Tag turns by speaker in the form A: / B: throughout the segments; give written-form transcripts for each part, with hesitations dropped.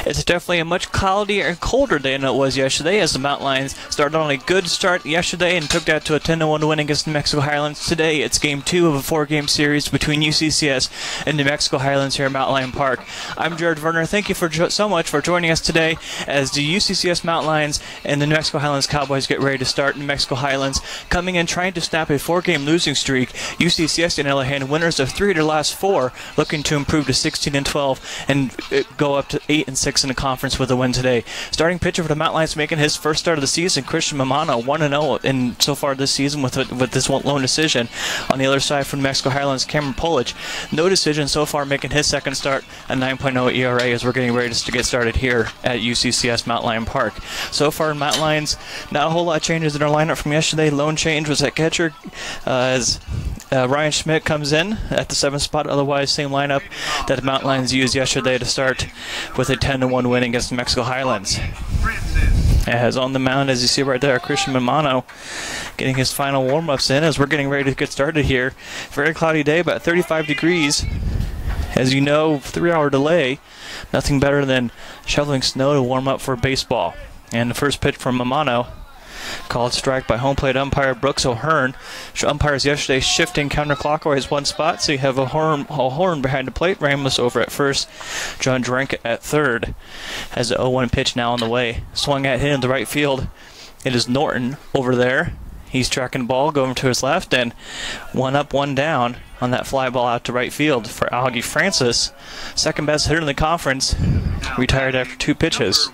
A: It's definitely a much cloudier and colder day than it was yesterday, as the Mountain Lions started on a good start yesterday and took that to a 10-1 win against New Mexico Highlands. Today, it's Game 2 of a 4-game series between UCCS and New Mexico Highlands here at Mountain Lion Park. I'm Jared Werner. Thank you so much for joining us today as the UCCS Mountain Lions and the New Mexico Highlands Cowboys get ready to start. New Mexico Highlands coming in trying to snap a 4-game losing streak. UCCS, on the other hand, winners of 3 of their last 4, looking to improve to 16-12 and go up to 8-6 in the conference with a win today. Starting pitcher for the Mountain Lions making his first start of the season, Christian Mamano, 1-0 in so far this season with this one lone decision. On the other side from New Mexico Highlands, Cameron Polich, no decision so far, making his second start, a 9.0 ERA as we're getting ready to get started here at UCCS Mountain Lion Park. So far in Mountain Lions, not a whole lot of changes in our lineup from yesterday. Lone change was at catcher as Ryan Schmidt comes in at the 7th spot. Otherwise, same lineup that the Mountain Lions used yesterday to start with a 10-1 win against New Mexico Highlands. As on the mound, as you see right there, Christian Mamano getting his final warm-ups in as we're getting ready to get started here. Very cloudy day, about 35 degrees. As you know, 3-hour delay. Nothing better than shoveling snow to warm up for baseball. And the first pitch from Mamano, called strike by home plate umpire Brooks O'Hearn. Umpires yesterday shifting counterclockwise one spot, so you have O'Hearn behind the plate, Ramos over at first, John Drink at third. Has the 0-1 pitch now on the way. Swung at hit in the right field. It is Norton over there. He's tracking the ball, going to his left, and one up, one down on that fly ball out to right field for Augie Francis. Second best hitter in the conference, retired after 2 pitches.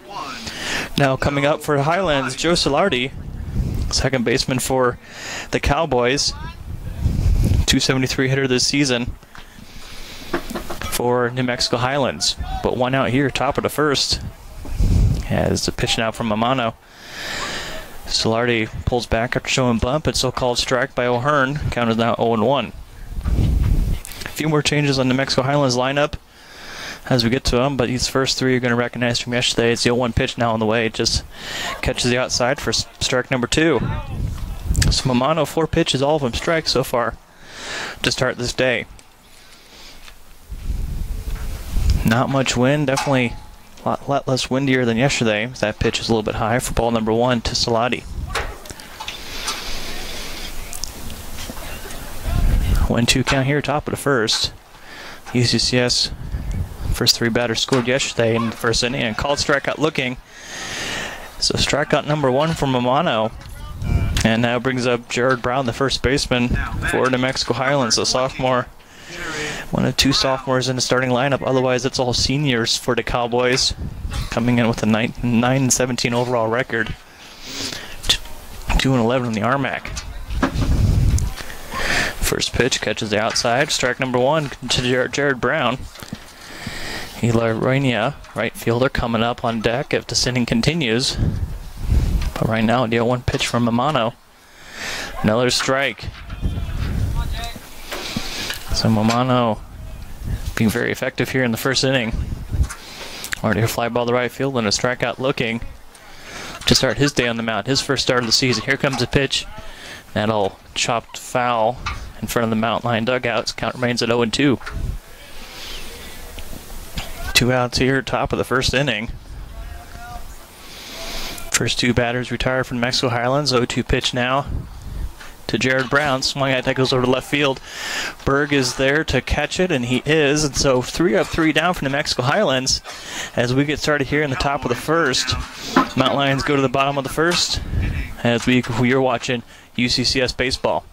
A: Now coming up for Highlands, Joe Solardi, second baseman for the Cowboys, 273 hitter this season for New Mexico Highlands. But one out here, top of the first, as the pitch now from Mamano. Solardi pulls back after showing bump. It's so-called strike by O'Hearn. Count is now 0-1. A few more changes on New Mexico Highlands lineup as we get to them, but these first 3 you're going to recognize from yesterday. It's the 0-1 pitch now on the way. It just catches the outside for strike number 2. So Mamano, 4 pitches, all of them strikes so far to start this day. Not much wind, definitely a lot less windier than yesterday. That pitch is a little bit high for ball number 1 to Solardi. 1-2 count here, top of the first. UCCS first 3 batters scored yesterday in the first inning and called strikeout looking. So strikeout number 1 from Mamano. And now brings up Jared Brown, the first baseman for New Mexico Highlands, a sophomore. One of 2 sophomores in the starting lineup. Otherwise, it's all seniors for the Cowboys, coming in with a 9-17 overall record. 2-11 in the RMAC. First pitch catches the outside. Strike number 1 to Jared Brown. Eli Rania, right fielder, coming up on deck if this inning continues. But right now, the 0-1 pitch from Mamano. Another strike. So Mamano being very effective here in the first inning. Already a fly ball to right field and a strikeout looking to start his day on the mound. His first start of the season. Here comes a pitch. That'll chopped foul in front of the Mountain Lion dugouts. Count remains at 0-2. 2 outs here, top of the first inning. First 2 batters retired from Mexico Highlands. 0-2 pitch now to Jared Brown. Swung at that goes over to left field. Berg is there to catch it, and he is. And so 3 up, 3 down from New Mexico Highlands as we get started here in the top of the first. Mountain Lions go to the bottom of the first as you're watching UCCS baseball.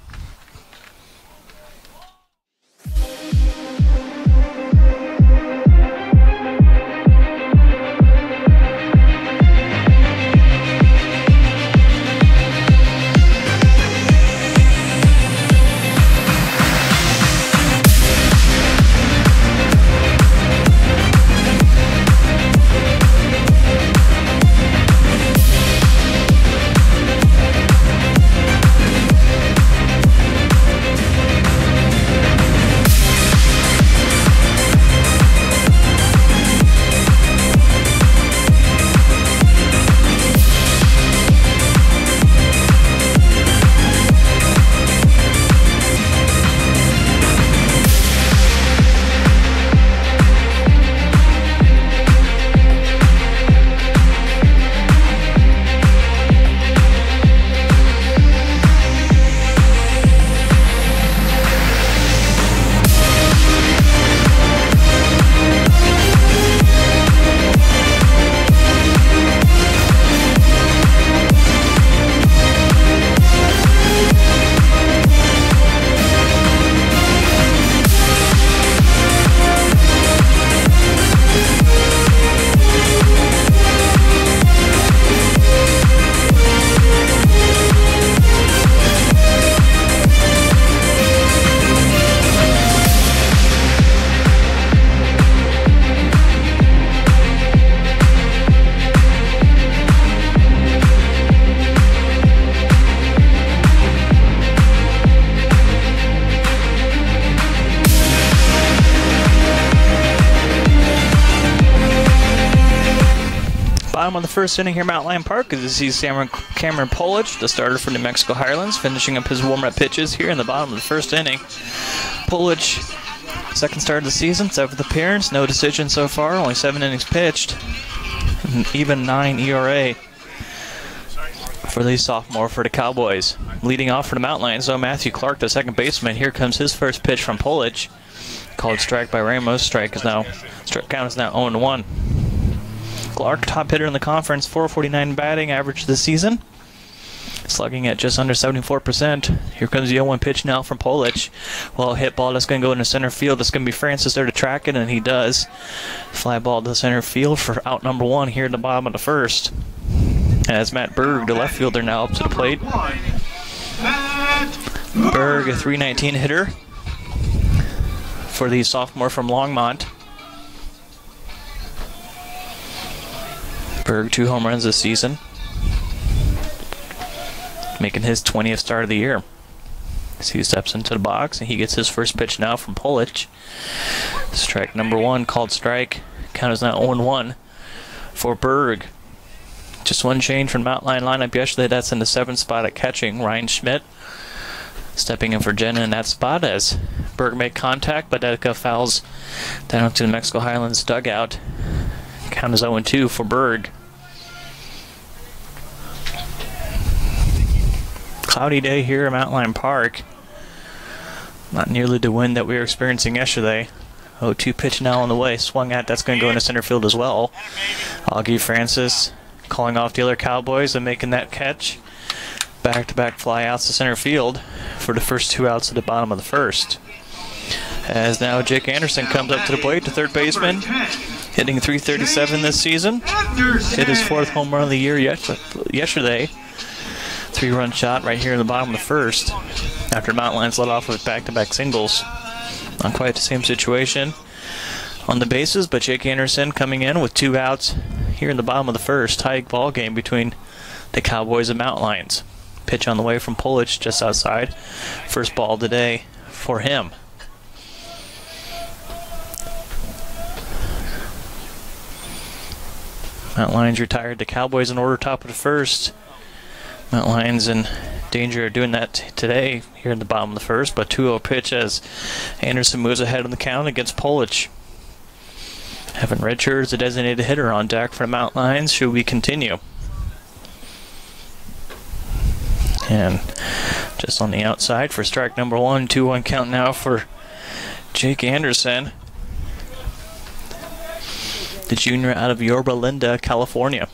A: Bottom of the first inning here at Mount Lion Park as you see Cameron Polich, the starter for New Mexico Highlands, finishing up his warm-up pitches here in the bottom of the first inning. Polich, second start of the season, 7th appearance, no decision so far, only 7 innings pitched, even 9 ERA for the sophomore for the Cowboys. Leading off for the Mount Lions, though, Matthew Clark, the second baseman. Here comes his first pitch from Polich. Called strike by Ramos. Count is now 0-1. Clark, top hitter in the conference, .449 batting average this season. Slugging at just under 74%. Here comes the 0-1 pitch now from Polich. Well, hit ball that's going to go into center field. That's going to be Francis there to track it, and he does. Fly ball to center field for out number 1 here at the bottom of the first. As Matt Berg, the left fielder, now up to the plate. Berg, a .319 hitter for the sophomore from Longmont. Berg, 2 home runs this season, making his 20th start of the year. As he steps into the box, and he gets his first pitch now from Polich. Strike number 1, called strike. Count is now 0-1 for Berg. Just one change from Mount Lion lineup yesterday. That's in the 7th spot at catching. Ryan Schmidt stepping in for Jenna in that spot as Berg made contact, but that fouls down up to the Mexico Highlands dugout. Count is 0-2 for Berg. Cloudy day here at Mount Lion Park. Not nearly the wind that we were experiencing yesterday. 0-2 pitch now on the way. Swung at. That's going to go into center field as well. Augie Francis calling off the other Cowboys and making that catch. Back-to-back flyouts to center field for the first 2 outs at the bottom of the first. As now Jake Anderson comes up to the plate, the third baseman, hitting .337 this season. Hit his 4th home run of the year yesterday. 3-run shot right here in the bottom of the first after Mount Lions led off with back-to-back singles. Not quite the same situation on the bases, but Jake Anderson coming in with 2 outs here in the bottom of the first. Tie ball game between the Cowboys and Mount Lions. Pitch on the way from Polich just outside. First ball today for him. Mount Lions retired the Cowboys in order, top of the first. Mount Lions in danger of doing that today here in the bottom of the first, but 2-0 pitch as Anderson moves ahead on the count against Polich. Evan Redshird is a designated hitter on deck for the Mount Lions. Should we continue? And just on the outside for strike number 1, 2-1 count now for Jake Anderson, the junior out of Yorba Linda, California.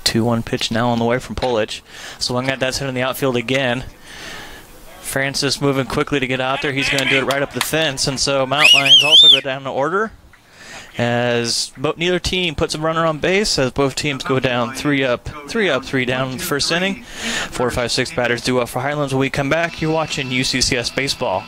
A: 2-1 pitch now on the way from Polich. Swung at, that's hit in the outfield again. Francis moving quickly to get out there. He's going to do it right up the fence, and so Mount Lions also go down in order as neither team puts a runner on base, as both teams go down 3 up, 3 down in the first inning. 4, 5, 6 batters due up for Highlands. When we come back, you're watching UCCS baseball.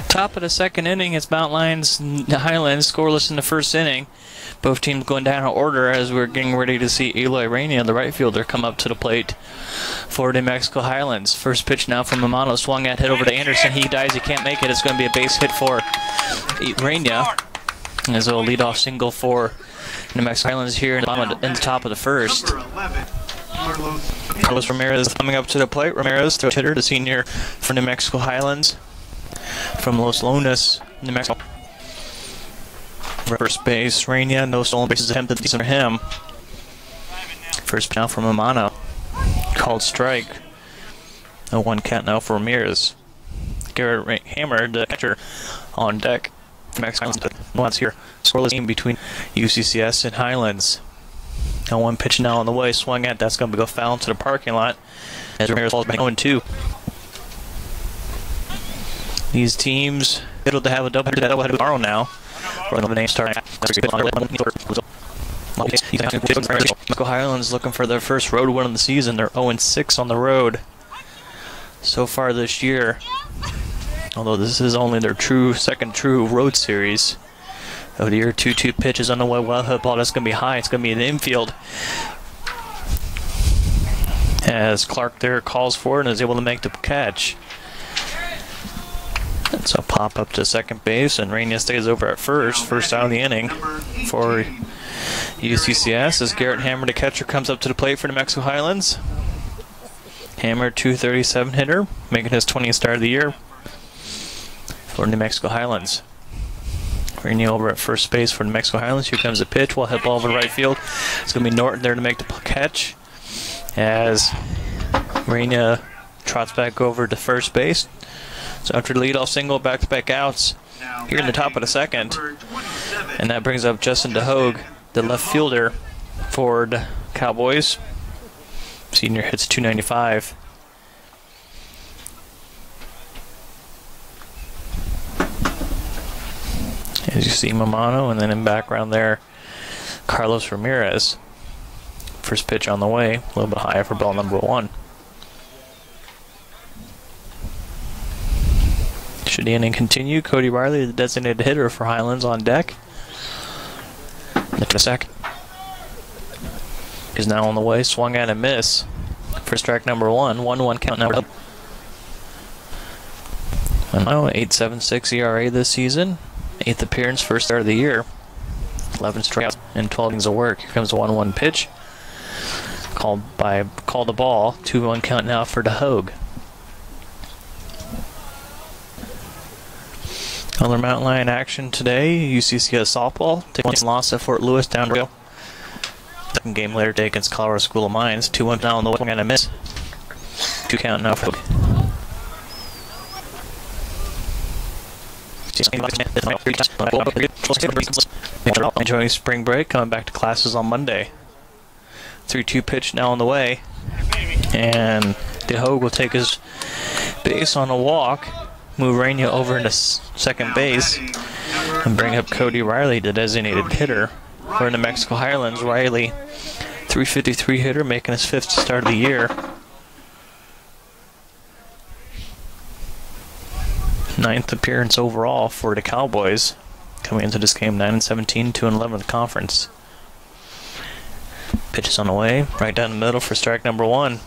A: Top of the second inning, it's Mount Lions Highlands scoreless in the first inning. Both teams going down in order as we're getting ready to see Eloy Rainey, the right fielder, come up to the plate for New Mexico Highlands. First pitch now from Mamano, swung at, hit over to Anderson. He dives, he can't make it. It's going to be a base hit for Rania. As a leadoff single for New Mexico Highlands here in the top of the first. Carlos Ramirez coming up to the plate. Ramirez, throw hitter, the senior for New Mexico Highlands from Los Lunas, New Mexico. First base, Rania, no stolen bases attempted for him. First pitch now from Mamano. Called strike. A 1 count now for Ramirez. Garrett Hammer, the catcher, on deck. Mexico Highlands here. Scoreless game between UCCS and Highlands. Now 1 pitch now on the way. Swung at. That's going to go foul into the parking lot. As Ramirez falls back 0-2. These teams scheduled to have a doubleheader tomorrow now. For the name start. Mexico Highlands looking for their first road win of the season. They're 0-6 on the road so far this year. Although this is only their second true road series of the year. 2-2 pitches on the way. Well hit ball. That's going to be high. It's going to be in the infield. As Clark there calls for it and is able to make the catch. So pop up to second base, and Rania stays over at first. First out of the inning for UCCS as Garrett Hammer, the catcher, comes up to the plate for New Mexico Highlands. Hammer, 237 hitter, making his 20th start of the year for New Mexico Highlands. Rania over at first base for New Mexico Highlands. Here comes the pitch. Well hit ball over right field. It's going to be Norton there to make the catch as Rania trots back over to first base. So after the leadoff single, back-to-back outs here in the top of the second. And that brings up Justin DeHogue, the left fielder for the Cowboys. Senior hits .295. As you see Mamano, and then in background there, Carlos Ramirez. First pitch on the way, a little bit higher for ball number 1. Should the inning continue, Cody Riley, the designated hitter for Highlands, on deck. The second is now on the way, swung at and miss for strike number 1. 1-1 count now. 8.76 ERA this season. 8th appearance, first start of the year. 11 strikeouts and 12 innings of work. Here comes a 1-1 pitch. Called the ball. 2-1 count now for DeHogue. Other Mountain Lion action today. UCCS softball taking one loss at Fort Lewis down to second game later today against Colorado School of Mines. 2-1 now on the way and a miss. 2 count now for enjoying spring break, coming back to classes on Monday. 3-2 pitch now on the way, and DeHogue will take his base on a walk, move Rania over into second base, and bring up Cody Riley, the designated hitter for New Mexico Highlands. Riley, 353 hitter, making his 5th start of the year. 9th appearance overall for the Cowboys, coming into this game 9-17, 2-11 in the conference. Pitches on the way, right down the middle for strike number 1.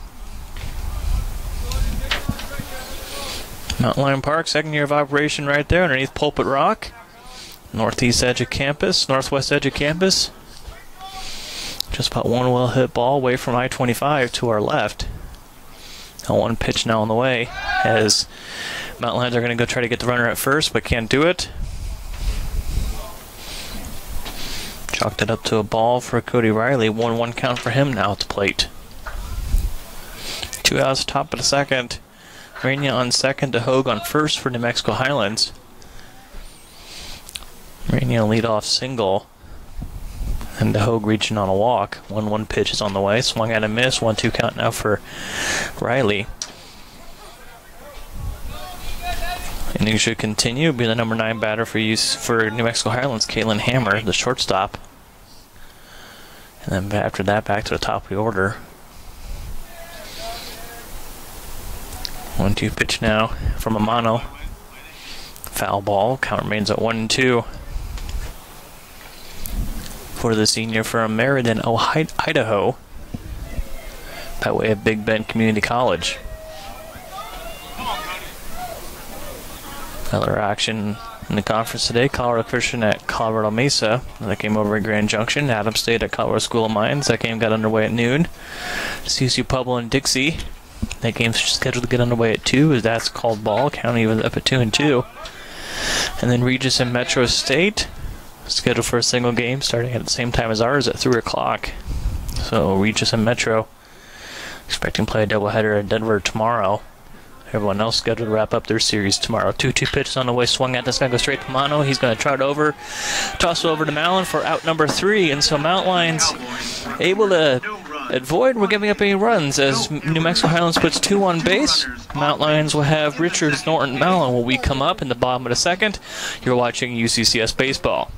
A: Mountain Lion Park, second year of operation right there underneath Pulpit Rock. Northeast edge of campus, northwest edge of campus. Just about one well hit ball away from I-25 to our left. Now 1 pitch now on the way as Mountain Lions are going to go try to get the runner at first, but can't do it. Chalked it up to a ball for Cody Riley. 1-1 count for him now at the plate. 2 outs, top of the second. Rania on second, DeHogue on first for New Mexico Highlands. Rania leadoff single, and DeHogue reaching on a walk. 1-1 pitch is on the way, swung at a miss. 1-2 count now for Riley. Inning should continue. Be the number 9 batter for New Mexico Highlands, Caitlin Hammer, the shortstop. And then after that, back to the top of the order. 1-2 pitch now from Mamano. Foul ball. Count remains at 1-2 for the senior from Meriden, Idaho. by way of Big Bend Community College. Other action in the conference today: Colorado Christian at Colorado Mesa. That game over at Grand Junction. Adams State at Colorado School of Mines. That game got underway at noon. CSU Pueblo and Dixie. That game's scheduled to get underway at 2, as that's called ball. County was up at 2-2. And then Regis and Metro State, scheduled for a single game starting at the same time as ours at 3 o'clock. So Regis and Metro expecting to play a doubleheader in Denver tomorrow. Everyone else scheduled to wrap up their series tomorrow. 2-2 pitch on the way, swung at. That's going to go straight to Mano. He's going to trot over, toss it over to Mallon for out number 3. And so Mount Lions able to avoid we're giving up any runs as New Mexico Highlands puts 2 on base. Mount Lions will have Richards, Norton, Mallon will we come up in the bottom of the second. You're watching UCCS baseball.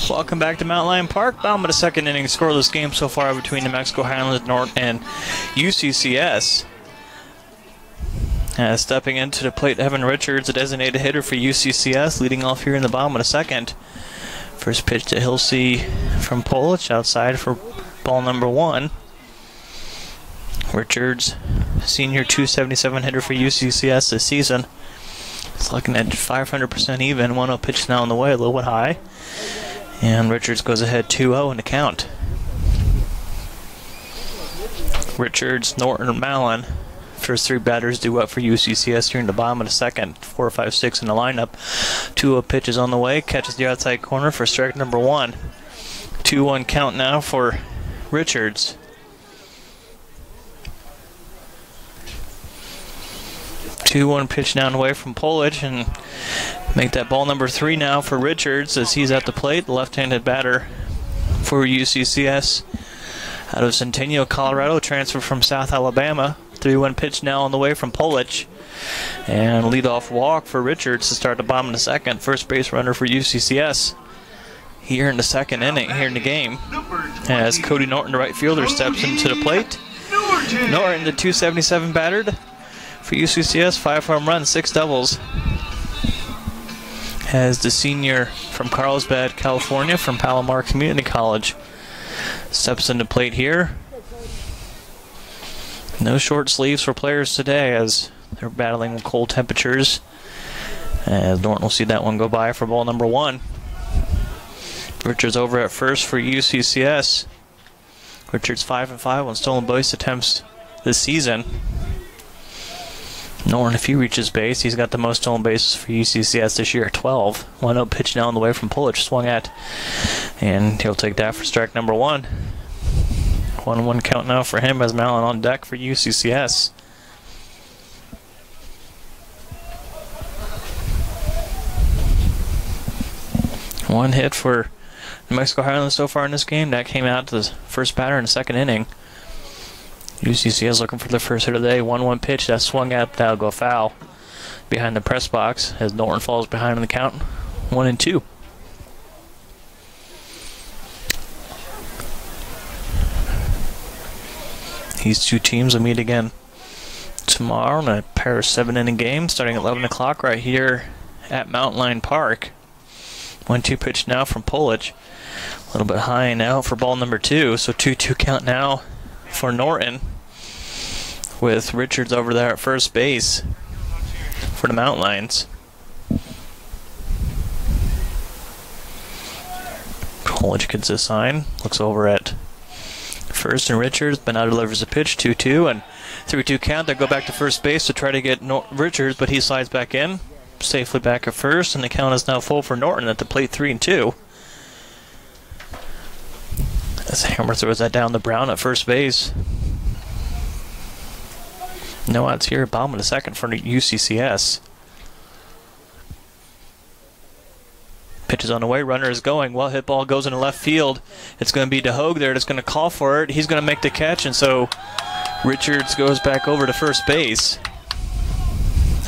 A: Welcome back to Mount Lion Park. Bottom of the second inning, scoreless game so far between New Mexico Highlands North and UCCS. Stepping into the plate, Evan Richards, a designated hitter for UCCS, leading off here in the bottom of the second. First pitch to Hilsey from Polich, outside for ball number 1. Richards, senior 277 hitter for UCCS this season. It's looking at 500% even. 1-0 pitch now on the way, a little bit high. And Richards goes ahead 2-0 in the count. Richards, Norton, Mallon. First 3 batters due up for UCCS here in the bottom of the second. 4, 5, 6 in the lineup. 2-0 pitch is on the way. Catches the outside corner for strike number 1. 2-1 count now for Richards. 2-1 pitch down away from Polich, and make that ball number 3 now for Richards as he's at the plate. The left-handed batter for UCCS out of Centennial, Colorado, transfer from South Alabama. 3-1 pitch now on the way from Polich, and leadoff walk for Richards to start the bottom of the second. First base runner for UCCS here in the second inning, here in the game, as Cody Norton, the right fielder, steps into the plate. Norton, the 277 battered for UCCS, 5 home runs, 6 doubles. As the senior from Carlsbad, California, from Palomar Community College, steps into plate here. No short sleeves for players today as they're battling with cold temperatures. As Norton will see that one go by for ball number 1. Richards over at first for UCCS. Richards 5-5 on stolen base attempts this season. Norton, if he reaches base, he's got the most stolen bases for UCCS this year, 12. 1-0 pitch now on the way from Polich, swung at, and he'll take that for strike number 1. 1-1 count now for him as Mallon on deck for UCCS. One hit for New Mexico Highlands so far in this game. That came out to the first batter in the second inning. UCCS looking for the first hit of the day. 1-1 pitch, that swung at, that'll go foul behind the press box as Norton falls behind in the count. 1-2. These two teams will meet again tomorrow in a pair of 7-inning games starting at 11 o'clock right here at Mountain Lion Park. 1-2 pitch now from Polish. A little bit high now for ball number 2. So 2-2 count now for Norton, with Richards over there at first base for the Mountain Lions. Polish gets a sign, looks over at first and Richards, but now delivers a pitch, 2-2, and 3-2 count. They go back to first base to try to get Richards, but he slides back in, safely back at first, and the count is now full for Norton at the plate, 3-2. As Hammer throws that down to Brown at first base. No outs here, bottom of the second for UCCS. Pitch is on the way, runner is going. Well hit ball goes into left field. It's going to be DeHogue there that's going to call for it. He's going to make the catch, and so Richards goes back over to first base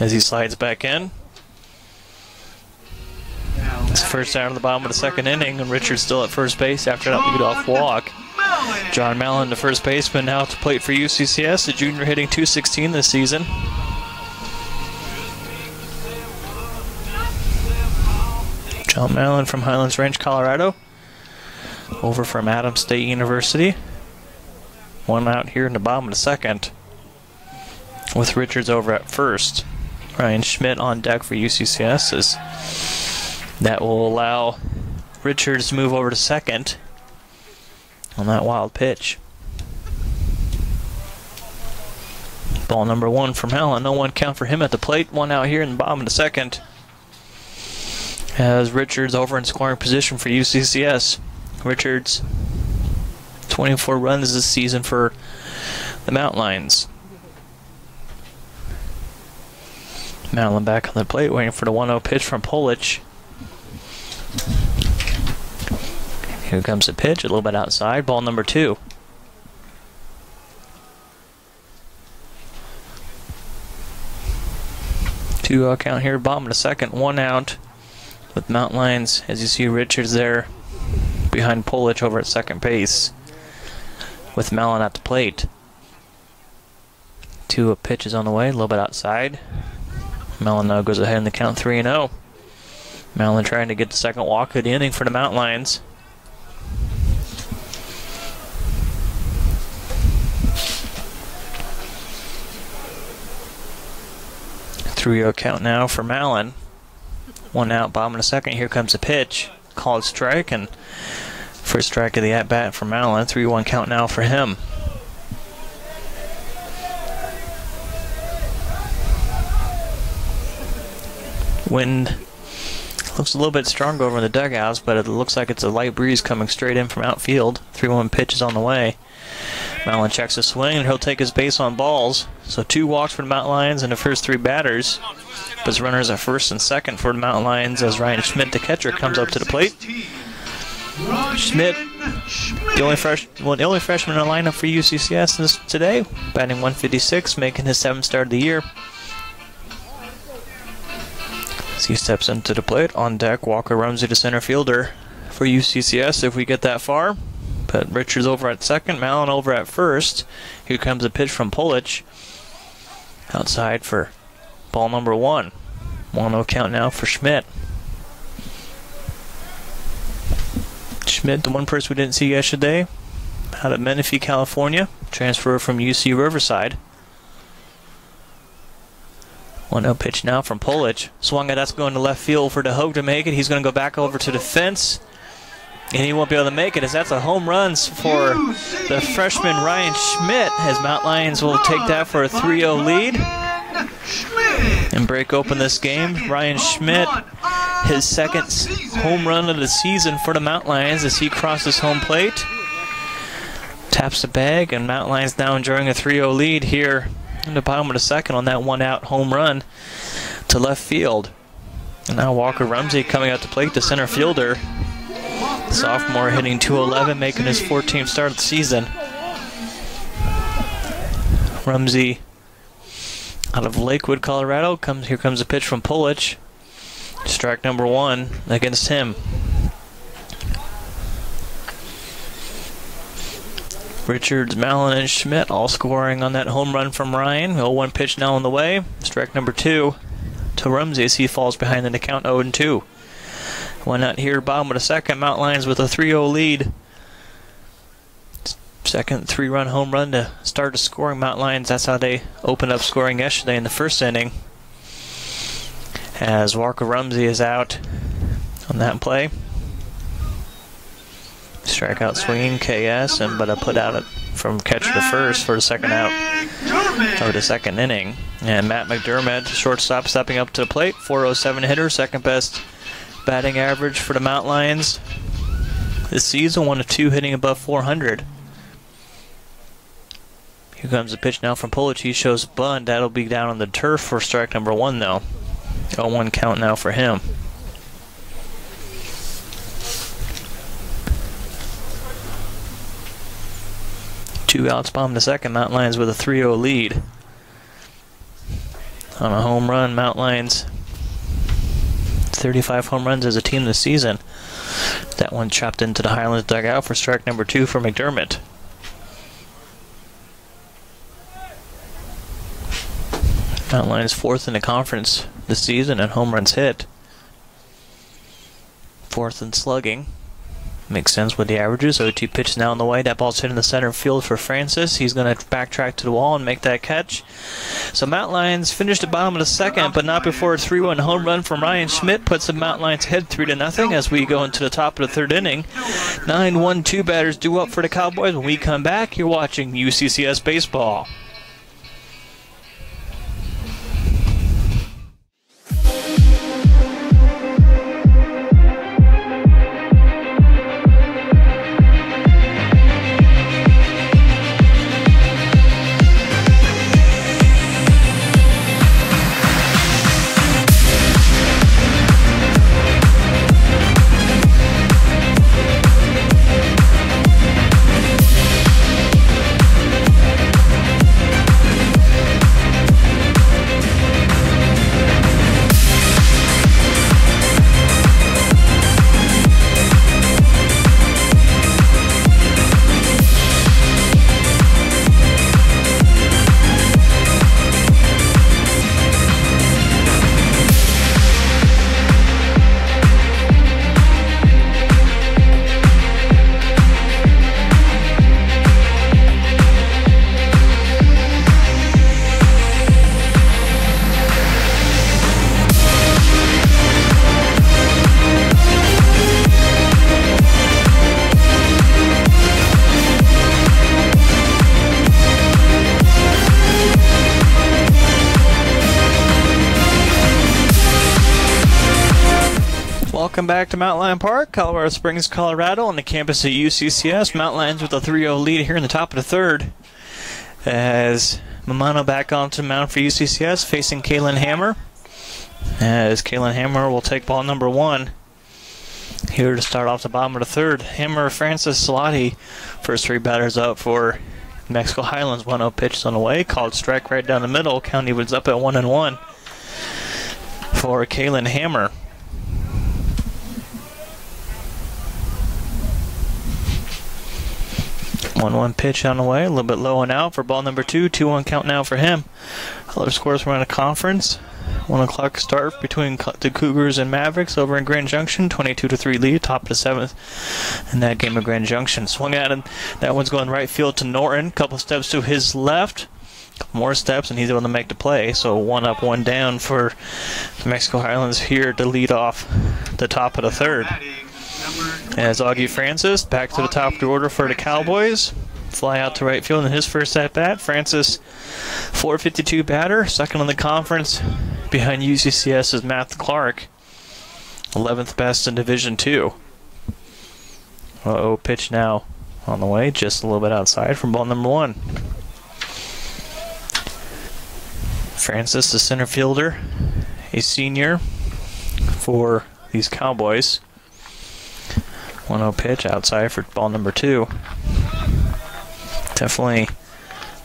A: as he slides back in. It's first out of the bottom of the second inning, and Richards still at first base after that leadoff walk. John Mallon, the first baseman, now to plate for UCCS, the junior hitting .216 this season. John Mallon from Highlands Ranch, Colorado, over from Adams State University. One out here in the bottom of the second, with Richards over at first. Ryan Schmidt on deck for UCCS, as that will allow Richards to move over to second on that wild pitch. Ball number 1 from Mallon. No one count for him at the plate. One out here in the bottom of the second, as Richards over in scoring position for UCCS. Richards, 24 runs this season for the Mountain Lions. Mallon back on the plate, waiting for the 1-0 pitch from Polish. Here comes the pitch, a little bit outside. Ball number 2. 2-0 count here, bottom of the second, 1 out. With Mountain Lions, as you see Richards there behind Polish over at second base, with Mallon at the plate. 2 pitches on the way, a little bit outside. Mallon now goes ahead in the count, 3-0. Mallon trying to get the second walk of the inning for the Mountain Lions. Three-0 count now for Mallon. 1 out, bottom of the second. Here comes a pitch, called strike, and first strike of the at-bat for Mallon. 3-1 count now for him. Wind looks a little bit stronger over in the dugouts, but it looks like it's a light breeze coming straight in from outfield. 3-1 pitch is on the way. Mallon checks a swing, and he'll take his base on balls. So 2 walks for the Mountain Lions in the first 3 batters. But runners at first and second for the Mountain Lions as Ryan Schmidt, the catcher, comes up to the plate. Schmidt, the only freshman in the lineup for UCCS today, batting .156, making his 7th start of the year. As he steps into the plate, on deck, Walker Rumsey, the center fielder for UCCS if we get that far. But Richards over at second, Mallon over at first. Here comes a pitch from Polish. Outside for ball number 1. 1-0 count now for Schmidt. Schmidt, the one person we didn't see yesterday, out of Menifee, California, transfer from UC Riverside. 1-0 pitch now from Polish. Swung at, that's going to left field for DeHogue to make it. He's going to go back over to the fence, and he won't be able to make it, as that's a home run for the freshman Ryan Schmidt, as Mountain Lions will take that for a 3-0 lead and break open this game. Ryan Schmidt, his 2nd home run of the season for the Mountain Lions as he crosses home plate. Taps the bag, and Mountain Lions now enjoying a 3-0 lead here in the bottom of the second on that 1-out home run to left field. And now Walker Rumsey coming out to plate, the center fielder. Sophomore hitting .211, making his 14th start of the season. Rumsey out of Lakewood, Colorado. Here comes a pitch from Polish. Strike number 1 against him. Richards, Mallon, and Schmidt all scoring on that home run from Ryan. 0-1 pitch now on the way. Strike number 2 to Rumsey as he falls behind in the count, 0-2. One out here, bottom of the second. Mount Lions with a 3-0 lead. Second 3-run home run to start the scoring. Mount Lions, that's how they opened up scoring yesterday in the first inning. As Walker Rumsey is out on that play. Strikeout swinging, KS, but a put out from catcher to first for the second out of the second inning. And Matt McDermott, shortstop, stepping up to the plate. 407 hitter, second best batting average for the Mount Lions this season. 1 of 2 hitting above 400. Here comes the pitch now from Pulich. He shows bunt. That'll be down on the turf for strike number 1, though. 0-1 count now for him. Two outs, bottom of the second. Mount Lions with a 3-0 lead. On a home run, Mount Lions 35 home runs as a team this season. That one chopped into the Highlands dugout for strike number 2 for McDermott. Mount Lions 4th in the conference this season in home runs hit. 4th in slugging. Makes sense with the averages. 0-2 pitch now on the way. That ball's hit in the center field for Francis. He's going to backtrack to the wall and make that catch. So Mount Lions finished at bottom of the second, but not before a 3-1 home run from Ryan Schmidt puts the Mount Lions ahead 3-0 as we go into the top of the third inning. 9-1-2 batters due up for the Cowboys. When we come back, you're watching UCCS baseball. Welcome back to Mount Lion Park, Colorado Springs, Colorado, on the campus of UCCS. Mount Lions with a 3-0 lead here in the top of the third. As Mamano back onto the mound for UCCS, facing Kalen Hammer. As Kalen Hammer will take ball number 1 here to start off the bottom of the third. Hammer, Francis, Salati, first 3 batters up for Mexico Highlands. 1-0 pitch on the way, called strike right down the middle. County was up at 1-1 for Kalen Hammer. 1-1 pitch on the way, a little bit low and out for ball number 2. 2-1 count now for him. Other scores from around the conference. 1 o'clock start between the Cougars and Mavericks over in Grand Junction. 22-3 lead, top of the 7th in that game of Grand Junction. Swung at him. That one's going right field to Norton. Couple steps to his left. Couple more steps and he's able to make the play. So 1 up, 1 down for the Mexico Highlands here to lead off the top of the third. As Augie Francis back to the top of the order for the Cowboys. Fly out to right field in his first at-bat. Francis, 452 batter, second in the conference behind UCCS's Matt Clark, 11th best in Division II. Pitch now on the way, just a little bit outside from ball number 1. Francis, the center fielder, a senior for these Cowboys. 1-0 pitch outside for ball number 2. Definitely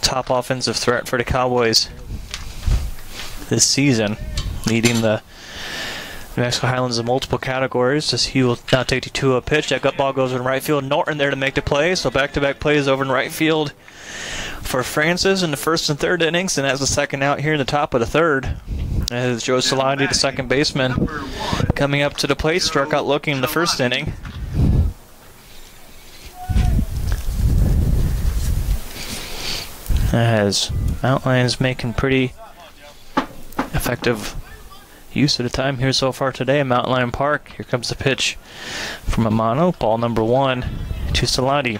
A: top offensive threat for the Cowboys this season, leading the New Mexico Highlands in multiple categories. As he will now take the 2-0 pitch. That ball goes in right field. Norton there to make the play. So back-to-back plays over in right field for Francis in the first and third innings, and as the second out here in the top of the third. As Joe Salati, the second baseman, coming up to the plate, struck out looking in the first inning. As Mountain Lions making pretty effective use of the time here so far today in Mountain Lion Park. Here comes the pitch from Amano. Ball number 1 to Salati.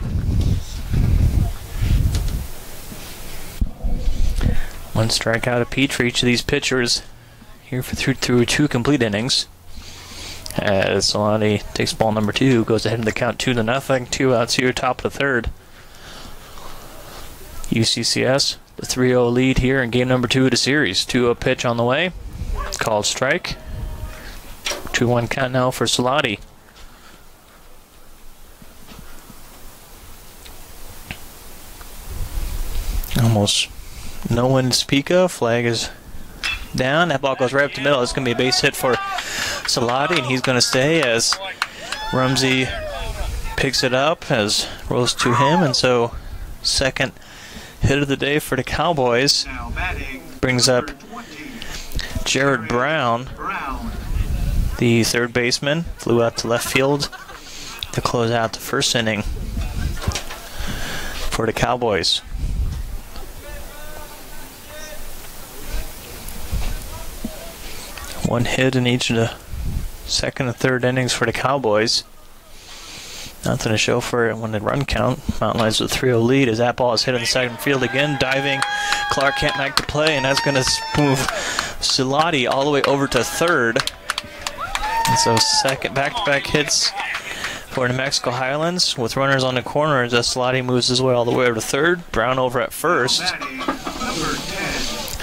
A: One strikeout apiece for each of these pitchers here through 2 complete innings. As Salati takes ball number 2, goes ahead in the count 2-0. 2 outs here, top of the 3rd. UCCS, the 3-0 lead here in game number 2 of the series. 2-0 pitch on the way. Called strike. 2-1 count now for Salati. Almost no one to speak of. Flag is down. That ball goes right up the middle. It's going to be a base hit for Salati, and he's going to stay as Rumsey picks it up as rolls to him, and so second hit of the day for the Cowboys. Brings up Jared Brown, the third baseman, flew out to left field to close out the first inning for the Cowboys. One hit in each of the second and third innings for the Cowboys. Nothing to show for it when the run count. Mountain Lions with a 3-0 lead as that ball is hit in the second field again. Diving, Clark can't make the play, and that's going to move Salati all the way over to third. And so second back-to-back hits for New Mexico Highlands with runners on the corners as Salati moves his way all the way over to third. Brown over at first.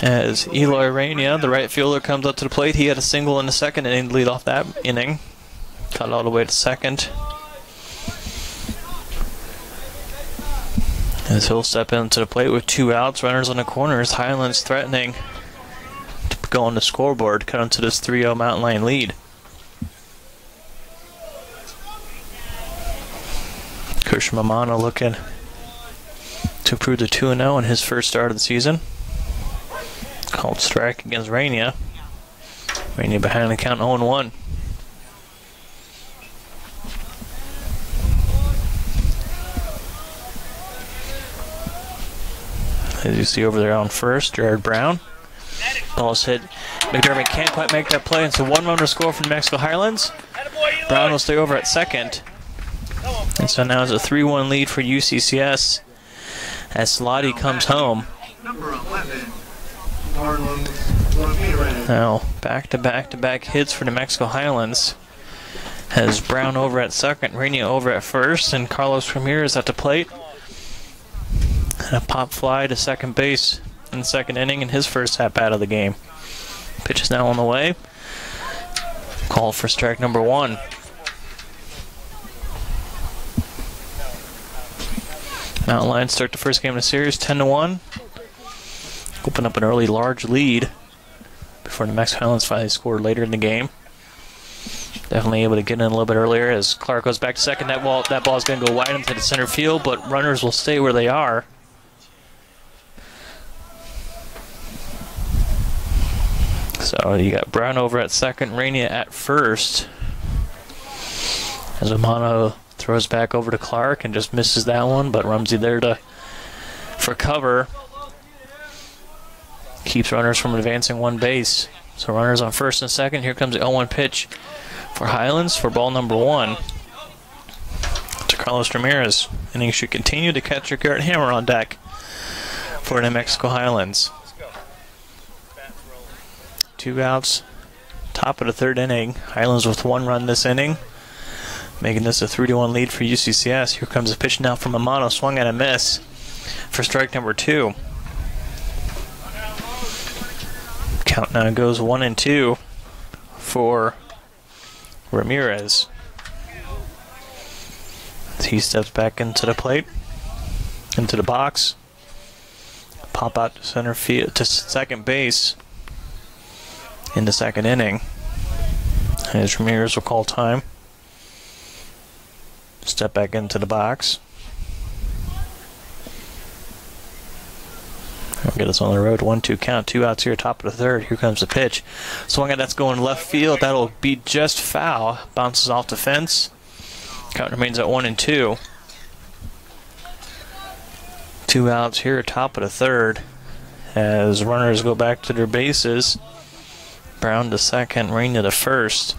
A: As Eloy Rania, the right fielder, comes up to the plate. He had a single in the second inning to lead off that inning. Cut all the way to second. As he'll step into the plate with 2 outs, runners on the corners. Highlands threatening to go on the scoreboard, cut into this 3-0 Mountain Lion lead. Christian Mamano looking to improve to 2-0 in his first start of the season. Called strike against Rania. Rania behind the count 0-1. As you see over there on first, Jared Brown. Ball's hit. McDermott can't quite make that play, and so 1 runner score from New Mexico Highlands. Brown will stay over at second. And so now it's a 3-1 lead for UCCS as Salati comes home. Now back-to-back hits for New Mexico Highlands. Has Brown over at second, Rania over at first, and Carlos Ramirez at the plate. And a pop fly to second base in the second inning in his first at-bat of the game. Pitch is now on the way. Called for strike number 1. Mountain Lions start the first game of the series 10-1. Open up an early large lead before New Mexico Highlands finally scored later in the game. Definitely able to get in a little bit earlier as Clark goes back to second. That ball is going to go wide into the center field, but runners will stay where they are. So you got Brown over at second, Rania at first. As Amano throws back over to Clark and just misses that one, but Rumsey there for cover. Keeps runners from advancing 1 base. So runners on first and second. Here comes the 0-1 pitch for Highlands for ball number 1 to Carlos Ramirez. Inning should continue. The catcher Garrett Hammer on deck for New Mexico Highlands. 2 outs, top of the 3rd inning. Highlands with 1 run this inning, making this a 3-1 lead for UCCS. Here comes a pitch now from Amano, swung and a miss for strike number 2. Count now goes 1-2 for Ramirez. As he steps back into the plate, into the box, pop out to center field to second base in the second inning. As Ramirez will call time. Step back into the box. We'll get us on the road. 1-2 count. 2 outs here, top of the third. Here comes the pitch. Swung at, that's going left field. That'll be just foul. Bounces off the fence. Count remains at 1-2. 2 outs here, top of the third. As runners go back to their bases. Brown to second, Rain to the first.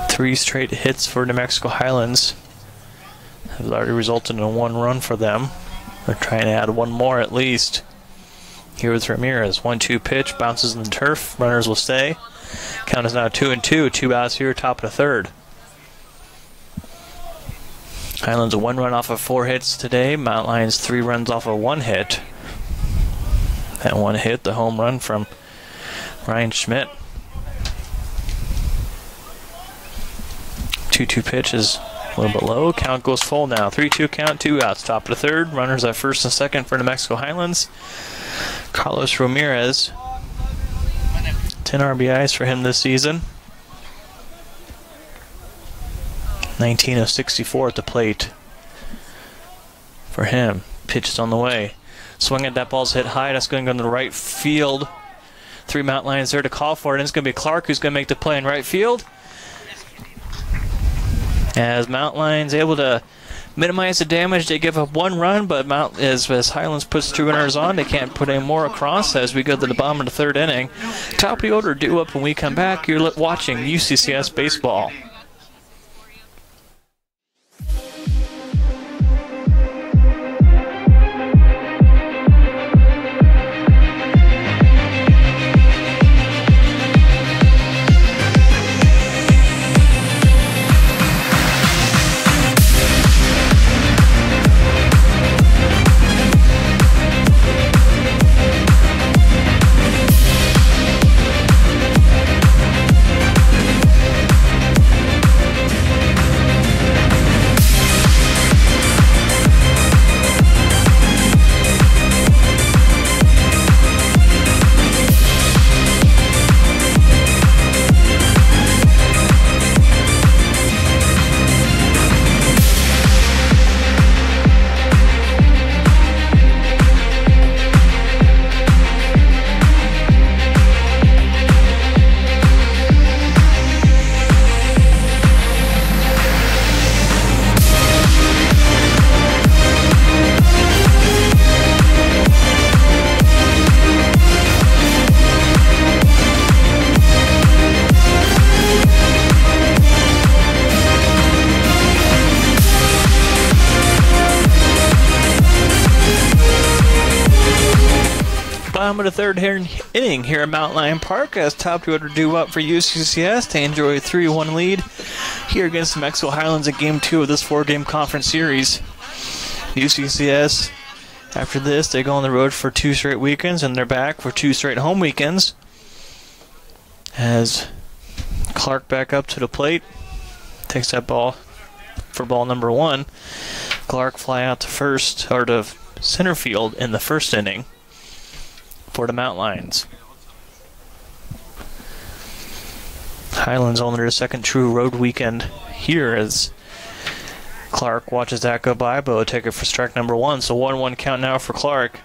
A: 3 straight hits for New Mexico Highlands have already resulted in a 1 run for them. They're trying to add 1 more at least. Here with Ramirez. 1-2 pitch, bounces in the turf. Runners will stay. Count is now 2-2. 2 outs here, top of the third. Highlands a 1 run off of 4 hits today. Mount Lions 3 runs off of 1 hit. That 1 hit, the home run from Ryan Schmidt. 2-2 pitch is a little bit low. Count goes full now. 3-2 count, 2 outs. Top of the third. Runners at first and second for New Mexico Highlands. Carlos Ramirez. 10 RBIs for him this season. 19 of 64 at the plate for him. Pitch is on the way. Swing at that ball's hit high. That's going to go to the right field. 3 Mount Lions there to call for it. And it's going to be Clark who's going to make the play in right field. As Mount Lions able to minimize the damage, they give up 1 run, but as Highlands puts 2 runners on, they can't put any more across as we go to the bottom of the 3rd inning. Top of the order due up when we come back. You're watching UCCS Baseball. Bottom of the 3rd inning here at Mount Lion Park as top 2 order due up for UCCS to enjoy a 3-1 lead here against the Mexico Highlands at Game 2 of this 4-game conference series. UCCS, after this, they go on the road for 2 straight weekends, and they're back for 2 straight home weekends. As Clark back up to the plate, takes that ball for ball number 1. Clark fly out to first, or to center field in the 1st inning for the Mount Lions. Highlands on their 2nd true road weekend here as Clark watches that go by, but will take it for strike number 1. So 1-1 count now for Clark.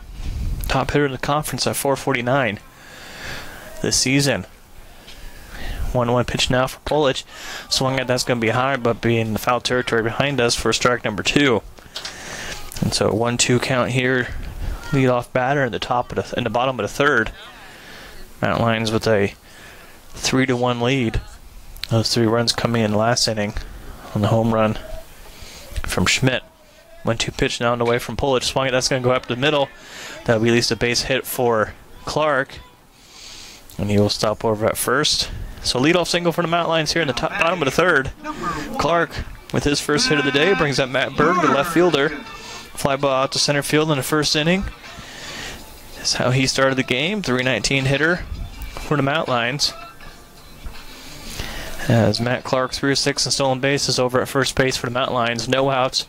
A: Top hitter in the conference at .449 this season. 1-1 pitch now for Polish. Swung at, that's going to be high, but be in the foul territory behind us for strike number 2. And so 1-2 count here. Leadoff batter in the bottom of the 3rd. Mount Lions with a 3-1 lead. Those 3 runs coming in the last inning on the home run from Schmidt. 1-2 pitch now on the way from Polish. Swung it, that's going to go up the middle. That'll be at least a base hit for Clark. And he will stop over at first. So leadoff single for the Mount Lions here in the bottom of the 3rd. Clark, with his first hit of the day, brings up Matt Berg, the left fielder. Fly ball out to center field in the 1st inning. That's how he started the game. .319 hitter for the Mount Lions. As Matt Clark threw 6 and stolen bases over at first base for the Mount Lions. No outs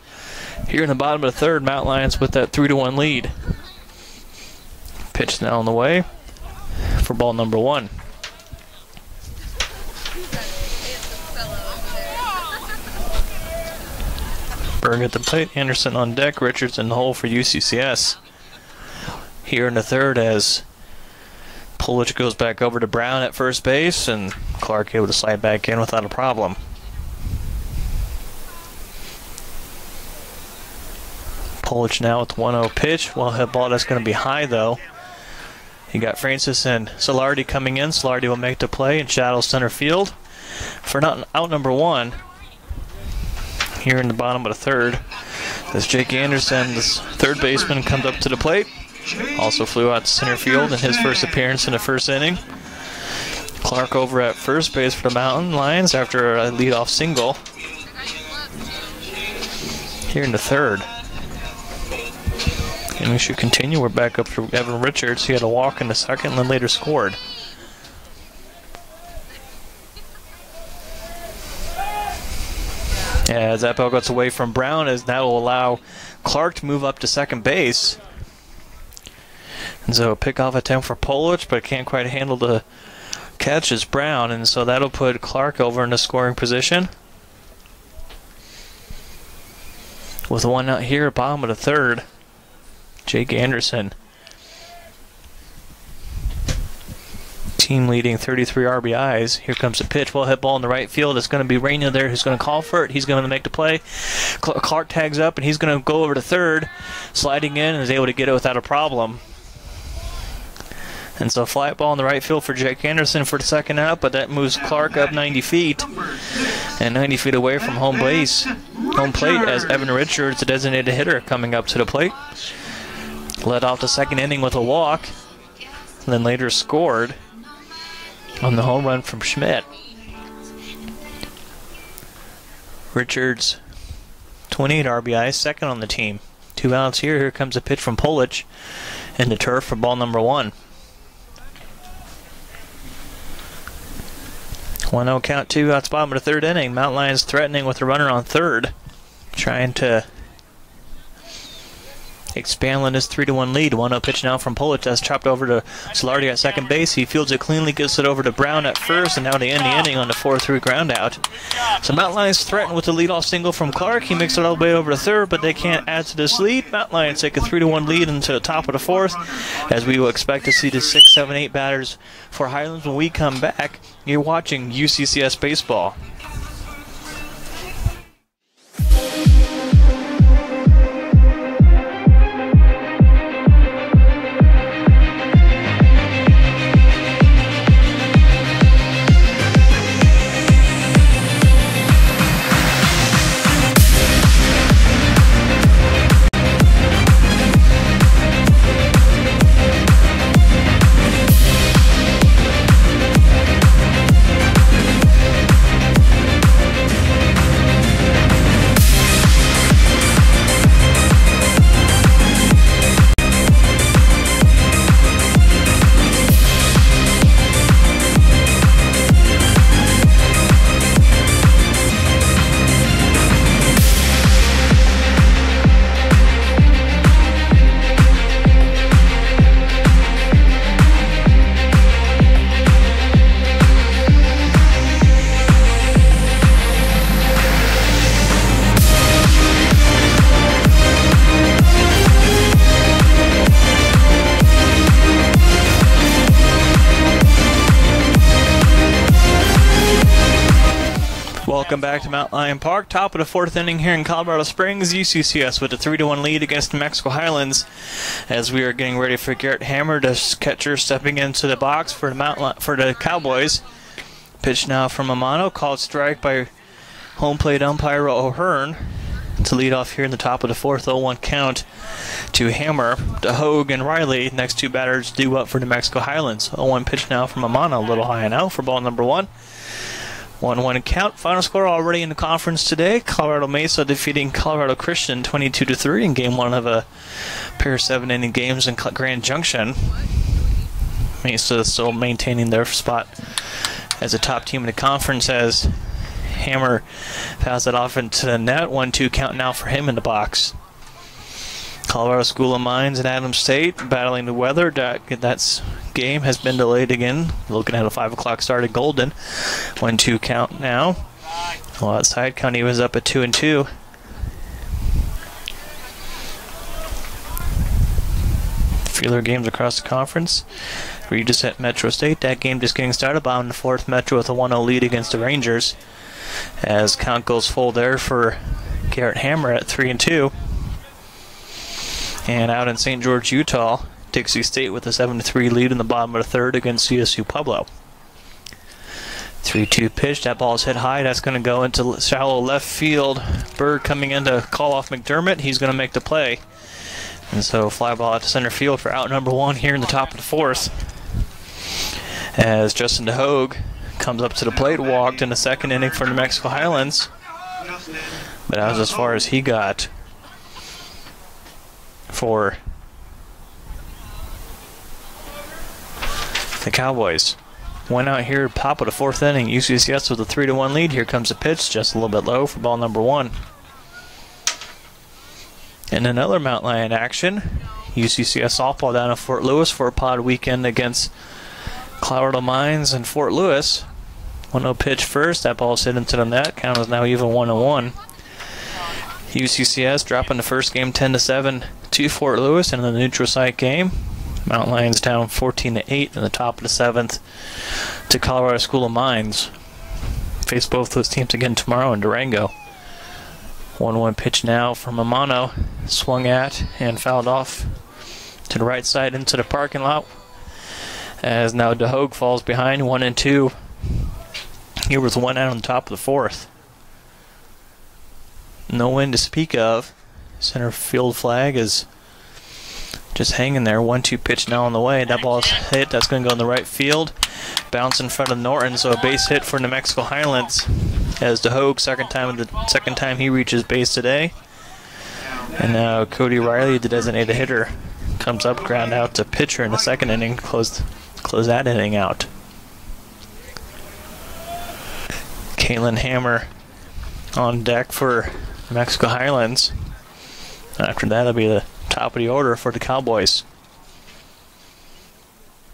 A: here in the bottom of the 3rd. Mount Lions with that 3-1 lead. Pitch now on the way for ball number 1. Berg at the plate, Anderson on deck, Richards in the hole for UCCS. here in the third as Pulich goes back over to Brown at first base, and Clark able to slide back in without a problem. Pulich now with the 1-0 pitch. Well, hit ball, that's going to be high though. You got Francis and Solardi coming in. Solardi will make the play and shadow center field for out number one here in the bottom of the third. As Jake Anderson, this third baseman, comes up to the plate. Also flew out to center field in his first appearance in the first inning. Clark over at first base for the Mountain Lions after a leadoff single here in the third. And we should continue. We're back up to Evan Richards. He had a walk in the second and then later scored. As that ball gets away from Brown, as that will allow Clark to move up to second base. And so a pickoff attempt for Pulich, but can't quite handle the catch as Brown, and so that'll put Clark over in the scoring position. With one out here, bottom of the third, Jake Anderson. Team leading 33 RBIs. Here comes the pitch. Well hit ball in the right field. It's going to be Rainier there who's going to call for it. He's going to make the play. Clark tags up, and he's going to go over to third, sliding in, and is able to get it without a problem. And so fly ball in the right field for Jake Anderson for the second out, but that moves Clark up 90 feet and 90 feet away from home plate as Evan Richards, the designated hitter, coming up to the plate. Led off the second inning with a walk, and then later scored on the home run from Schmidt. Richards, 28 RBIs, second on the team. 2 outs here. Here comes a pitch from Pulich in the turf for ball number one. 1-0 count, 2 outs, bottom of the third inning. Mountain Lions threatening with a runner on third, trying to expand on this 3-1 lead. 1-0 pitch now from Pulich. That's chopped over to Solardi at second base. He fields it cleanly, gets it over to Brown at first, and now to end the inning on the 4-3 ground out. So Mountain Lions threaten with the leadoff single from Clark. He makes it all the way over to third, but they can't add to this lead. Mountain Lions take a 3-1 lead into the top of the fourth, as we will expect to see the 6, 7, 8 batters for Highlands when we come back. You're watching UCCS Baseball. Welcome back to Mount Lion Park. Top of the fourth inning here in Colorado Springs. UCCS with a 3-1 lead against New Mexico Highlands, as we are getting ready for Garrett Hammer, the catcher, stepping into the box for the Cowboys. Pitch now from Amano, called strike by home plate umpire O'Hearn to lead off here in the top of the fourth. 0-1 count to Hammer. DeHogue and Riley, next two batters, due up for New Mexico Highlands. 0-1 pitch now from Amano, a little high and out for ball number one. 1-1 count. Final score already in the conference today. Colorado Mesa defeating Colorado Christian 22-3 in game one of a pair of 7-inning games in Grand Junction. Mesa still maintaining their spot as a top team in the conference, as Hammer fouls it off into the net. 1-2 count now for him in the box. Colorado School of Mines and Adams State battling the weather. That game has been delayed again. Looking at a 5 o'clock start at Golden. 1-2 count now. Well, outside County was up at 2-2. few other games across the conference. Regis at Metro State. That game just getting started. Bottom of the fourth, Metro with a 1-0 lead against the Rangers. As count goes full there for Garrett Hammer at 3-2. And out in St. George, Utah, Dixie State with a 7-3 lead in the bottom of the third against CSU Pueblo. 3-2 pitch. That ball is hit high. That's going to go into shallow left field. Bird coming in to call off McDermott. He's going to make the play. And so fly ball out to center field for out number one here in the top of the fourth. As Justin DeHogue comes up to the plate, walked in the second inning for New Mexico Highlands. But that was as far as he got for the Cowboys. Went out here, top of the fourth inning. UCCS with a 3-1 lead. Here comes the pitch, just a little bit low for ball number one. And another Mount Lion action. UCCS softball down in Fort Lewis for a pod weekend against Colorado Mines and Fort Lewis. 1-0 pitch first. That ball's hit into the net. Count is now even 1-1. UCCS dropping the first game 10-7 to Fort Lewis in the neutral site game. Mount Lions down 14-8 in the top of the seventh to Colorado School of Mines. Face both those teams again tomorrow in Durango. 1-1 pitch now from Amano. Swung at and fouled off to the right side into the parking lot. As now DeHogue falls behind 1-2. Here with one out on the top of the fourth. No wind to speak of. Center field flag is just hanging there. 1-2 pitch now on the way. That ball is hit. That's going to go in the right field. Bounce in front of Norton. So a base hit for New Mexico Highlands. As DeHogue, second time he reaches base today. And now Cody Riley, the designated hitter, comes up, ground out to pitcher in the second inning. Close that inning out. Kalen Hammer on deck for New Mexico Highlands. After that, it'll be the top of the order for the Cowboys.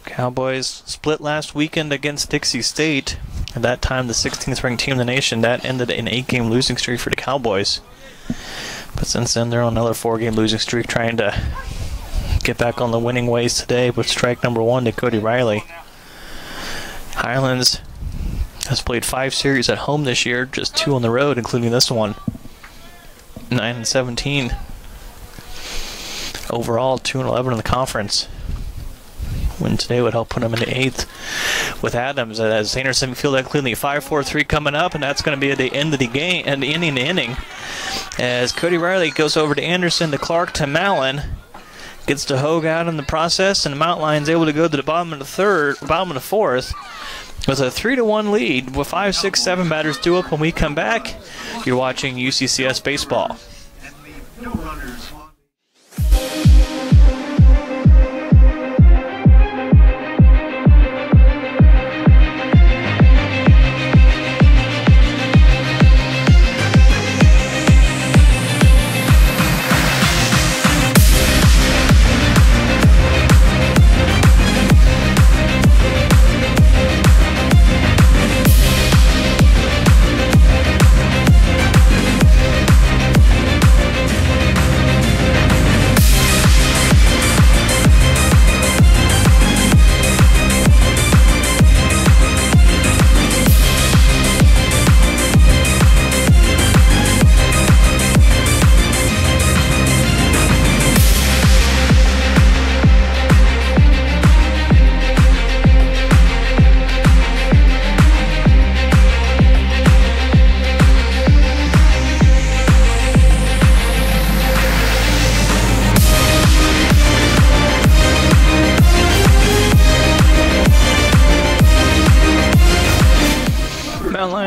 A: Cowboys split last weekend against Dixie State. At that time, the 16th ranked team in the nation. That ended an 8-game losing streak for the Cowboys. But since then, they're on another 4-game losing streak, trying to get back on the winning ways today with strike number one to Cody Riley. Highlands has played 5 series at home this year, just 2 on the road, including this one. 9-17. Overall, 2-11 in the conference. Win today would help put them in the 8th with Adams. As Anderson field that cleanly. 5-4-3 coming up, and that's going to be at the end of the game and the inning. As Cody Riley goes over to Anderson, to Clark, to Mallon, gets to Hogue out in the process, and the Mount Lions able to go to the bottom of the fourth with a 3-1 lead with 5, 6, 7 batters due up. When we come back, you're watching UCCS baseball.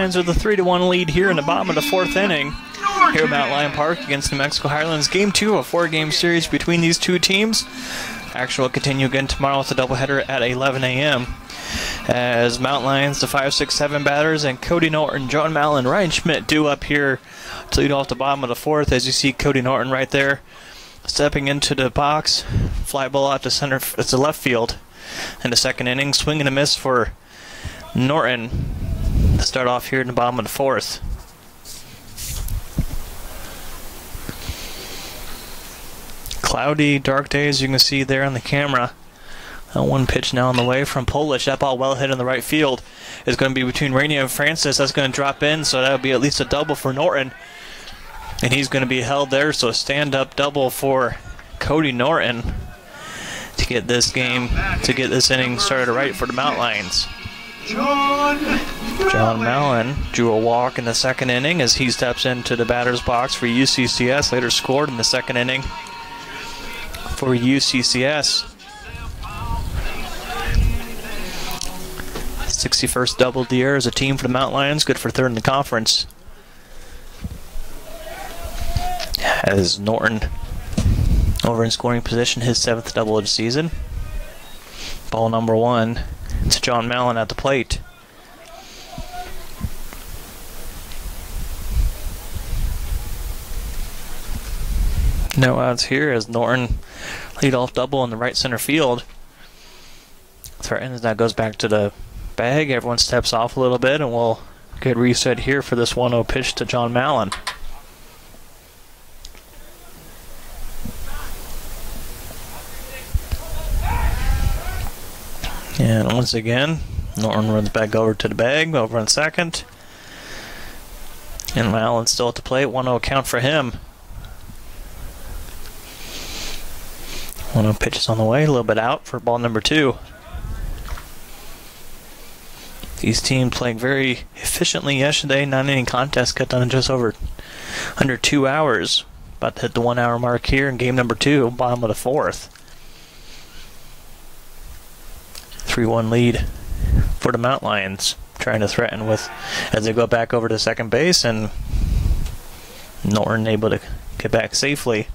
A: With a 3-1 lead here in the bottom of the fourth inning here at Mount Lion Park against New Mexico Highlands. Game 2 of a 4-game series between these two teams. Action will continue again tomorrow with a doubleheader at 11 a.m. As Mount Lions, the 5, 6, 7 batters, and Cody Norton, John Mallon, Ryan Schmidt due up here to lead off the bottom of the fourth. As you see Cody Norton right there stepping into the box. Fly ball out to center, it's a left field in the second inning. Swing and a miss for Norton to start off here in the bottom of the fourth. Cloudy, dark days you can see there on the camera. One pitch now on the way from Polish. That ball well hit in the right field. Is going to be between Rainey and Francis. That's going to drop in, so that'll be at least a double for Norton. And he's going to be held there, so a stand-up double for Cody Norton to get this game, to get this inning started right for the Mountain Lions. John Mallon drew a walk in the second inning as he steps into the batter's box for UCCS. Later scored in the second inning for UCCS. 61st double of the year as a team for the Mountain Lions, good for third in the conference. As Norton over in scoring position, his 7th double of the season. Ball number 1 to John Mallon at the plate. No outs here as Norton leadoff double in the right center field. Threatens, that goes back to the bag. Everyone steps off a little bit, and we'll get reset here for this 1-0 pitch to John Mallon. And once again, Norton runs back over to the bag, over on second. And Mallon still at the plate, 1-0 count for him. 1-0 pitches on the way, a little bit out for ball number 2. These teams playing very efficiently yesterday. 9-inning contest cut done in just under 2 hours. About to hit the 1 hour mark here in game number 2, bottom of the 4th. 3-1 lead for the Mountain Lions, trying to threaten with as they go back over to second base, and Norton able to get back safely.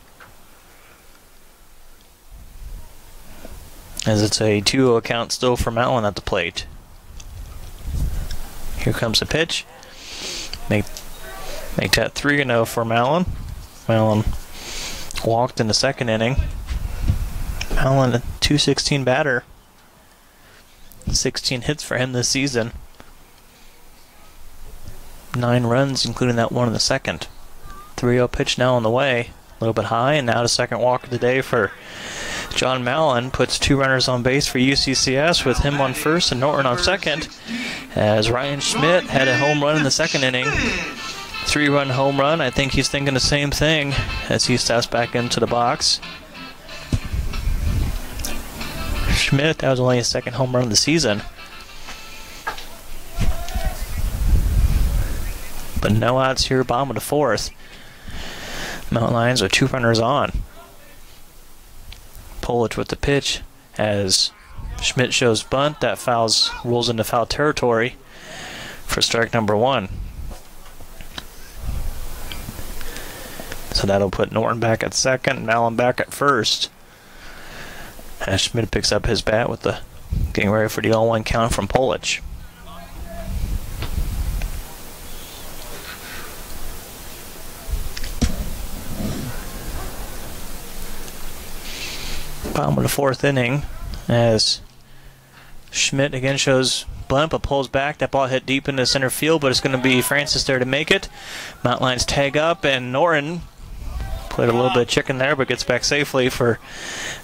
A: As it's a 2-0 count still for Mallon at the plate. Here comes the pitch. Make that 3-0 for Mallon. Mallon walked in the second inning. Mallon, a .216 batter. 16 hits for him this season. 9 runs, including that one in the second. 3-0 pitch now on the way. A little bit high, and now the second walk of the day for John Mallon. Puts 2 runners on base for UCCS with him on first and Norton on second. As Ryan Schmidt had a home run in the second inning. 3-run home run. I think he's thinking the same thing as he steps back into the box. Schmidt, that was only his second home run of the season. But no outs here, bottom of the 4th. Mountain Lions with 2 runners on. Polish with the pitch as Schmidt shows bunt. That rolls into foul territory for strike number 1. So that'll put Norton back at second, Mallon back at first. As Schmidt picks up his bat with the getting ready for the 0-1 count from Polish. Bottom of the 4th inning as Schmidt again shows bunt but pulls back. That ball hit deep into center field, but it's going to be Francis there to make it. Mountain Lions tag up, and Norton played a little bit of chicken there but gets back safely for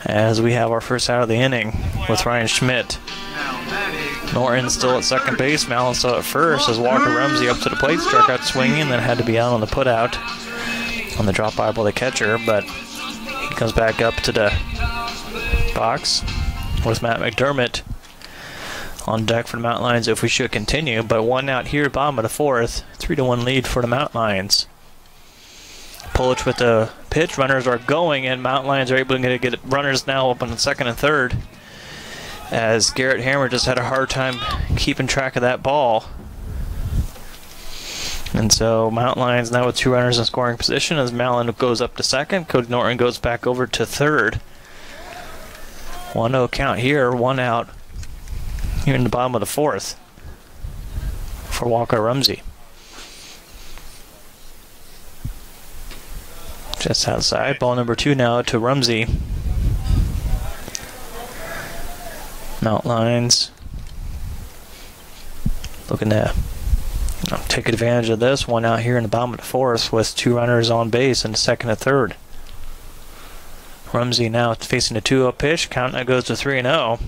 A: as we have our first out of the inning with Ryan Schmidt. Norton still at second base, Mallon still at first as Walker Rumsey up to the plate, struck out swinging, and then had to be out on the put out on the drop by the catcher, but he comes back up to the box with Matt McDermott on deck for the Mountain Lions if we should continue. But 1 out here, bottom of the 4th, 3-1 lead for the Mountain Lions. Polish with the pitch, runners are going, and Mountain Lions are able to get runners now up on the second and third as Garrett Hammer just had a hard time keeping track of that ball. And so Mountain Lions now with 2 runners in scoring position as Mallon goes up to second. Cody Norton goes back over to third. 1-0 count here, 1 out here in the bottom of the 4th for Walker Rumsey. Just outside, ball number 2 now to Rumsey. Mountain Lions looking to take advantage of this. 1 out here in the bottom of the 4th with 2 runners on base in the second and third. Rumsey now facing a 2-0 pitch. Count now goes to 3-0.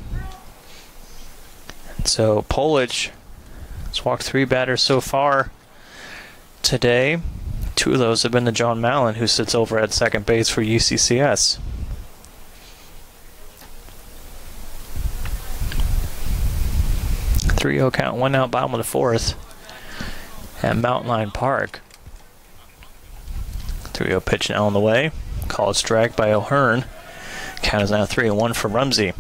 A: So Polish has walked 3 batters so far today. 2 of those have been to John Mallon, who sits over at second base for UCCS. 3-0 count, 1 out, bottom of the 4th at Mountain Line Park. 3-0 pitch now on the way. Called strike by O'Hearn. Count is now 3-1 for Rumsey.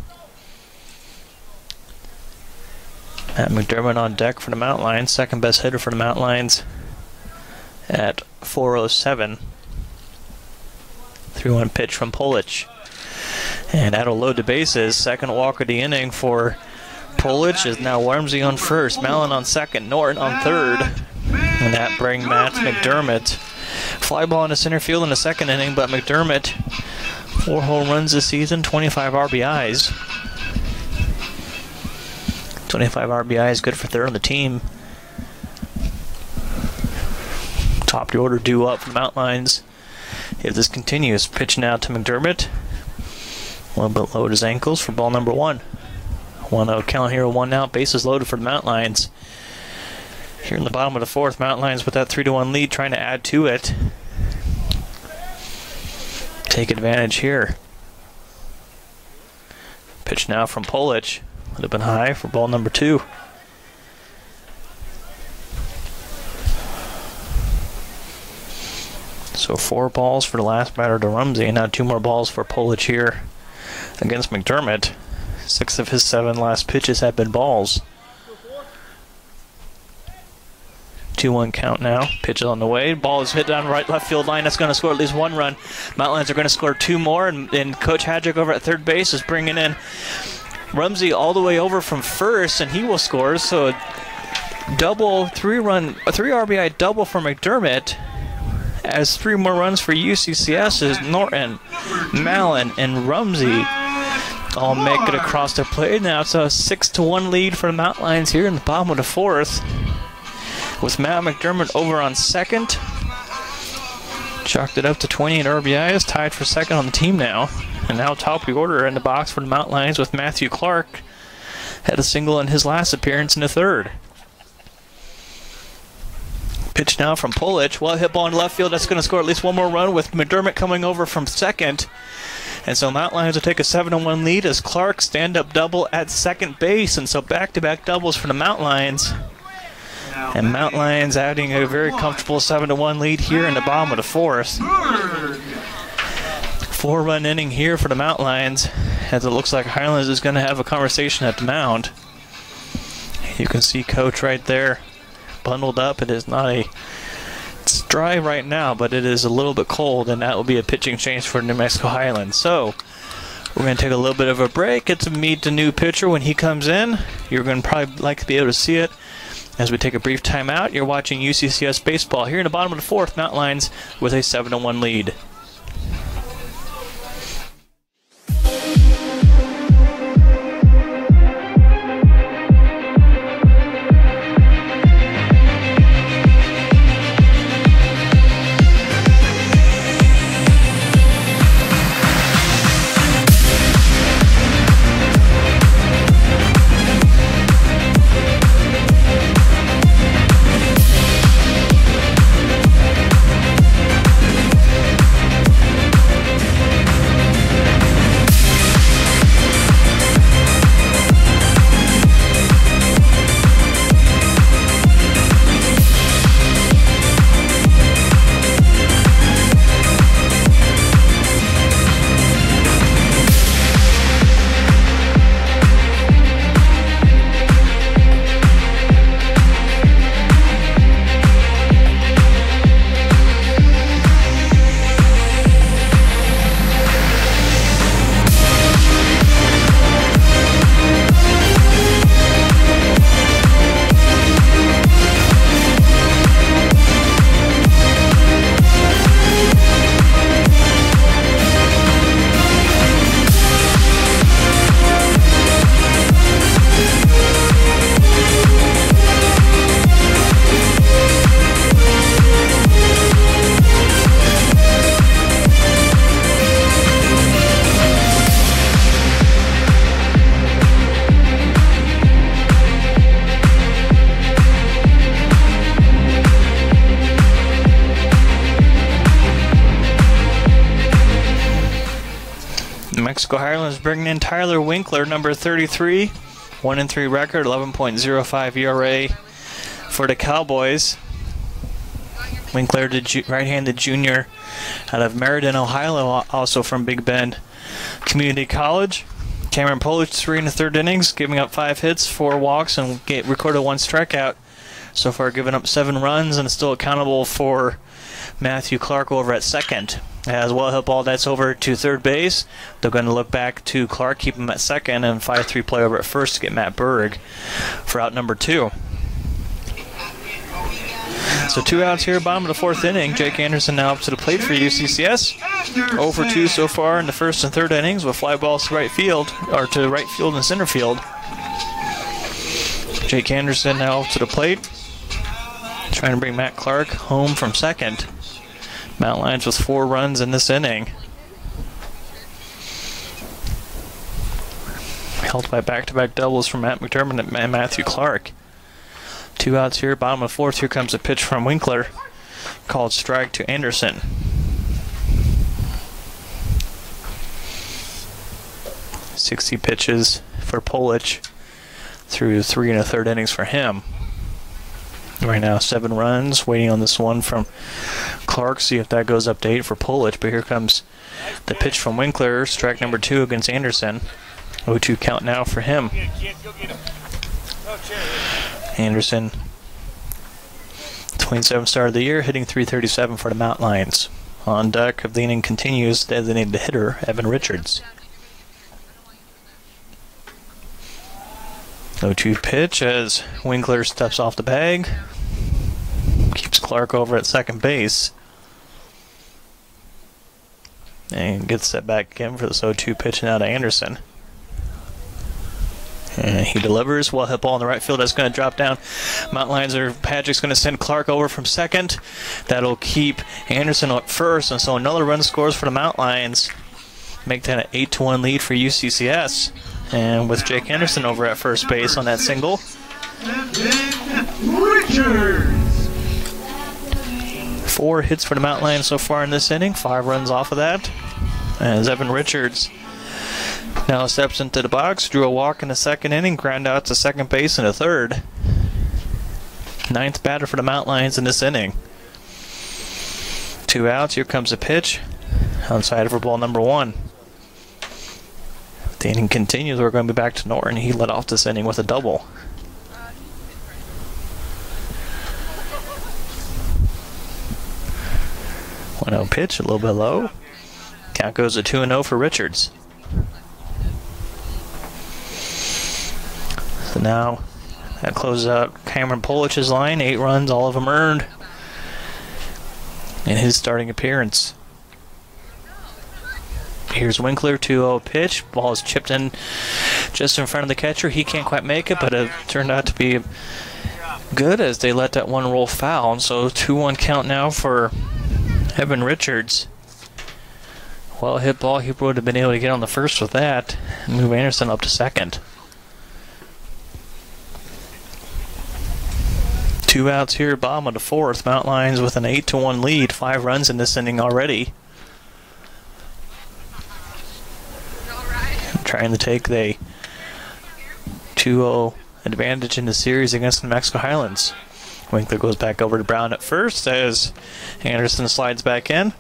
A: Matt McDermott on deck for the Mountain Lions, second best hitter for the Mountain Lions at 407. 3-1 pitch from Polish. And that'll load the bases. Second walk of the inning for Polish is now Rumsey on first, Mallon on second, Norton on third. And that brings Matt McDermott. Fly ball into center field in the second inning, but McDermott, 4 home runs this season, 25 RBIs. 25 RBIs, good for third on the team. Top of the order due up for the Mountain Lions if this continues. Pitch now to McDermott. A little bit low at his ankles for ball number 1. 1-0 count here, 1 out, bases loaded for the Mountain Lions. Here in the bottom of the 4th, Mountain Lions with that 3-1 lead, trying to add to it. Take advantage here. Pitch now from Polish. Would have been high for ball number 2. So 4 balls for the last batter to Rumsey, and now 2 more balls for Polish here against McDermott. 6 of his 7 last pitches have been balls. 2-1 count now. Pitch on the way. Ball is hit down right left field line. That's going to score at least 1 run. Mountain Lions are going to score 2 more, and Coach Hadjic over at third base is bringing in Rumsey all the way over from first, and he will score. So a double, 3 RBI double for McDermott. As 3 more runs for UCCS is Norton, Mallon, and Rumsey all make it across the plate. Now it's a 6-1 lead for the Mountain Lions here in the bottom of the 4th. With Matt McDermott over on second. Chalked it up to 28 RBIs, tied for second on the team now. And now top of the order in the box for the Mountain Lions with Matthew Clark. Had a single in his last appearance in the 3rd. Pitch now from Polish. Well hit ball in left field. That's going to score at least 1 more run with McDermott coming over from second. And so Mountain Lions will take a 7-1 lead as Clark stand-up double at second base. And so back-to-back doubles for the Mountain Lions. And Mountain Lions adding a very comfortable 7-1 lead here in the bottom of the 4th. 4-run inning here for the Mountain Lions, as it looks like Highlands is going to have a conversation at the mound. You can see Coach right there, bundled up. It is not it's dry right now, but it is a little bit cold, and that will be a pitching change for New Mexico Highlands. So we're going to take a little bit of a break, get to meet the new pitcher when he comes in. You're going to probably like to be able to see it. As we take a brief timeout, you're watching UCCS baseball here in the bottom of the 4th, Mountain Lions with a 7-1 lead. Mexico Highlands bringing in Tyler Winkler, number 33. 1-3 record, 11.05 ERA for the Cowboys. Winkler, the right-handed junior out of Meriden, Ohio, also from Big Bend Community College. Cameron Polish, 3 1/3 innings, giving up 5 hits, 4 walks, and recorded 1 strikeout. So far, giving up 7 runs, and still accountable for Matthew Clark over at second. As well, hit ball that's over to third base. They're going to look back to Clark, keep him at second, and 5-3 play over at first to get Matt Berg for out number 2. So 2 outs here, bottom of the 4th inning. Jake Anderson now up to the plate for UCCS. 0 for 2 so far in the 1st and 3rd innings with fly balls to right field, or to right field and center field. Jake Anderson now up to the plate, trying to bring Matt Clark home from second. Mountain Lions with 4 runs in this inning. Helped by back-to-back doubles from Matt McDermott and Matthew Clark. 2 outs here, bottom of 4th. Here comes a pitch from Winkler, called strike to Anderson. .60 pitches for Polish through 3 1/3 innings for him. Right now, 7 runs, waiting on this one from Clark, see if that goes up to 8 for Polish. But here comes the pitch from Winkler, strike number 2 against Anderson. 0-2 count now for him. Anderson, 27th start of the year, hitting .337 for the Mountain Lions. On deck of the inning continues, designated hitter Evan Richards. 0-2 pitch as Winkler steps off the bag. Keeps Clark over at second base. And gets set back again for this 0-2 pitch now to Anderson. And he delivers. Well hit ball in the right field. That's going to drop down. Mountain Lions or Patrick's going to send Clark over from second. That'll keep Anderson up first. And so another run scores for the Mountain Lions. Make that an 8-1 lead for UCCS. And with Jake Anderson over at first base on that single. Richards. 4 hits for the Mountain Lions so far in this inning. 5 runs off of that. As Evan Richards now steps into the box, drew a walk in the 2nd inning, ground out to second base in the 3rd. 9th batter for the Mountain Lions in this inning. 2 outs. Here comes a pitch outside for ball number 1. The inning continues. We're going to be back to Norton. He led off this inning with a double. 1-0 pitch, a little bit low. Count goes to 2-0 for Richards. So now that closes out Cameron Polish's line. 8 runs, all of them earned in his starting appearance. Here's Winkler, 2-0 pitch. Ball is chipped in just in front of the catcher. He can't quite make it, but it turned out to be good as they let that one roll foul. And so 2-1 count now for Evan Richards. Well hit ball. He would have been able to get on the first with that and move Anderson up to second. 2 outs here, bottom of the 4th. Mountain Lions with an 8-1 lead. 5 runs in this inning already. Trying to take the 2-0 advantage in the series against the New Mexico Highlands. Winkler goes back over to Brown at first as Anderson slides back in.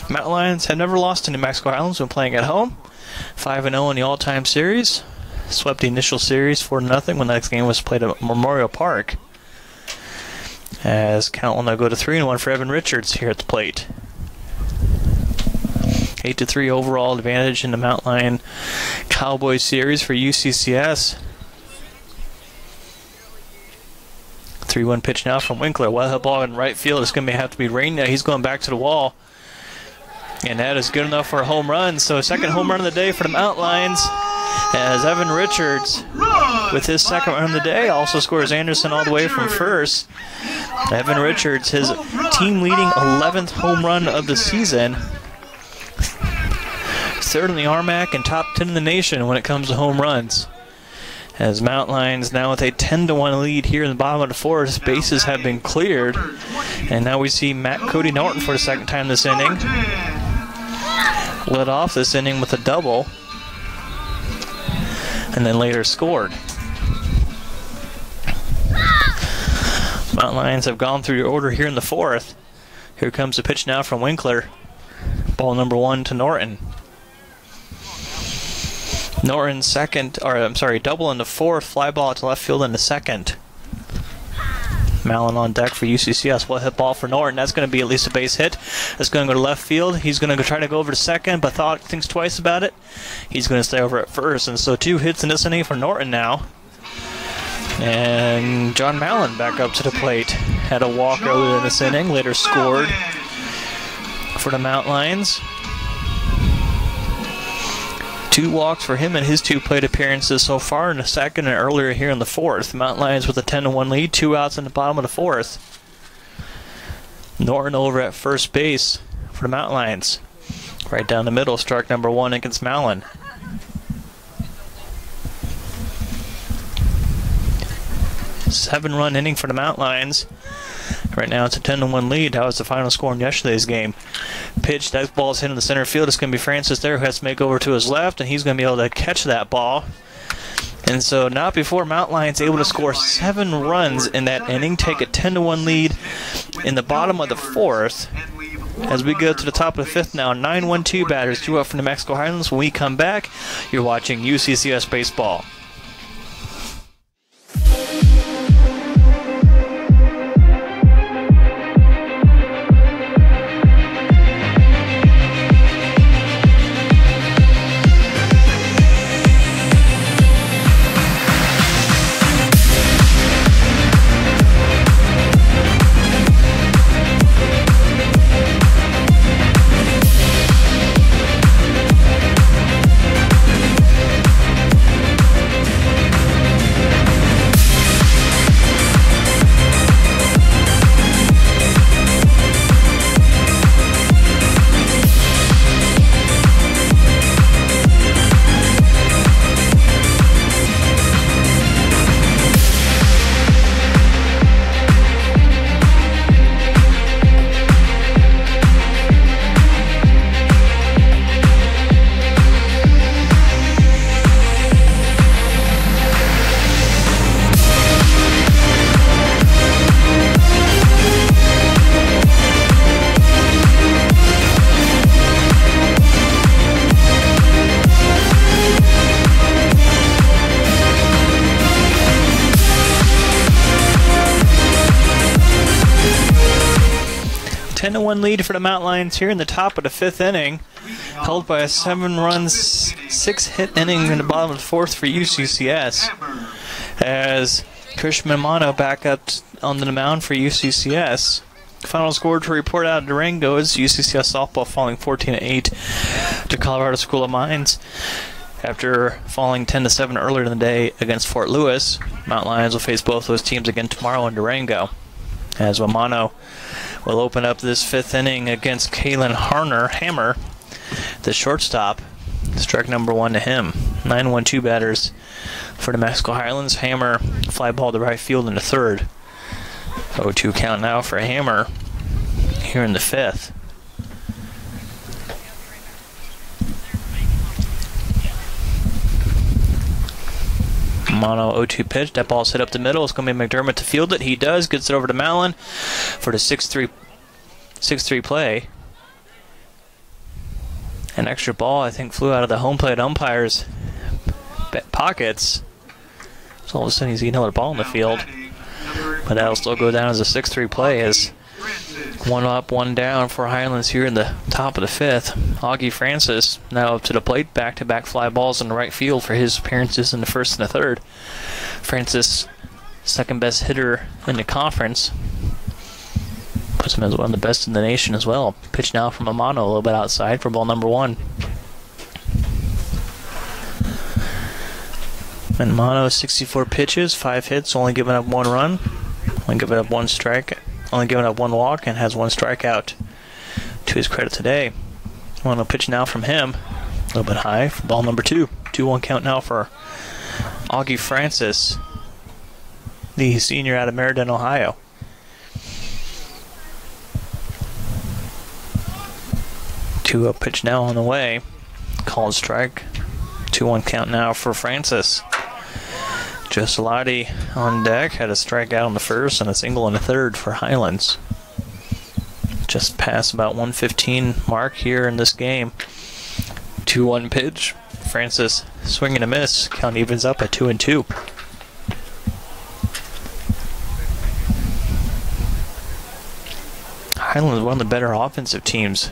A: Mountain Lions have never lost to New Mexico Highlands when playing at home. 5-0 in the all-time series. Swept the initial series 4-0 when the next game was played at Memorial Park. As count will now go to 3-1 for Evan Richards here at the plate. 8-3 overall advantage in the Mountain Lion Cowboys series for UCCS. 3-1 pitch now from Winkler. Well hit ball in right field. It's going to have to be rained now. He's going back to the wall. And that is good enough for a home run. So 2nd home run of the day for the Mountain Lions. As Evan Richards, with his 2nd run of the day, also scores Anderson all the way from first. Evan Richards, his team-leading 11th home run of the season. 3rd in the RMAC and top 10 in the nation when it comes to home runs. As Mountain Lions now with a 10-1 lead here in the bottom of the 4th. Bases have been cleared. And now we see Cody Norton for the 2nd time this inning. led off this inning with a double and then later scored. Mountain Lions have gone through your order here in the fourth. Here comes the pitch now from Winkler. Ball number 1 to Norton. Norton double in the fourth, fly ball to left field in the second. Mallon on deck for UCCS. Well hit ball for Norton. That's going to be at least a base hit. That's going to go to left field. He's going to try to go over to second, but thinks twice about it. He's going to stay over at first. And so 2 hits in this inning for Norton now. And John Mallon back up to the plate. Had a walk earlier in this inning. Later scored for the Mountain Lions. 2 walks for him in his 2 plate appearances so far in the second and earlier here in the fourth. Mountain Lions with a 10-1 lead, 2 outs in the bottom of the fourth. Norton over at first base for the Mountain Lions. Right down the middle, strike number 1 against Mallon. Seven-run inning for the Mountain Lions. Right now it's a 10-1 lead. That was the final score in yesterday's game. Pitch, that ball's hitting the center field. It's going to be Francis there who has to make over to his left, and he's going to be able to catch that ball. And so not before Mountain Lions able to score 7 runs in that inning, take a 10-1 lead in the bottom of the fourth. As we go to the top of the fifth now, 9-1-2 batters, 2 up from New Mexico Highlands. When we come back, you're watching UCCS Baseball. Lead for the Mountain Lions here in the top of the fifth inning, held by a 7-run, 6-hit inning in the bottom of the fourth for UCCS, as Christian Mamano back up on the mound for UCCS. Final score to report out of Durango is UCCS softball falling 14-8 to Colorado School of Mines after falling 10-7 earlier in the day against Fort Lewis. Mountain Lions will face both those teams again tomorrow in Durango, as Mamano will open up this fifth inning against Kalen Hammer, the shortstop. Strike number 1 to him. 9-1-2 batters for the Mexico Highlands. Hammer, fly ball to right field in the third. 0-2 count now for Hammer here in the fifth. Mono 0-2 pitch. That ball's hit up the middle. It's going to be McDermott to field it. He does. Gets it over to Mallon for the 6-3 play. An extra ball, I think, flew out of the home plate umpire's pockets. So all of a sudden he's getting another ball in the field. But that'll still go down as a 6-3 play, as 1 up, 1 down for Highlands here in the top of the fifth. Augie Francis now up to the plate, back-to-back fly balls in the right field for his appearances in the first and the third. Francis, second best hitter in the conference, puts him as one of the best in the nation as well. Pitch now from Amano, a little bit outside for ball number 1. And Amano, 64 pitches, 5 hits, only giving up 1 run, only giving up 1 strike, only giving up 1 walk, and has 1 strikeout to his credit today. Amano pitch now from him, a little bit high for ball number 2. 2-1 count now for Augie Francis, the senior out of Meriden, Ohio. 2-0 pitch now on the way. Called strike. 2-1 count now for Francis. Joe Salati on deck. Had a strikeout on the first and a single in the third for Highlands. Just past about 115 mark here in this game. 2-1 pitch. Francis swinging a miss. Count evens up at 2-2. Highlands is one of the better offensive teams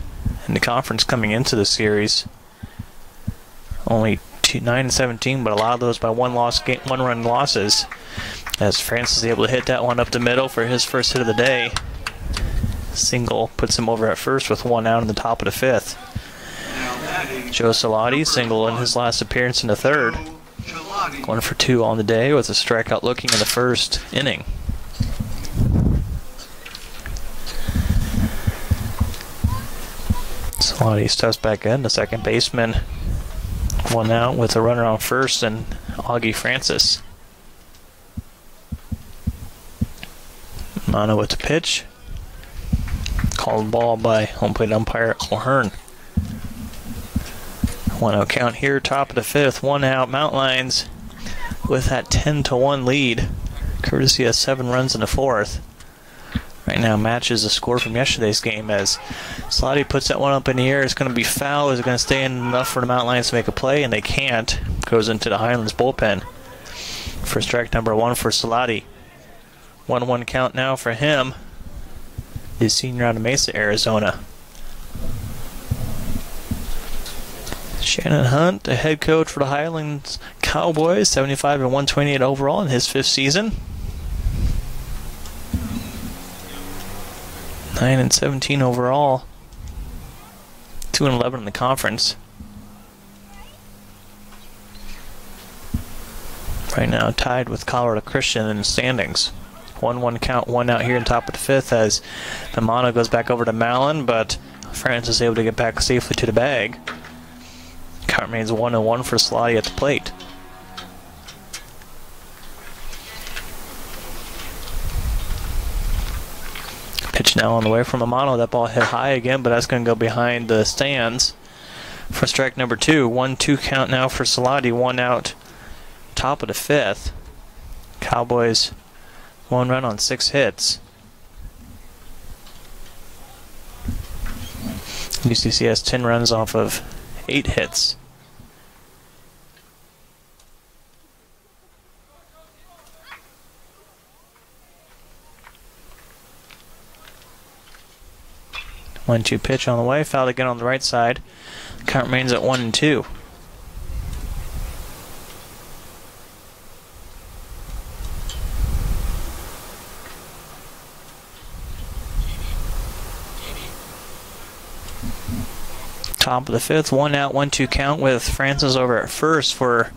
A: in the conference coming into the series. Only 9-17, but a lot of those by one-run losses. As Francis is able to hit that one up the middle for his first hit of the day. Single puts him over at first with 1 out in the top of the 5th. Joe Salati single in his last appearance in the 3rd. 1 for 2 on the day with a strikeout looking in the first inning. Salati steps back in, the second baseman. 1 out with a runner on first and Augie Francis. Mono with the pitch. Called ball by home plate umpire O'Hearn. 1-0 count here, top of the 5th. 1 out, Mountain Lions with that 10-1 lead, courtesy of 7 runs in the 4th. Right now matches the score from yesterday's game as Salati puts that one up in the air. It's going to be foul. Is it going to stay in enough for the Mountain Lions to make a play? And they can't. Goes into the Highlands bullpen. For strike number 1 for Salati. 1-1 count now for him. His senior out of Mesa, Arizona. Shannon Hunt, the head coach for the Highlands Cowboys, 75 and 128 overall in his 5th season. 9-17 overall. 2-11 in the conference. Right now tied with Colorado Christian in the standings. 1-1 count, 1 out here in top of the 5th as the mono goes back over to Malin, but Francis is able to get back safely to the bag. Count remains 1-1 for Salati at the plate. Pitch now on the way from Amano. That ball hit high again, but that's going to go behind the stands for strike number 2. 1-2 count now for Salati. 1 out, top of the 5th. Cowboys 1 run on 6 hits. UCCS 10 runs off of 8 hits. One-two pitch on the way, fouled again on the right side. Count remains at 1-2. Top of the 5th, 1 out, 1-2 count with Francis over at first for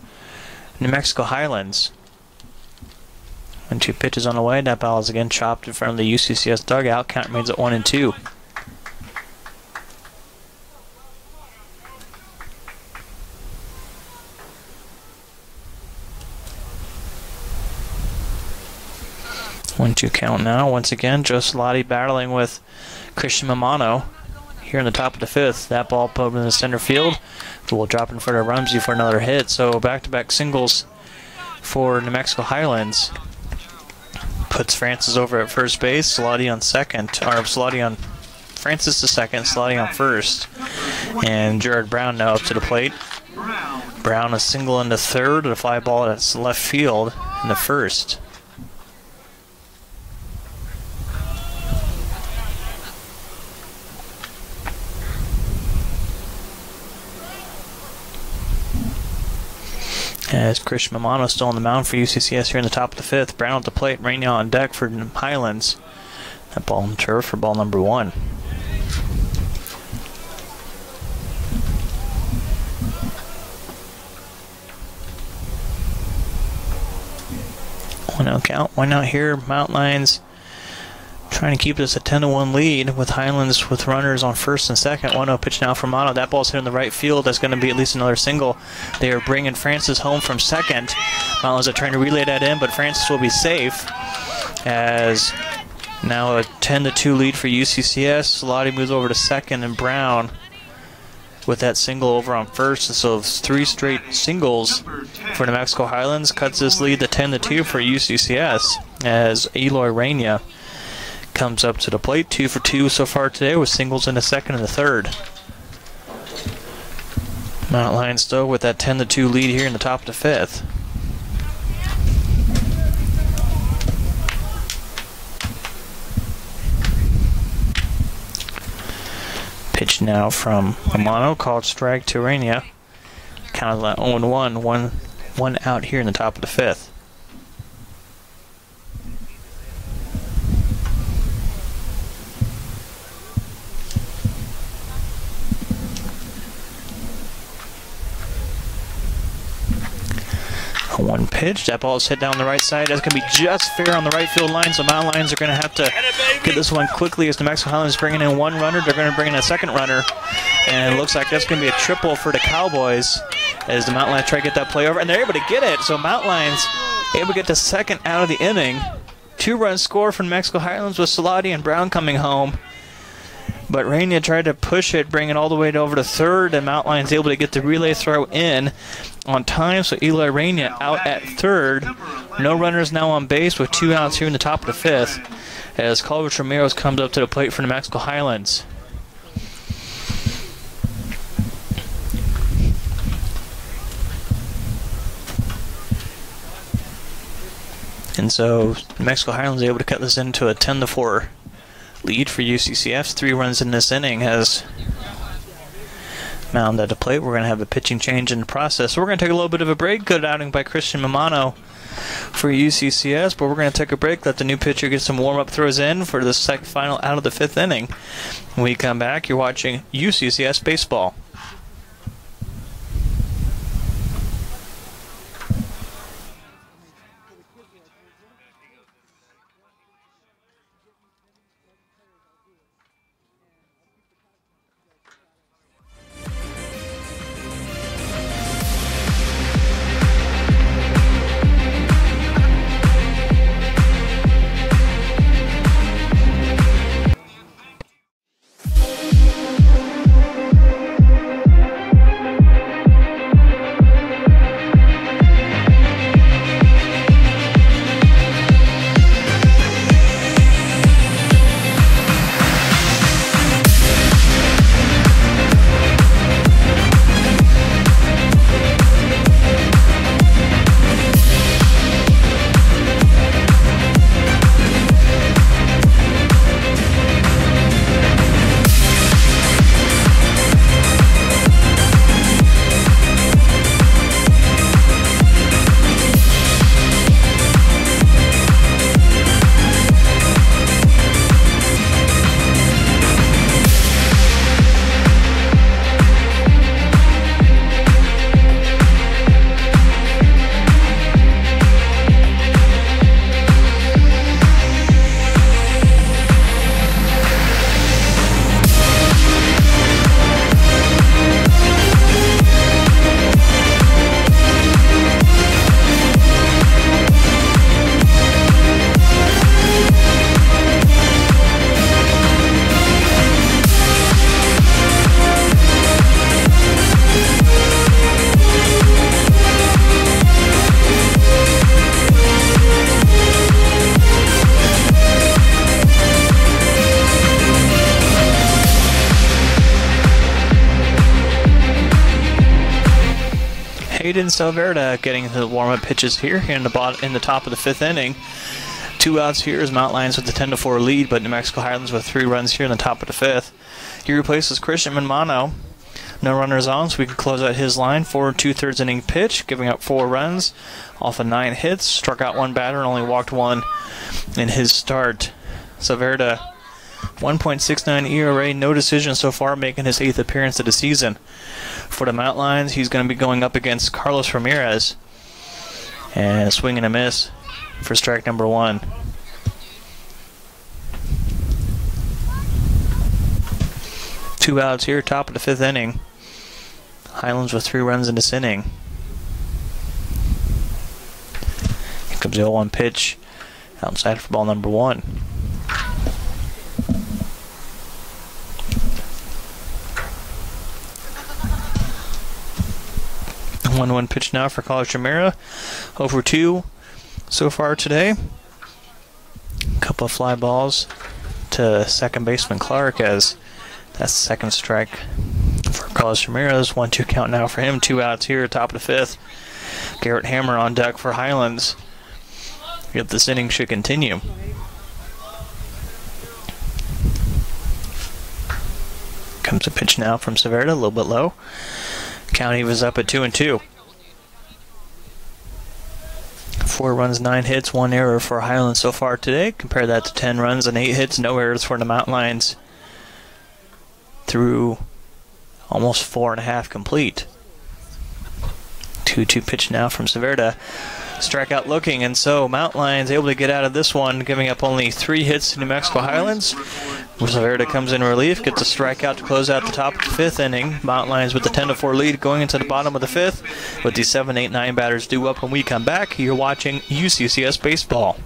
A: New Mexico Highlands. 1-2 pitches on the way. That ball is again chopped in front of the UCCS dugout. Count remains at 1-2. One-two count now. Once again, Joe Salati battling with Christian Mamano here in the top of the 5th. That ball put in the center field. Will drop in front of Rumsey for another hit. So back-to-back singles for New Mexico Highlands. Puts Francis over at first base. Salati on second. Or Salati on Francis to second. Salati on first. And Jared Brown now up to the plate. Brown a single in the 3rd. A fly ball that's left field in the 1st. As Christian Mamano still on the mound for UCCS here in the top of the 5th. Brown at the plate, right now on deck for Highlands. That ball in turf for ball number 1. One out count, 1 out here. Mountain Lions trying to keep this a 10-1 lead with Highlands with runners on first and second. 1-0 pitch now for Mono. That ball's hit in the right field. That's going to be at least another single. They are bringing Francis home from second. Mountains are trying to relay that in, but Francis will be safe as now a 10-2 lead for UCCS. Salati moves over to second, and Brown with that single over on first. So 3 straight singles for New Mexico Highlands cuts this lead to 10-2 for UCCS as Eloy Rania comes up to the plate. 2 for 2 so far today with singles in the second and the third. Mount Lions still with that 10-2 lead here in the top of the fifth. Pitch now from Amano, called strike to Rania. Count of 0-1, one out here in the top of the fifth. One pitch, that ball is hit down the right side. That's going to be just fair on the right field line, so Mountain Lions are going to have to get this one quickly as New Mexico Highlands bringing in 1 runner. They're going to bring in a second runner, and it looks like that's going to be a triple for the Cowboys as the Mountain Lions try to get that play over, and they're able to get it. So Mountain Lions able to get the second out of the inning. 2-run score for New Mexico Highlands with Salati and Brown coming home. But Rania tried to push it, bring it all the way over to third, and Mountain Lions able to get the relay throw in on time. So Eloy Rania out at third. No runners now on base with 2 outs here in the top of the fifth as Calvert Ramirez comes up to the plate for New Mexico Highlands. And so New Mexico Highlands able to cut this into a 10-4 lead for UCCS. 3 runs in this inning has Mound at the plate. We're going to have a pitching change in the process. So we're going to take a little bit of a break. Good outing by Christian Mamano for UCCS, but we're going to take a break, let the new pitcher get some warm-up throws in for the second final out of the 5th inning. When we come back, you're watching UCCS Baseball. Hayden Salverda getting the warm-up pitches here in the top of the 5th inning. 2 outs here as Mount Lions with the 10-4 lead, but New Mexico Highlands with 3 runs here in the top of the 5th. He replaces Christian Manmano. No runners on, so we can close out his line. 4 2/3 inning pitch, giving up 4 runs off of 9 hits. Struck out 1 batter and only walked 1 in his start. Salverda, 1.69 ERA, no decision so far, making his 8th appearance of the season. For the Mount Lions, he's going to be going up against Carlos Ramirez. And a swing and a miss for strike number 1. Two outs here, top of the 5th inning. Highlands with 3 runs in this inning. Here comes the 0-1 pitch outside for ball number 1. 1-1 pitch now for College Jumeirah. Over 2 so far today. A couple of fly balls to second baseman Clark, as that's the second strike for College Jumeirah. 1-2 count now for him. 2 outs here, top of the 5th. Garrett Hammer on deck for Highlands. If this inning should continue. Comes a pitch now from Severda, a little bit low. County was up at 2-2. 4 runs, 9 hits, 1 error for Highlands so far today. Compare that to 10 runs and 8 hits, no errors for the Mountain Lions through almost 4.5 complete. 2-2 pitch now from Severda. Strikeout looking, and so Mountain Lions able to get out of this one, giving up only 3 hits to New Mexico Highlands. Severda comes in relief, gets a strikeout to close out the top of the 5th inning. Mountain Lions with the 10-4 lead going into the bottom of the 5th, with the 7, 8, 9 batters due up when we come back. You're watching UCCS Baseball.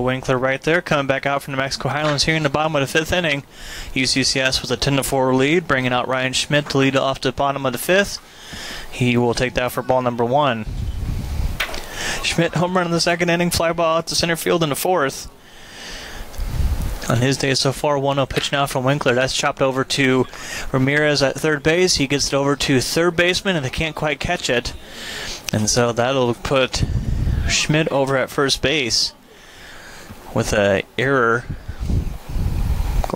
A: Winkler right there, coming back out from New Mexico Highlands here in the bottom of the 5th inning. UCCS with a 10-4 lead, bringing out Ryan Schmidt to lead off the bottom of the 5th. He will take that for ball number 1. Schmidt home run in the 2nd inning, fly ball out to center field in the 4th. On his day so far, 1-0 pitch now from Winkler. That's chopped over to Ramirez at third base. He gets it over to third baseman, and they can't quite catch it. And so that'll put Schmidt over at first base with an error.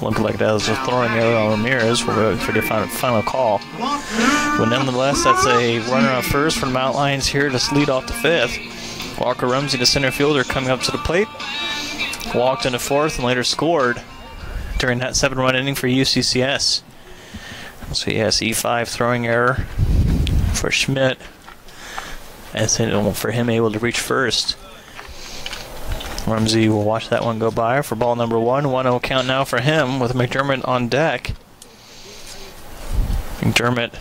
A: Looked like that was a throwing error on Ramirez. We'll go for the final call. But nonetheless, that's a runner on first for the Mountain Lions here to lead off the 5th. Walker Rumsey, the center fielder, coming up to the plate. Walked in the 4th and later scored during that 7-run inning for UCCS. So yes, E5 throwing error for Schmidt, as for him able to reach first. Rumsey will watch that one go by for ball number 1. 1-0 count now for him with McDermott on deck. McDermott.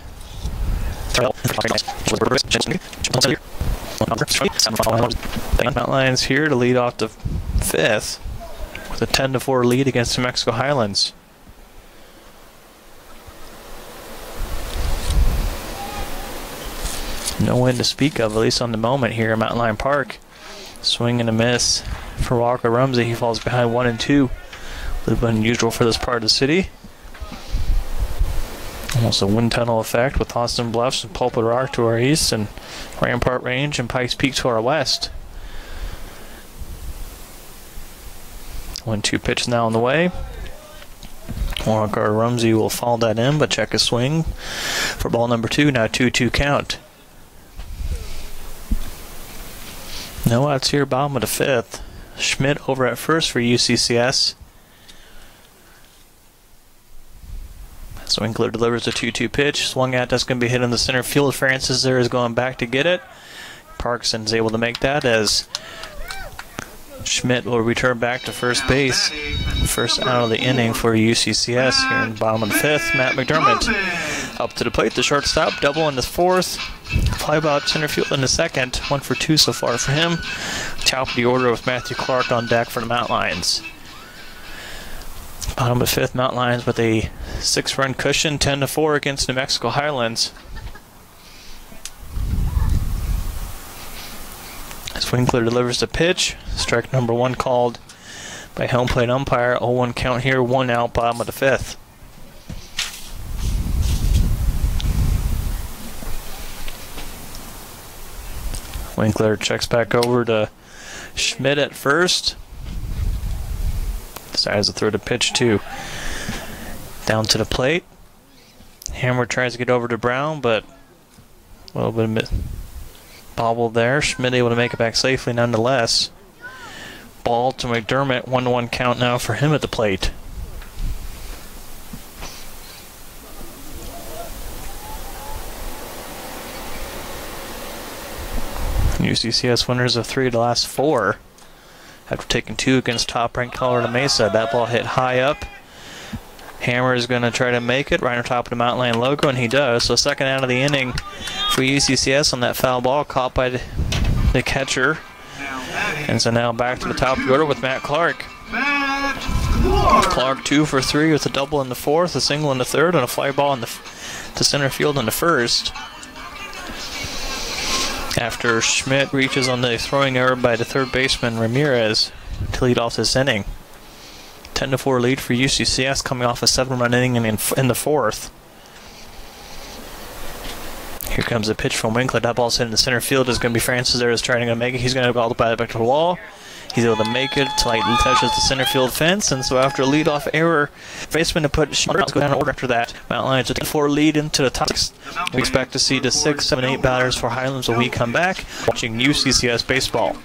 A: Mountain Lions here to lead off the 5th with a 10-4 lead against New Mexico Highlands. No wind to speak of, at least on the moment here at Mountain Lion Park. Swing and a miss for Walker Rumsey. He falls behind 1-2. A little bit unusual for this part of the city. Almost a wind tunnel effect with Austin Bluffs and Pulpit Rock to our east and Rampart Range and Pikes Peak to our west. 1-2 pitch now on the way. Walker Rumsey will fall that in, but check his swing for ball number 2. Now 2-2 count. No outs here, bottom of the 5th. Schmidt over at first for UCCS. So Winkler delivers a 2-2 pitch. Swung at, that's going to be hit in the center field. Francis there is going back to get it. Parkinson's able to make that as Schmidt will return back to first base. First out of the inning for UCCS here in the bottom of the fifth. Matt McDermott up to the plate, the shortstop, double in the fourth. Fly ball center field in the second. 1 for 2 so far for him. Top of the order with Matthew Clark on deck for the Mountain Lions. Bottom of the fifth, Mountain Lions with a 6-run cushion, 10-4 against New Mexico Highlands. As Winkler delivers the pitch, strike number 1 called by home plate umpire. 0-1 count here, 1 out, bottom of the fifth. Winkler checks back over to Schmidt at first. Decides to throw the pitch to down to the plate. Hammer tries to get over to Brown, but a little bit of bobble there. Schmidt able to make it back safely nonetheless. Ball to McDermott, 1-1 count now for him at the plate. UCCS winners of 3 of the last 4 after taking 2 against top-ranked Colorado Mesa. That ball hit high up. Hammer is going to try to make it right on top of the Mountain Lion logo, and he does. So second out of the inning for UCCS on that foul ball caught by the catcher. And so now back to the top of the order with Matt Clark. Clark 2 for 3 with a double in the fourth, a single in the third, and a fly ball in to center field in the first. After Schmidt reaches on the throwing error by the third baseman Ramirez to lead off this inning. 10-4 lead for UCCS coming off a 7-run inning in the fourth. Here comes a pitch from Winkler. That ball's hit in the center field. Is going to be Francis there is trying to make it. He's going to go all the way back to the wall. He's able to make it till he touches the center field fence, and so after a leadoff error, baseman to put Schmidt go down order after that. Mountain Lions a 10-4 lead into the top 6. We expect to see the 6, 7, 8 batters for Highlands when we come back watching UCCS baseball.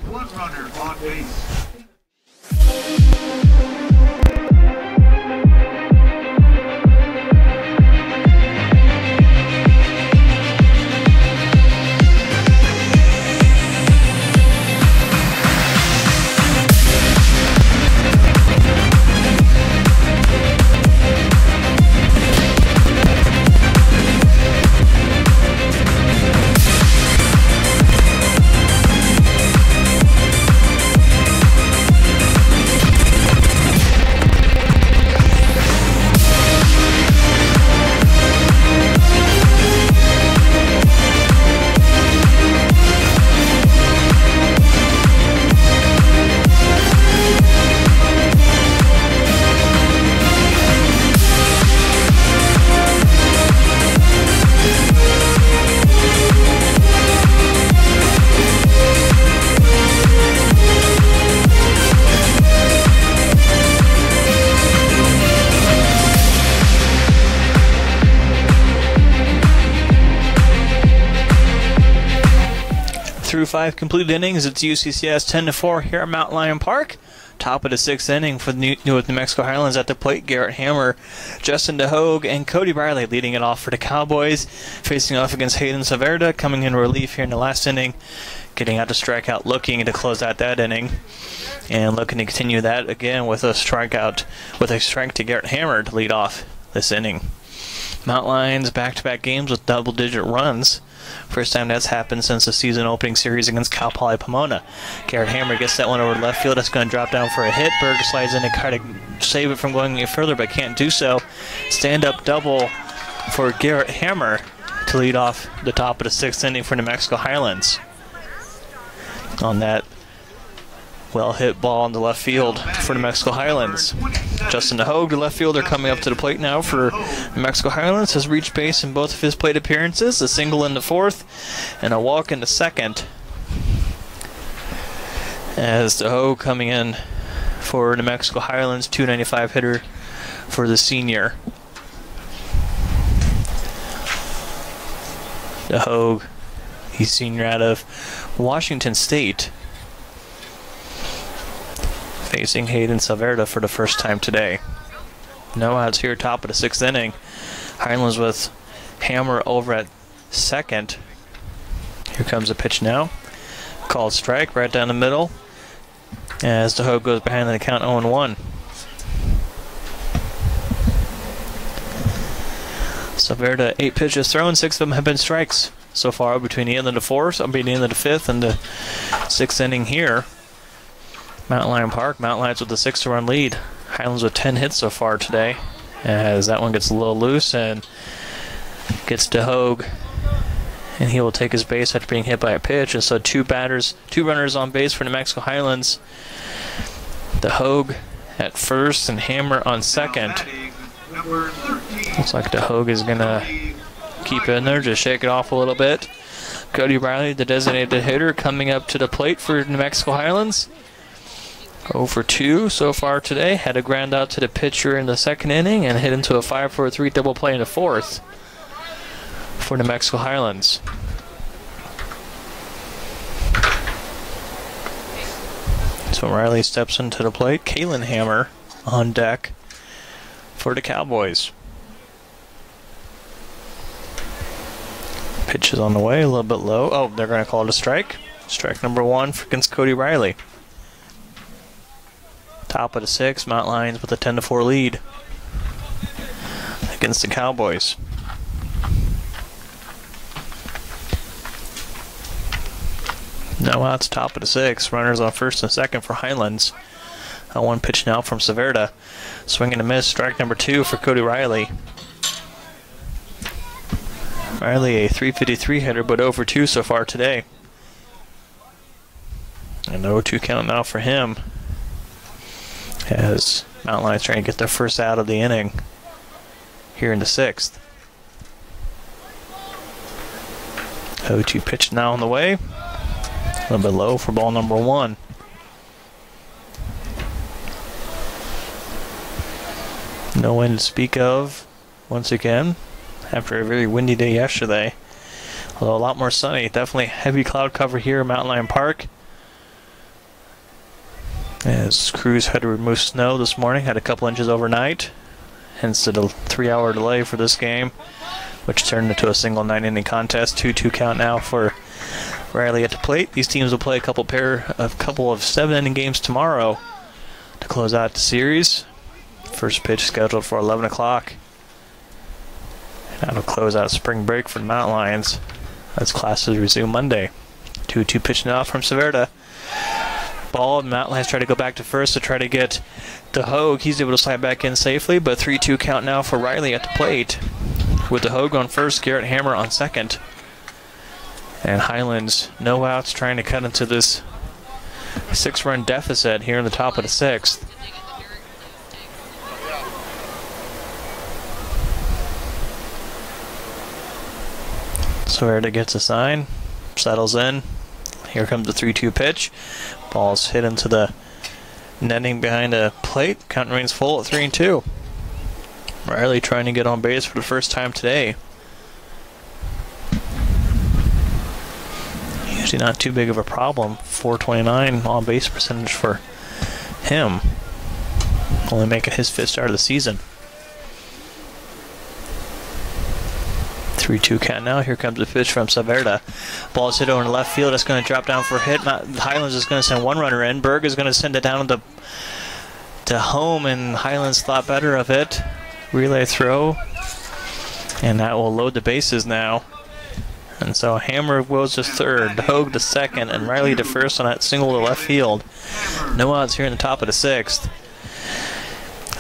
A: Through 5 completed innings, it's UCCS 10-4 here at Mount Lion Park. Top of the 6th inning for the New Mexico Highlands at the plate. Garrett Hammer, Justin DeHogue, and Cody Riley leading it off for the Cowboys. Facing off against Hayden Saverda, coming in relief here in the last inning. Getting out to strikeout, looking to close out that inning. And looking to continue that again with a strikeout, with a strike to Garrett Hammer to lead off this inning. Mount Lions back-to-back games with double-digit runs. First time that's happened since the season opening series against Cal Poly Pomona. Garrett Hammer gets that one over left field. That's going to drop down for a hit. Berger slides in to try to save it from going any further, but can't do so. Stand-up double for Garrett Hammer to lead off the top of the 6th inning for New Mexico Highlands. On that well-hit ball in the left field for New Mexico Highlands. Justin DeHogue, the left fielder, coming up to the plate now for New Mexico Highlands, has reached base in both of his plate appearances, a single in the fourth and a walk in the second. As DeHogue coming in for New Mexico Highlands, .295 hitter for the senior. DeHogue, he's senior out of Washington State. Facing Hayden Saverda for the first time today. No outs here, top of the 6th inning. Highlands with Hammer over at second. Here comes the pitch now. Called strike right down the middle as DeHogue goes behind the count 0-1. Saverda, 8 pitches thrown, 6 of them have been strikes so far between the end of the 4th, the end of the 5th, and the 6th inning here. Mountain Lion Park, Mountain Lions with a 6-run lead. Highlands with 10 hits so far today, as that one gets a little loose and gets to Hogue, and he will take his base after being hit by a pitch. And so 2 runners on base for New Mexico Highlands. The Hogue at first and Hammer on second. Looks like the Hogue is gonna keep in there, just shake it off a little bit. Cody Riley, the designated hitter, coming up to the plate for New Mexico Highlands. 0 for 2 so far today. Had a ground out to the pitcher in the 2nd inning and hit into a 5-for-3 double play in the 4th for New Mexico Highlands. So Riley steps into the plate. Kalen Hammer on deck for the Cowboys. Pitch is on the way, a little bit low. Oh, they're going to call it a strike. Strike number 1 against Cody Riley. Top of the 6th, Mount Lions with a 10-4 lead against the Cowboys. No outs, top of the 6th. Runners on first and second for Highlands. 1 pitch now from Saverda. Swing and a miss, strike number 2 for Cody Riley. Riley, a .353 hitter, but 0 for 2 so far today. An 0-2 count now for him, as Mountain Lions trying to get their first out of the inning here in the 6th. 0-2 pitch now on the way. A little bit low for ball number 1. No wind to speak of once again after a very windy day yesterday. Although a lot more sunny. Definitely heavy cloud cover here in Mountain Lion Park, as crews had to remove snow this morning. Had a couple inches overnight, hence the 3-hour delay for this game, which turned into a single 9-inning contest. 2-2 count now for Riley at the plate. These teams will play a couple of 7-inning games tomorrow to close out the series. First pitch scheduled for 11 o'clock. That'll close out spring break for the Mountain Lions as classes resume Monday. 2-2 pitch now from Saverda. Ball, and Mountain Lions try to go back to first to try to get the Hogue. He's able to slide back in safely, but 3-2 count now for Riley at the plate. With the Hogue on first, Garrett Hammer on second. And Highlands, no outs, trying to cut into this 6-run deficit here in the top of the 6th. Saverda gets a sign, settles in. Here comes the 3-2 pitch. Ball's hit into the netting behind the plate. Count remains full at 3-2. Riley trying to get on base for the first time today. Usually not too big of a problem. .429 on base percentage for him. Only making his 5th start of the season. 3-2 count now. Here comes the pitch from Saverda. Ball is hit over in left field. It's going to drop down for a hit. Highlands is going to send 1 runner in. Berg is going to send it down to home, and Highlands thought better of it. Relay throw, and that will load the bases now. And so Hammer goes to third, Hogue to second, and Riley to first on that single to left field. No outs here in the top of the 6th.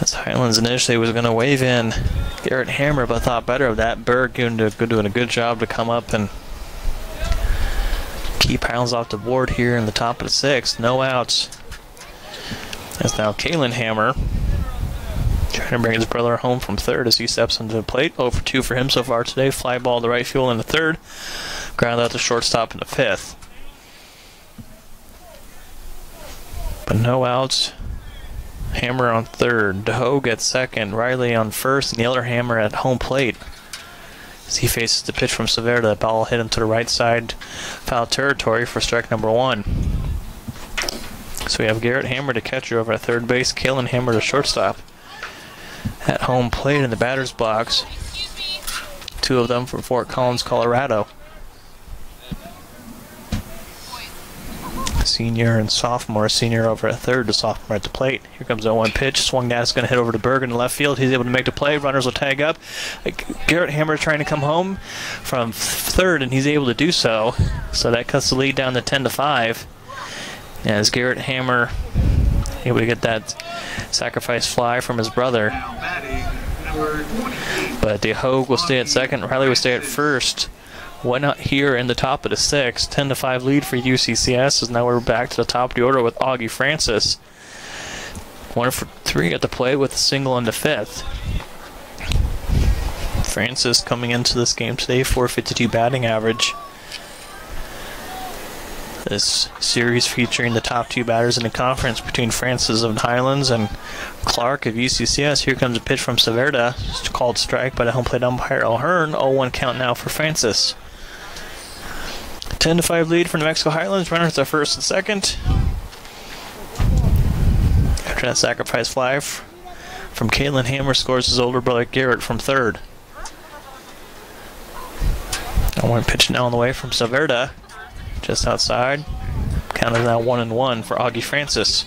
A: As Highlands initially was going to wave in Garrett Hammer, but thought better of that. Berg doing a good job to come up and keep Highlands off the board here in the top of the 6th. No outs. As now Kalen Hammer trying to bring his brother home from third as he steps into the plate. 0 for 2 for him so far today. Fly ball to right field in the 3rd. Ground out to shortstop in the 5th. But no outs. Hammer on third, Hogue at second, Riley on first, and the other Hammer at home plate. As he faces the pitch from Saverda, the ball hit into the right side foul territory for strike number 1. So we have Garrett Hammer to catcher over at third base, Kalen Hammer to shortstop at home plate in the batter's box. 2 of them from Fort Collins, Colorado. As Senior and sophomore. Senior over at third, the sophomore at the plate. Here comes the 0-1 pitch. Swung down. It's going to hit over to Berg in the left field. He's able to make the play. Runners will tag up. Garrett Hammer trying to come home from third, and he's able to do so. So that cuts the lead down to 10-5. As Garrett Hammer able to get that sacrifice fly from his brother. But DeHogue will stay at second. Riley will stay at first. One out here in the top of the sixth. 10-5 lead for UCCS. As now we're back to the top of the order with Augie Francis. 1 for 3 at the plate with a single in the fifth. Francis coming into this game today, .452 batting average. This series featuring the top 2 batters in the conference between Francis of Highlands and Clark of UCCS. Here comes a pitch from Severda. It's called strike by the home plate umpire O'Hearn. 0-1 count now for Francis. 10-5 lead for New Mexico Highlands. Runners at first and second. After that sacrifice fly from Caitlin Hammer, scores his older brother Garrett from third. 0-1 pitch now on the way from Severda. Just outside. Count is now 1-1 for Augie Francis.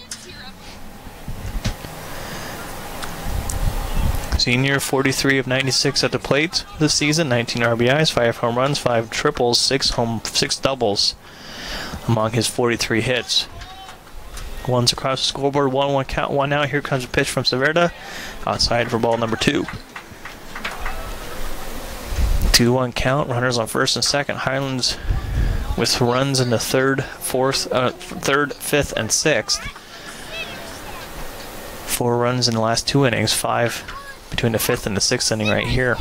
A: Senior, 43 of 96 at the plate this season. 19 RBIs, 5 home runs, 5 triples, 6 doubles among his 43 hits. One's across the scoreboard. 1-1 count. 1 out. Here comes a pitch from Severda. Outside for ball number 2. 2-1 count. Runners on first and second. Highlands with runs in the third, fifth, and sixth. 4 runs in the last 2 innings. 5 between the fifth and the sixth inning right here.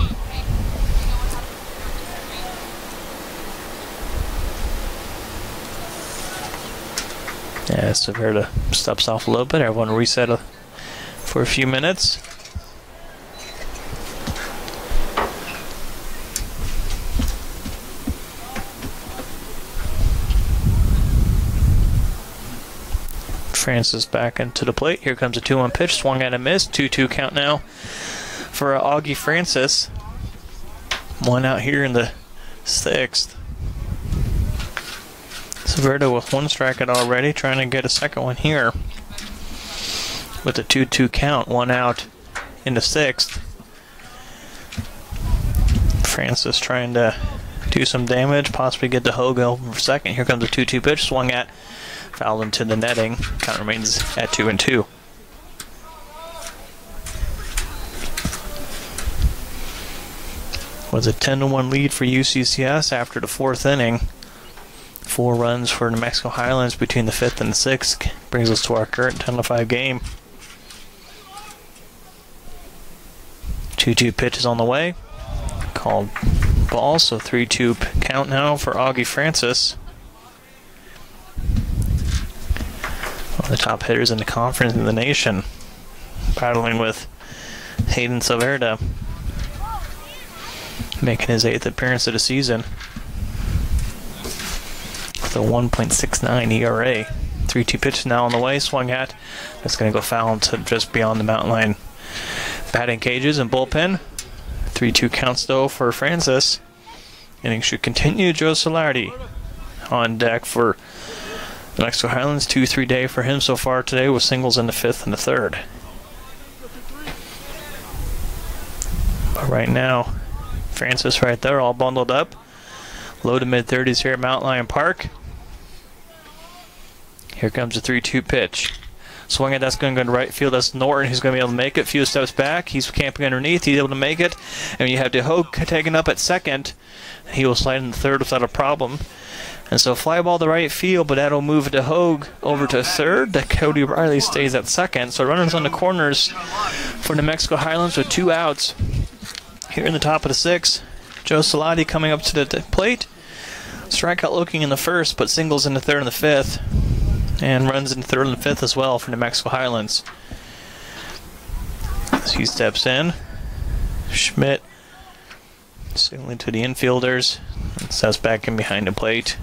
A: Yeah, Severda steps off a little bit. Everyone reset for a few minutes. Francis back into the plate. Here comes a 2-1 pitch. Swung at a miss. 2-2 count now for Augie Francis. 1 out here in the sixth. Severda with 1 strikeout already, trying to get a second one here. With a 2-2 count, 1 out in the sixth. Francis trying to do some damage, possibly get the Hogue over for second. Here comes a 2-2 pitch, swung at, fouled into the netting. Count remains at 2-2. Was a 10-1 lead for UCCS after the 4th inning. 4 runs for New Mexico Highlands between the 5th and the 6th. Brings us to our current 10-5 game. 2-2 pitch is on the way. Called ball, so 3-2 count now for Augie Francis. One of the top hitters in the conference in the nation. Battling with Hayden Severda. Making his 8th appearance of the season. With a 1.69 ERA. 3-2 pitch now on the way. Swung at. That's going to go foul to just beyond the mountain line. Batting cages and bullpen. 3-2 counts though for Francis. Inning should continue. Joe Solardi on deck for the Mexico Highlands. 2-3 day for him so far today with singles in the 5th and the 3rd. But right now, Francis right there all bundled up. Low to mid-30s here at Mount Lion Park. Here comes a 3-2 pitch. Swing it, that's going to go to right field. That's Norton who's going to be able to make it. Few steps back. He's camping underneath. He's able to make it. And you have DeHogue taken up at second. He will slide in the 3rd without a problem. And so fly ball to right field, but that'll move DeHogue over to 3rd. The Cody Riley stays at second. So runners on the corners for New Mexico Highlands with 2 outs. Here in the top of the 6th, Joe Salati coming up to the plate. Strikeout looking in the 1st, but singles in the 3rd and the 5th. And runs in the 3rd and the 5th as well for New Mexico Highlands. As he steps in, Schmidt signaling to the infielders. And steps back in behind the plate.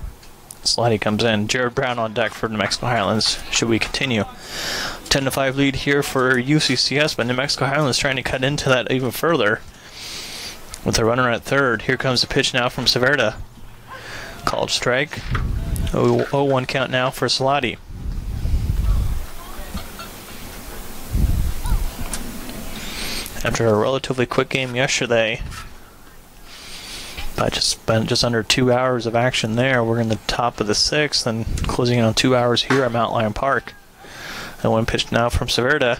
A: Slotty comes in. Jared Brown on deck for New Mexico Highlands. Should we continue? 10-5 lead here for UCCS, but New Mexico Highlands trying to cut into that even further. With a runner at 3rd. Here comes the pitch now from Severda. Called strike. 0-1 count now for Salati. After a relatively quick game yesterday, but just spent just under 2 hours of action there. We're in the top of the 6th and closing in on 2 hours here at Mount Lion Park. And one pitch now from Severda,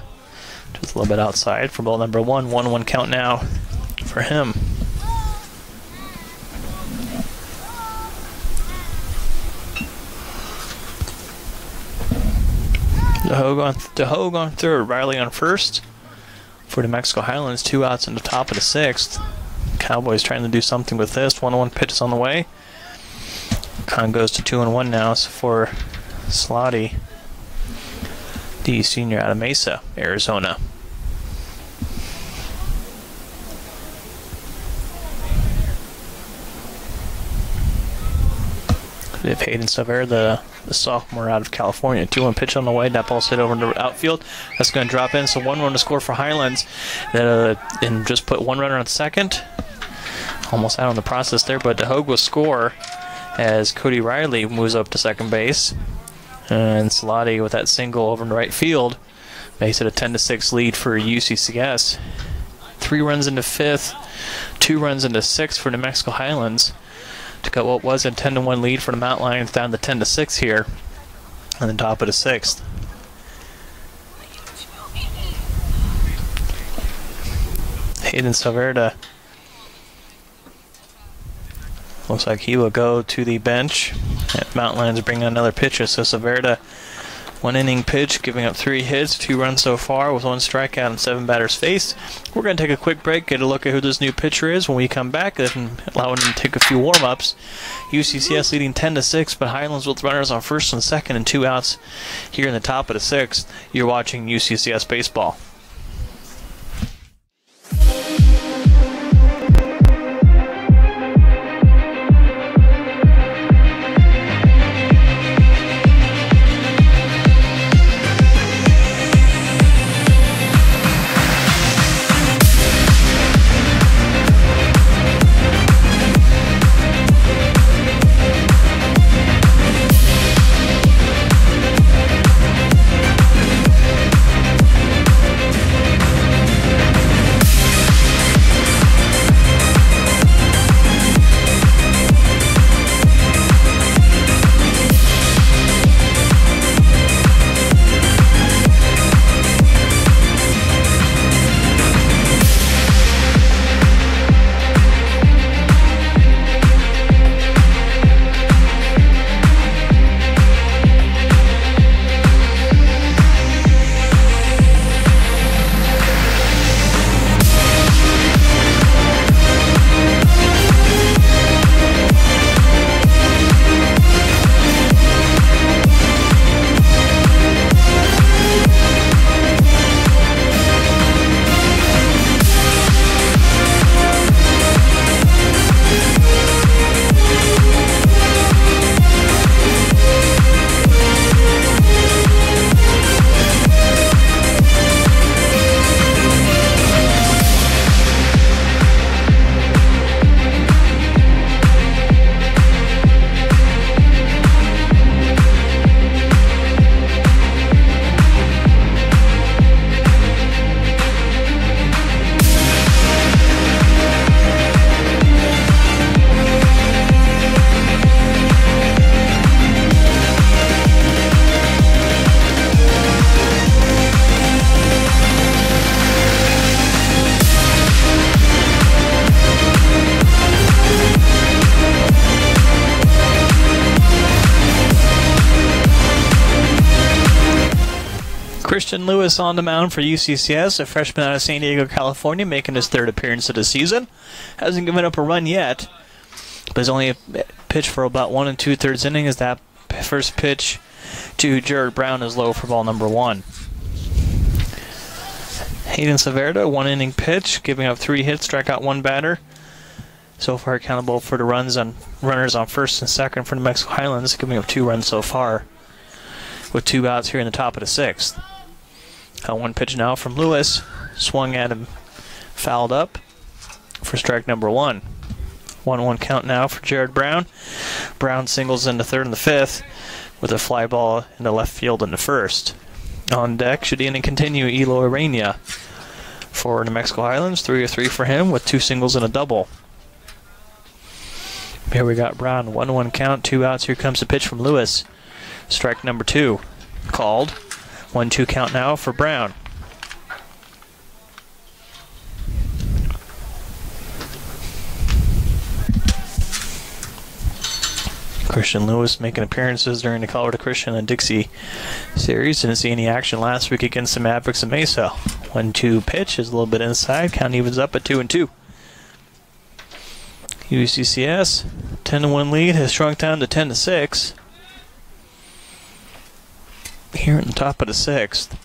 A: just a little bit outside for ball number 1. 1-1 count now for him. DeHogue on third, Riley on first. For New Mexico Highlands, 2 outs in the top of the 6th. Cowboys trying to do something with this. 1-1 pitch is on the way. Con goes to 2-1 now for Slotty, the senior out of Mesa, Arizona. We have Hayden Silver, the sophomore out of California. 2-1 pitch on the way. That ball's hit over into the outfield. That's going to drop in. So 1 run to score for Highlands. And just put 1 runner on second. Almost out on the process there, but DeHogue will score as Cody Riley moves up to second base. And Salati with that single over in right field makes it a 10-6 lead for UCCS. 3 runs into 5th, 2 runs into 6th for New Mexico Highlands to cut what was a 10-1 lead for the Mount Lions down to 10-6 here on the top of the 6th. Hayden Silverda looks like he will go to the bench. Mount Lions bring another pitcher, so Silverda, 1 inning pitch, giving up 3 hits, 2 runs so far with 1 strikeout and 7 batters faced. We're going to take a quick break, get a look at who this new pitcher is. When we come back, and allow him to take a few warm-ups. UCCS leading 10-6, but Highlands with runners on first and second and 2 outs here in the top of the 6th. You're watching UCCS baseball. Christian Lewis on the mound for UCCS, a freshman out of San Diego, California, making his 3rd appearance of the season. Hasn't given up a run yet, but has only pitched for about 1 2/3 innings as that first pitch to Jared Brown is low for ball number 1. Hayden Silverda, 1 inning pitch, giving up 3 hits, strike out 1 batter. So far accountable for the runners on first and second for New Mexico Highlands, giving up 2 runs so far with 2 outs here in the top of the 6th. 1 pitch now from Lewis, swung at him, fouled up for strike number 1. 1-1 count now for Jared Brown. Brown singles in the third and the fifth with a fly ball in the left field in the first. On deck, should the inning continue, Eloy Reyna for New Mexico Highlands. 3 of 3 for him with 2 singles and a double. Here we got Brown, 1-1 count, 2 outs. Here comes the pitch from Lewis. Strike number 2 called. 1-2 count now for Brown. Christian Lewis making appearances during the Colorado Christian and Dixie series. Didn't see any action last week against the Mavericks and Mesa. 1-2 pitch is a little bit inside. Count evens up at 2-2. UCCS 10-1 lead has shrunk down to 10-6. Here in the top of the sixth,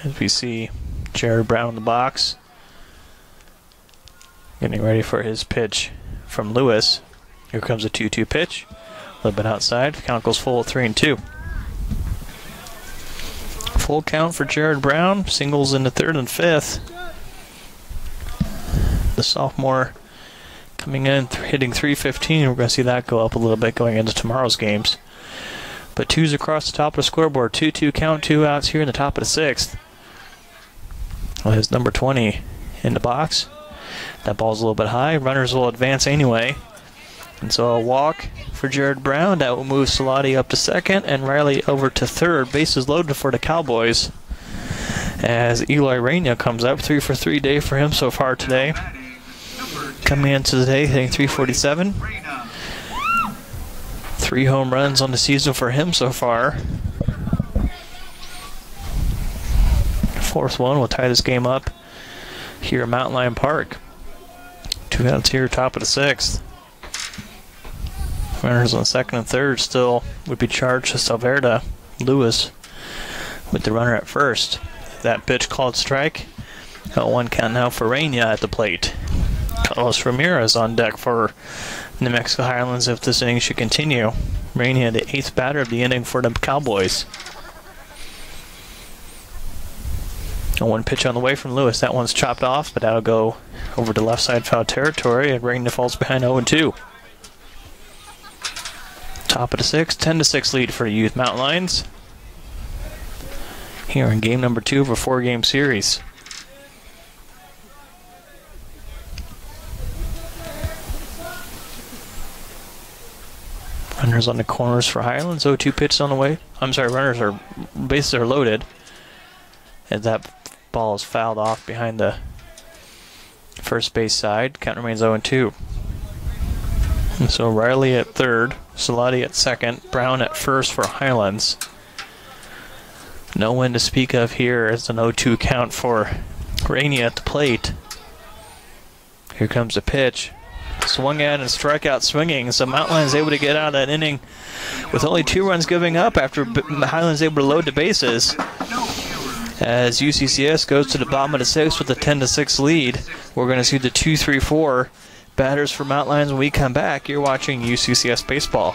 A: as we see Jared Brown in the box, getting ready for his pitch from Lewis. Here comes a 2-2 pitch, a little bit outside. Count goes full at 3-2. Full count for Jared Brown. Singles in the third and fifth. The sophomore coming in, hitting .315. We're going to see that go up a little bit going into tomorrow's games. But 2s across the top of the scoreboard. 2-2 count, 2 outs here in the top of the sixth. Well, his number 20 in the box. That ball's a little bit high. Runners will advance anyway. And so a walk for Jared Brown. That will move Salati up to second and Riley over to third. Bases loaded for the Cowboys as Eloy Reyna comes up. 3 for 3 day for him so far today. Coming into the day hitting .347. 3 home runs on the season for him so far. Fourth one will tie this game up here at Mountain Lion Park. 2 outs here, top of the sixth. Runners on second and third still would be charged to Salverda. Lewis with the runner at first. That pitch called strike. 1 count now for Reyna at the plate. Carlos Ramirez on deck for New Mexico Highlands if this inning should continue. Reyna, the 8th batter of the inning for the Cowboys. And 1 pitch on the way from Lewis. That one's chopped off, but that'll go over to left side foul territory, and Reyna falls behind 0-2. Top of the sixth, 10-6 lead for the Youth Mountain Lions. Here in game number 2 of a 4-game series. Runners on the corners for Highlands. 0-2 pitch on the way. I'm sorry, bases are loaded. As that ball is fouled off behind the first base side. Count remains 0-2. And so Riley at third, Salati at second, Brown at first for Highlands. No one to speak of here as an 0-2 count for Reyna at the plate. Here comes the pitch. Swung at and struck out swinging. So Mountain Lions able to get out of that inning with only 2 runs giving up after Highlands able to load the bases. As UCCS goes to the bottom of the sixth with a 10-6 lead. We're going to see the 2-3-4 batters for Mountain Lions when we come back. You're watching UCCS Baseball.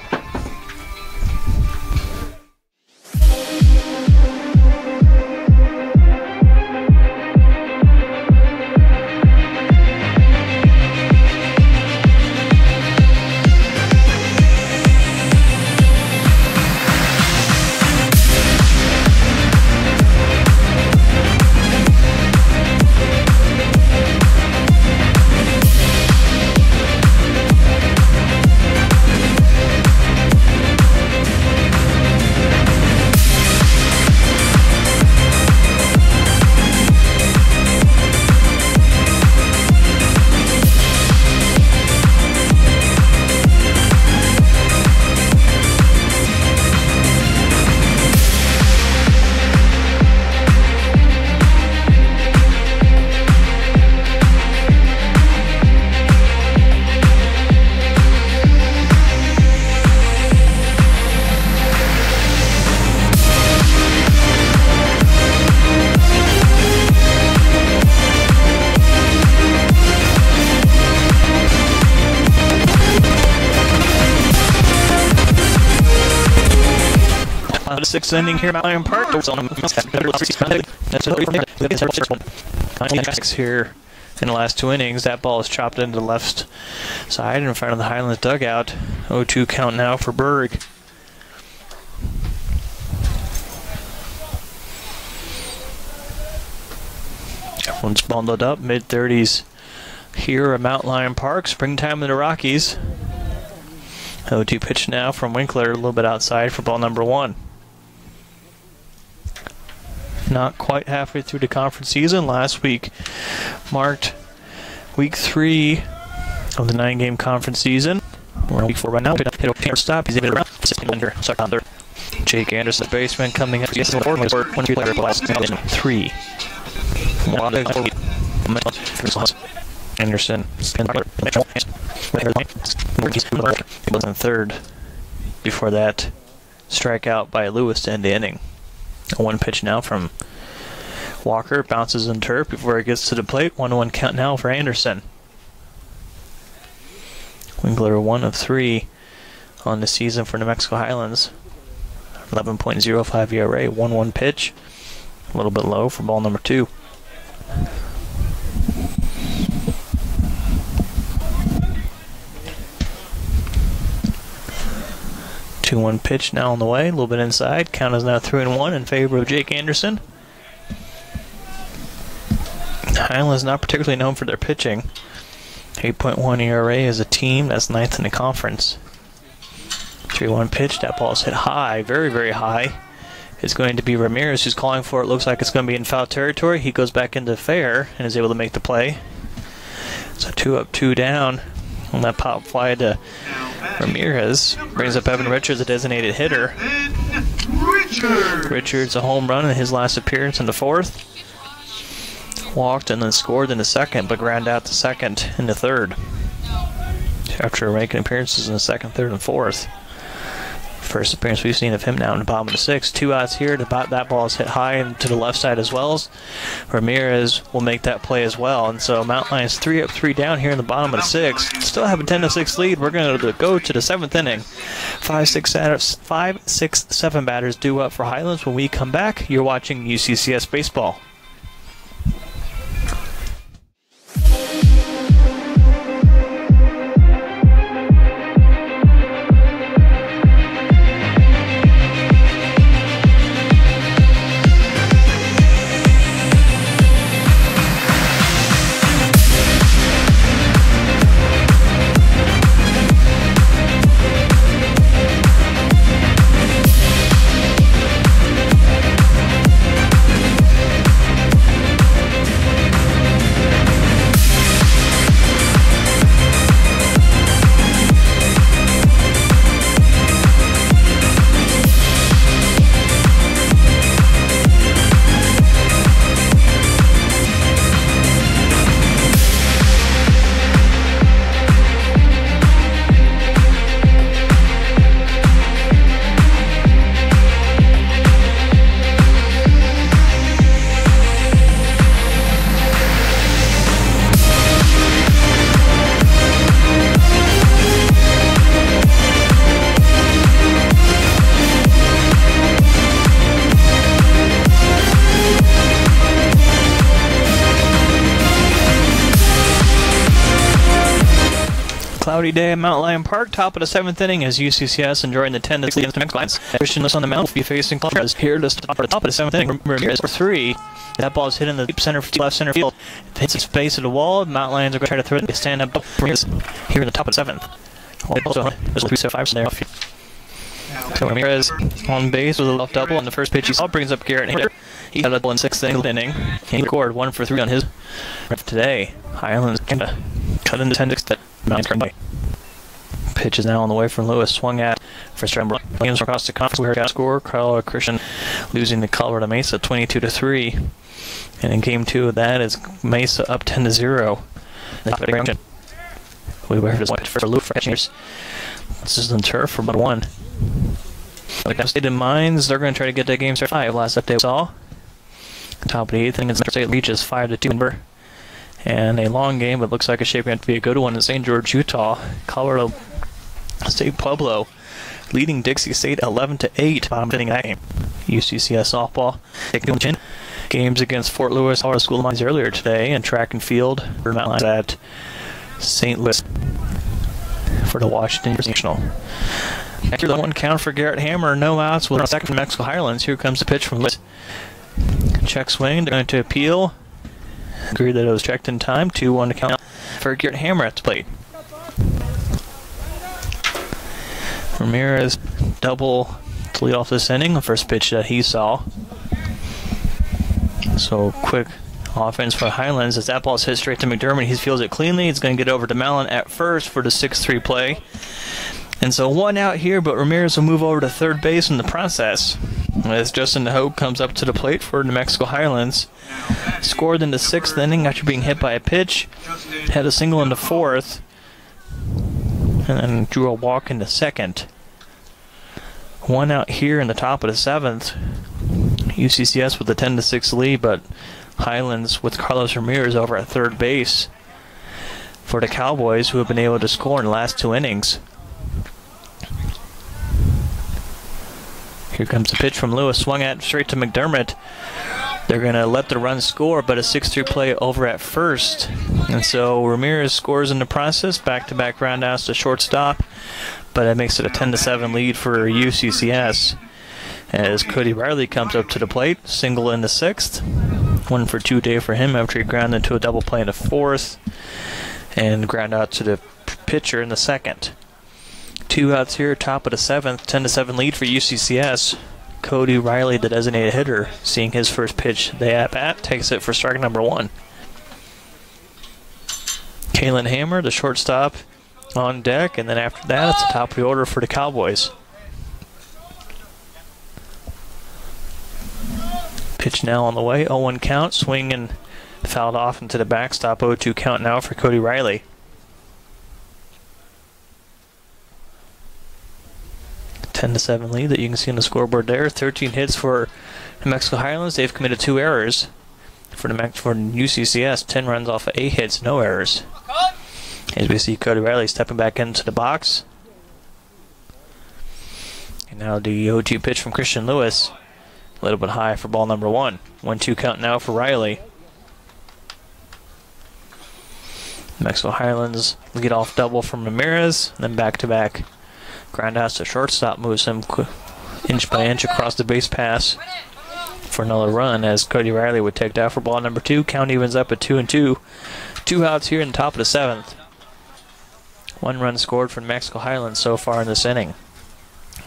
A: The 6th inning here at Lion Park. Here In the last 2 innings, that ball is chopped into the left side in front of the Highlands dugout. 0-2 count now for Berg. Everyone's bundled up, mid-30s here at Mount Lion Park. Springtime in the Rockies. 0-2 pitch now from Winkler, a little bit outside for ball number 1. Not quite halfway through the conference season. Last week marked week 3 of the 9-game conference season. We're on week 4 right now. Hit a stop. He's able to run. Jake Anderson, the baseman, coming up. Yes, 3. Anderson in third. Before that, strikeout by Lewis to end the inning. A 1 pitch now from Walker, bounces in turf before it gets to the plate. 1-1 count now for Anderson. Winkler 1 of 3 on the season for New Mexico Highlands. 11.05 ERA, 1-1 pitch. A little bit low for ball number 2. Two-one pitch now on the way, a little bit inside. Count is now 3-1 in favor of Jake Anderson. Highlands not particularly known for their pitching. 8.1 ERA as a team, that's 9th in the conference. 3-1 pitch, that ball is hit high, very, very high. It's going to be Ramirez who's calling for it. Looks like it's going to be in foul territory. He goes back into fair and is able to make the play. So 2 up, 2 down. On that pop fly to Ramirez. Brings up Evan Richards, a designated hitter. Richards a home run in his last appearance in the 4th. Walked and then scored in the 2nd, but ground out the 2nd in the 3rd. After making appearances in the 2nd, 3rd, and 4th. First appearance we've seen of him now in the bottom of the 6th. 2 outs here. That ball is hit high and to the left side as well. Ramirez will make that play as well. And so Mount Lions 3 up, 3 down here in the bottom of the 6th. Still have a 10-6 lead. We're going to go to the 7th inning. 5, 6, 7 batters due up for Highlands. When we come back, you're watching UCCS Baseball. Cloudy day at Mount Lion Park, top of the 7th inning as UCCS enjoying the 10-6 lead against the Highlands. Christian List on the mound will be facing Columbus here to the top of the 7th inning. Ramirez for 3. That ball is hit in the deep left center field. It hits its base of the wall. Mount Lions are going to try to throw it. They stand up Ramirez here in the top of the 7th. Also, there's a 3-5 there. So Ramirez on base with a left double on the first pitch he saw. Brings up Garrett Hader. He got a double in 6th inning. He scored 1 for 3 on his today. Highlands kind of cut into 10-6 that Mount Lions. Pitch is now on the way from Lewis. Swung at first round. Williams across the conference. We heard that score. Carl Christian losing to Colorado Mesa 22-3. And in game 2 of that is Mesa up 10-0. We heard this pitch for Lewis. This is in turf for about 1. Like State in Mines, they're going to try to get that game started 5. Last update we saw. Top of the 8th inning, State reaches 5-2. And a long game, but looks like it's shaping up to be a good one in St. George, Utah. Colorado State Pueblo leading Dixie State 11-8. Bottom inning of that game. UCCS softball taking the chin games against Fort Lewis Colorado School Lines earlier today, and track and field for Mountain Lions at St. Louis for the Washington National. After the 1 count for Garrett Hammer, no outs with a second from Mexico Highlands. Here comes the pitch from Lewis. Check swing, they're going to appeal. Agree that it was checked in time. 2-1 count for Garrett Hammer at the plate. Ramirez double to lead off this inning, the first pitch that he saw. So quick offense for Highlands as that ball's hit straight to McDermott. He feels it cleanly. It's going to get over to Mallon at first for the 6-3 play. And so 1 out here, but Ramirez will move over to third base in the process as Justin Hogue comes up to the plate for New Mexico Highlands. Scored in the 6th inning after being hit by a pitch. Had a single in the 4th. And then drew a walk in the 2nd. 1 out here in the top of the 7th. UCCS with a 10-6 lead, but Highlands with Carlos Ramirez over at third base for the Cowboys, who have been able to score in the last 2 innings. Here comes the pitch from Lewis, swung at straight to McDermott. They're going to let the run score, but a 6-3 play over at first. And so Ramirez scores in the process, back-to-back roundouts to shortstop, but it makes it a 10-7 lead for UCCS. As Cody Riley comes up to the plate, single in the 6th. 1 for 2 day for him after he grounded into a double play in the 4th, and ground out to the pitcher in the 2nd. 2 outs here, top of the 7th, 10-7 lead for UCCS. Cody Riley, the designated hitter, seeing his first pitch the at-bat, takes it for strike number 1. Kalen Hammer, the shortstop, on deck, and then after that, it's the top of the order for the Cowboys. Pitch now on the way, 0-1 count, swing and fouled off into the backstop, 0-2 count now for Cody Riley. 10-7 lead that you can see on the scoreboard there. 13 hits for New Mexico Highlands. They've committed 2 errors. For UCCS, 10 runs off of 8 hits, no errors. As we see Cody Riley stepping back into the box. And now the 0-2 pitch from Christian Lewis. A little bit high for ball number 1. 1-2 count now for Riley. Mexico Highlands lead off double from Ramirez, then back-to-back groundhouse to shortstop moves him inch by inch across the base pass for another run as Cody Riley would take that for ball number 2. Count evens up at 2-2. 2 outs here in the top of the 7th. 1 run scored for Mexico Highlands so far in this inning.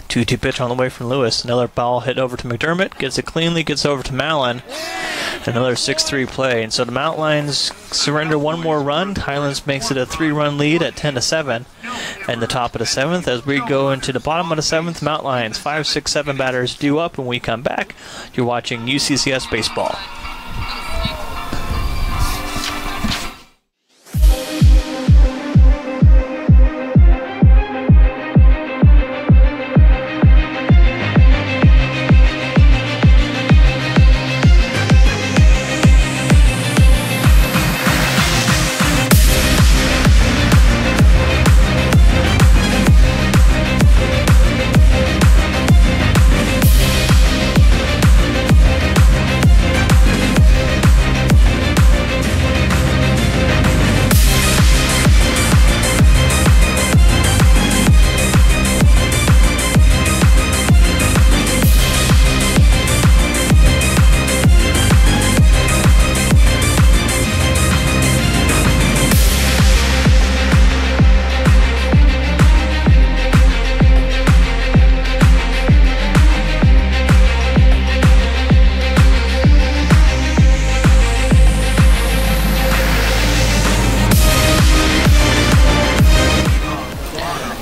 A: 2-2 pitch on the way from Lewis. Another ball hit over to McDermott. Gets it cleanly, gets over to Mallon. Another 6-3 play. And so the Mountain Lions surrender 1 more run. Highlands makes it a 3-run lead at 10-7. And the top of the 7th as we go into the bottom of the 7th. Mountain Lions 5, 6, 7 batters due up. When we come back, you're watching UCCS baseball.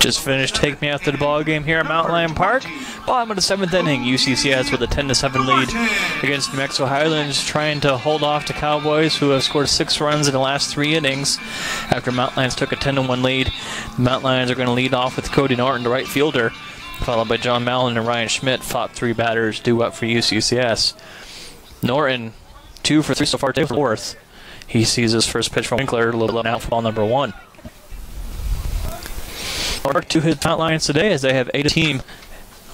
A: Just finished Take Me After the Ball game here at Mountain Lion Park. Bottom of the 7th inning, UCCS with a 10-7 lead against New Mexico Highlands, trying to hold off the Cowboys, who have scored 6 runs in the last 3 innings after Mountain Lions took a 10-1 lead. The Mountain Lions are going to lead off with Cody Norton, the right fielder, followed by John Mallon and Ryan Schmidt, fought 3 batters due up for UCCS. Norton, 2 for 3 so far, 4th. He sees his first pitch from Winkler, a little out for ball number 1. Or 2 hit Mountain Lions today as they have 8 team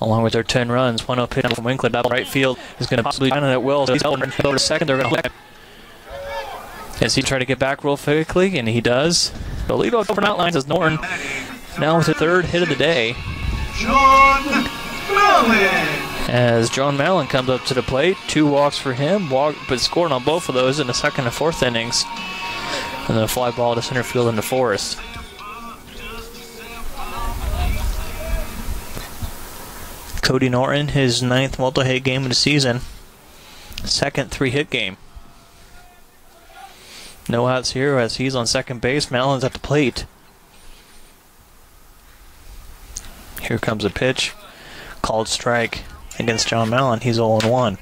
A: along with their 10 runs. 1-0 pitch from Winkler, double right field is going to possibly find it at will. So he's over to second. They're going to as he try to get back real quickly, and he does. The lead over outlines as Norton now with the third hit of the day. As John Mallon comes up to the plate, 2 walks for him, but scored on both of those in the second and fourth innings. And then a fly ball to center field in the fourth. Cody Norton, his 9th multi-hit game of the season. Second 3-hit game. No outs here as he's on second base. Mallon's at the plate. Here comes a pitch. Called strike against John Mallon. He's 0-1.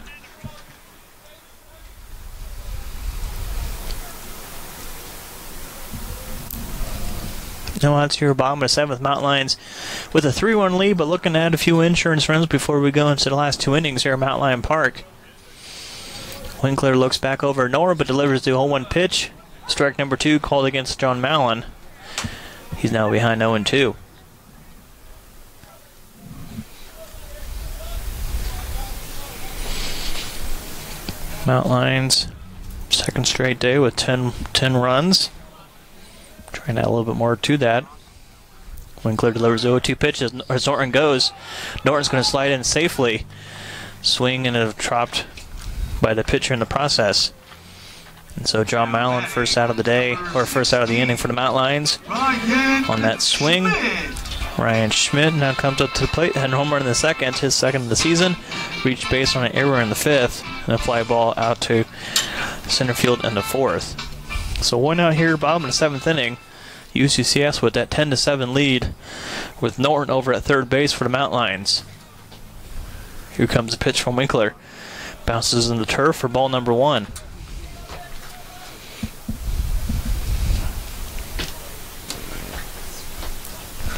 A: No outs here. Bottom of the 7th. Mountain Lions with a 3-1 lead, but looking to add a few insurance runs before we go into the last 2 innings here at Mountain Lion Park. Winkler looks back over Nora, but delivers the 0-1 pitch. Strike number 2 called against John Mallon. He's now behind 0-2. Mountain Lions, second straight day with 10 runs. Trying to add a little bit more to that. Winkler delivers 0-2 pitches as Norton goes. Norton's going to slide in safely. Swing and dropped by the pitcher in the process. And so John Mallon, first out of the day, or first out of the inning for the Mountain Lions. On that swing, Ryan Schmidt now comes up to the plate, had a home run in the second, his second of the season. Reached base on an error in the 5th, and a fly ball out to center field in the 4th. So 1 out here, bottom of the 7th inning. UCCS with that 10-7 lead, with Norton over at third base for the Mountain Lions. Here comes a pitch from Winkler. Bounces in the turf for ball number 1.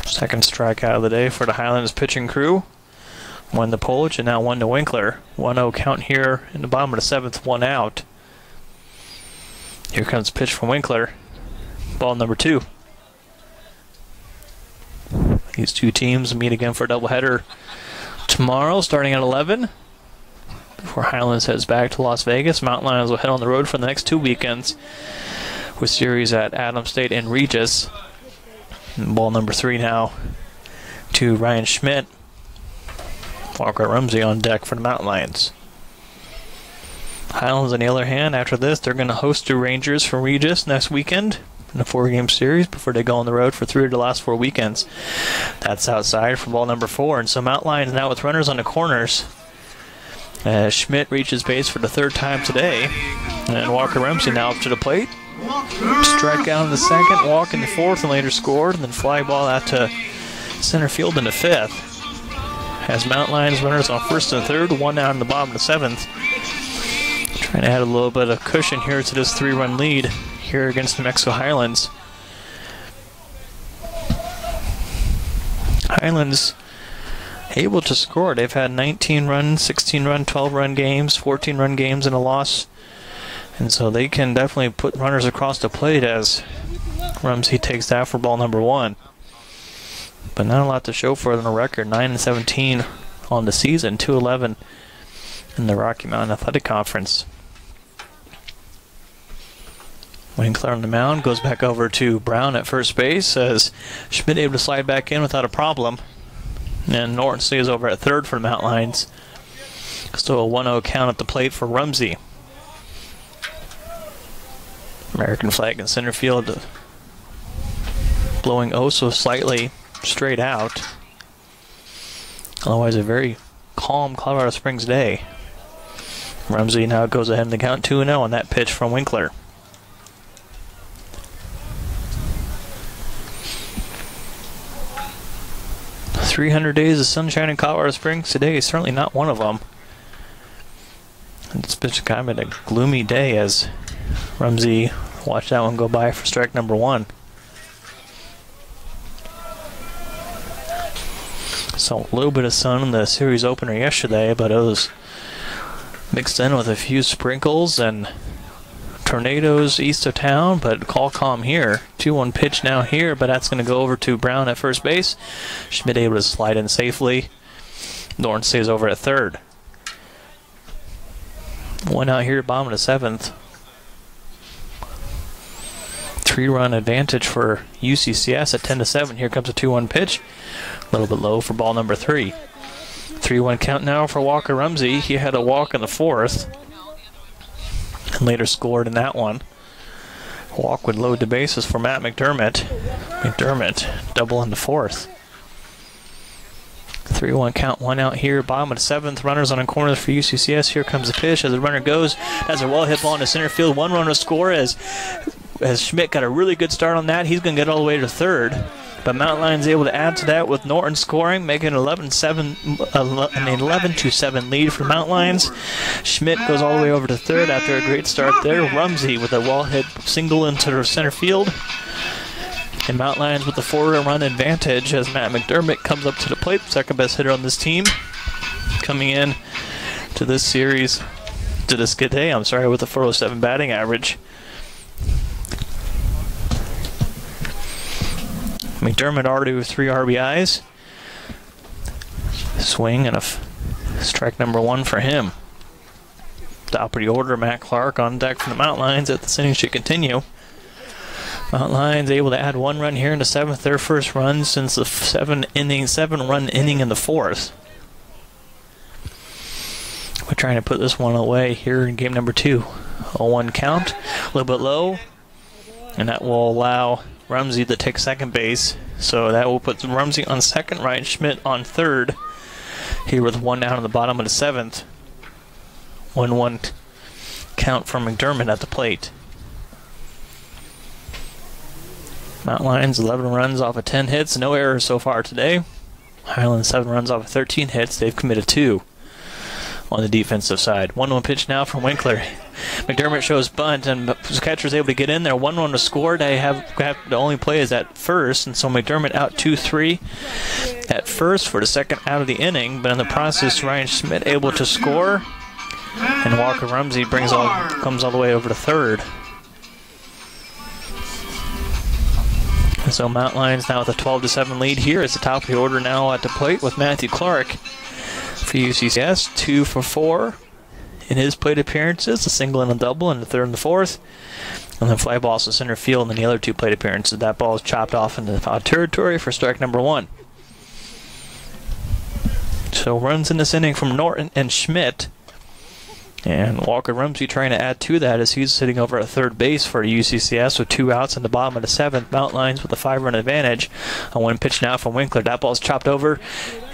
A: Second strikeout of the day for the Highlands pitching crew. 1 to Polish and now 1 to Winkler. 1-0 count here in the bottom of the 7th, 1 out. Here comes a pitch from Winkler. Ball number 2. These two teams meet again for a doubleheader tomorrow starting at 11. Before Highlands heads back to Las Vegas, Mountain Lions will head on the road for the next 2 weekends with series at Adams State and Regis. And ball number 3 now to Ryan Schmidt. Walker Rumsey on deck for the Mountain Lions. Highlands, on the other hand, after this, they're going to host the Rangers from Regis next weekend in a 4-game series before they go on the road for 3 of the last 4 weekends. That's outside for ball number 4. And so Mountain Lions now with runners on the corners. Schmidt reaches base for the 3rd time today. And Walker Rumsey now up to the plate. Strikeout in the 2nd, walk in the 4th, and later scored. And then fly ball out to center field in the 5th. Has Mountain Lions runners on 1st and 3rd, 1 out in the bottom of the 7th. Trying to add a little bit of cushion here to this 3-run lead here against New Mexico Highlands. Highlands able to score. They've had 19-run, 16-run, 12-run games, 14-run games, and a loss. And so they can definitely put runners across the plate as Rumsey takes that for ball number 1. But not a lot to show for it on the record. 9-17 on the season, 2-11 in the Rocky Mountain Athletic Conference. Winkler on the mound goes back over to Brown at first base as Schmidt able to slide back in without a problem. And Norton stays over at 3rd for the Mountain Lions. Still a 1-0 count at the plate for Rumsey. American flag in center field, blowing oh so slightly straight out. Otherwise a very calm Colorado Springs day. Rumsey now goes ahead in the count 2-0 on that pitch from Winkler. "300 days of sunshine in Colorado Springs. Today is certainly not one of them. It's been kind of a gloomy day as Rumsey watched that one go by for strike number 1. Saw a little bit of sun in the series opener yesterday, but it was mixed in with a few sprinkles and tornadoes east of town, but all calm here. 2-1 pitch now here, but that's going to go over to Brown at first base. Schmidt able to slide in safely. Norton stays over at third. One out here, bottom of the seventh. 3-run advantage for UCCS at 10-7. Here comes a 2-1 pitch. A little bit low for ball number 3. 3-1 count now for Walker Rumsey. He had a walk in the fourth and later scored in that one. Walk would load the bases for Matt McDermott. McDermott double in the fourth. 3-1 count, one out here, bottom of the seventh. Runners on the corners for UCCS. Here comes the pitch as the runner goes. Has a well hit ball into center field. 1 run to score as Schmidt got a really good start on that. He's going to get all the way to third. But Mountain Lions able to add to that with Norton scoring, making an 11-7 lead for Mountain Lions. Schmidt goes all the way over to third after a great start there. Rumsey with a well-hit single into center field. And Mountain Lions with the 4-run advantage as Matt McDermott comes up to the plate, second best hitter on this team. Coming in to this series, to this day, with a 407 batting average. McDermott already with 3 RBIs. Swing and a strike number 1 for him. Top of the order, Matt Clark on deck for the Mountain Lions as this inning should continue. Mountain Lions able to add 1 run here in the seventh, their first run since the 7-run inning in the fourth. We're trying to put this one away here in game number 2. 0-1 count, a little bit low, and that will allow Rumsey to take second base. So that will put Rumsey on second, Ryan Schmidt on third. Here with 1 down in the bottom of the seventh. 1-1 count from McDermott at the plate. Mountain Lions 11 runs off of 10 hits, no errors so far today. Highlands 7 runs off of 13 hits. They've committed 2 on the defensive side. 1-1 pitch now from Winkler. McDermott shows bunt, and the catcher's able to get in there. 1-1 to score. They have the only play is at first, and so McDermott out 2-3 at first for the second out of the inning. But in the process, Ryan Schmidt able to score, and Walker Rumsey comes all the way over to third. And so Mountain Lions now with a 12-7 lead here. It's the top of the order now at the plate with Matthew Clark for UCCS. 2 for 4 in his plate appearances, a single and a double in the third and the fourth. And then fly balls to center field in the other 2 plate appearances. That ball is chopped off into foul territory for strike number 1. So runs in this inning from Norton and Schmidt. And Walker Rumsey trying to add to that as he's sitting over at third base for UCCS with 2 outs in the bottom of the seventh. Mountain Lions with a 5-run advantage. A 1 pitch now from Winkler. That ball's chopped over,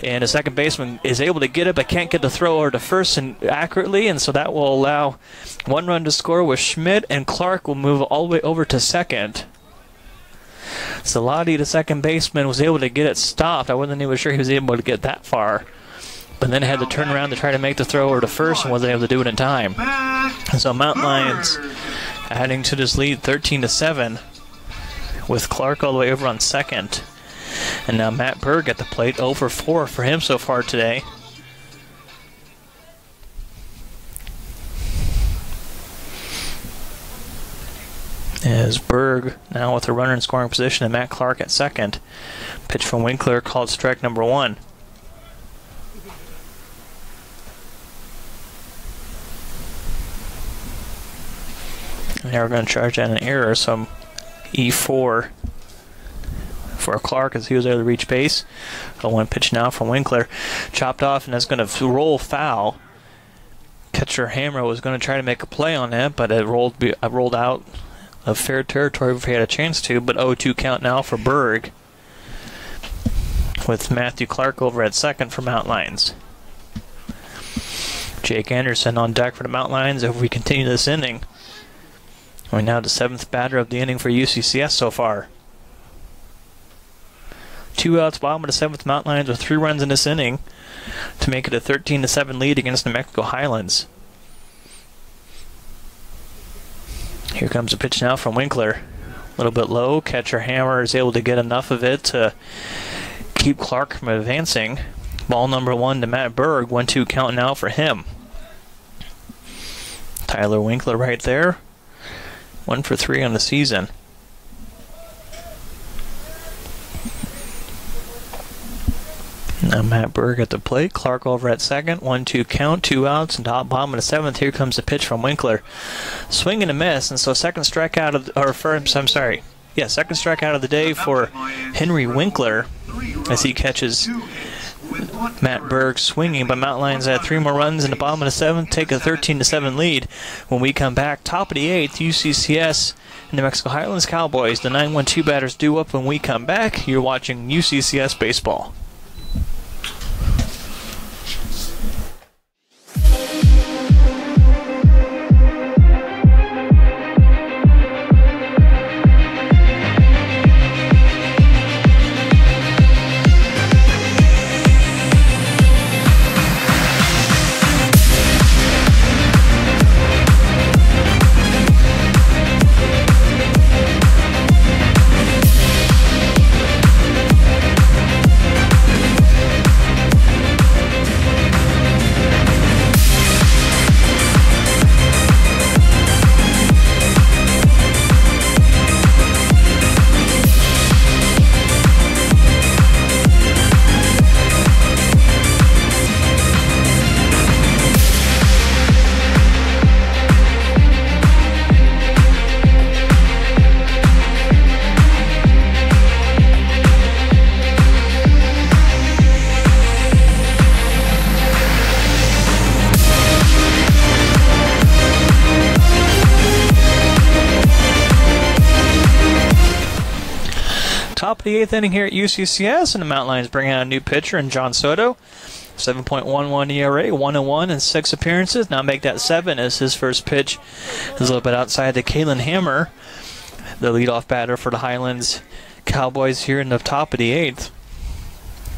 A: and the second baseman is able to get it but can't get the throw over to first accurately, and so that will allow 1 run to score with Schmidt, and Clark will move all the way over to second. Salati, the second baseman, was able to get it stopped. I wasn't even sure he was able to get that far, but then had to turn around to try to make the throw over to first and wasn't able to do it in time. And so Mountain Lions adding to this lead 13-7 with Clark all the way over on second. And now Matt Berg at the plate, 0 for 4 for him so far today. As Berg now with a runner in scoring position and Matt Clark at second. Pitch from Winkler called strike number 1. And now we're going to charge that an error, so E4 for Clark as he was able to reach base. A 1 pitch now from Winkler. Chopped off, and that's going to roll foul. Catcher Hammer was going to try to make a play on that, but it rolled out of fair territory if he had a chance to, but 0-2 count now for Berg with Matthew Clark over at second for Mountain Lions. Jake Anderson on deck for the Mountain Lions if we continue this inning. We're now the 7th batter of the inning for UCCS so far. 2 outs, bottom of the 7th. Mountain Lions with 3 runs in this inning to make it a 13-7 lead against New Mexico Highlands. Here comes a pitch now from Winkler. A little bit low. Catcher Hammer is able to get enough of it to keep Clark from advancing. Ball number 1 to Matt Berg. 1-2 count now for him. Tyler Winkler right there. 1 for 3 on the season. Now Matt Berg at the plate. Clark over at second. 1-2 count. 2 outs. And top bottom of the seventh. Here comes the pitch from Winkler. Swing and a miss. And so second strikeout of, or first, I'm sorry. Yeah, second strikeout of the day for Henry Winkler as he catches Matt Berg swinging. But Mountain Lions had 3 more runs in the bottom of the seventh. Take a 13-7 lead. When we come back, top of the eighth, UCCS and New Mexico Highlands Cowboys. The 9-1-2 batters due up when we come back. You're watching UCCS baseball. Top of the eighth inning here at UCCS, and the Mountain Lions bring out a new pitcher in John Soto. 7.11 ERA, 1-1 in 6 appearances. Now make that 7 as his first pitch is a little bit outside to Kalen Hammer, the leadoff batter for the Highlands Cowboys here in the top of the eighth.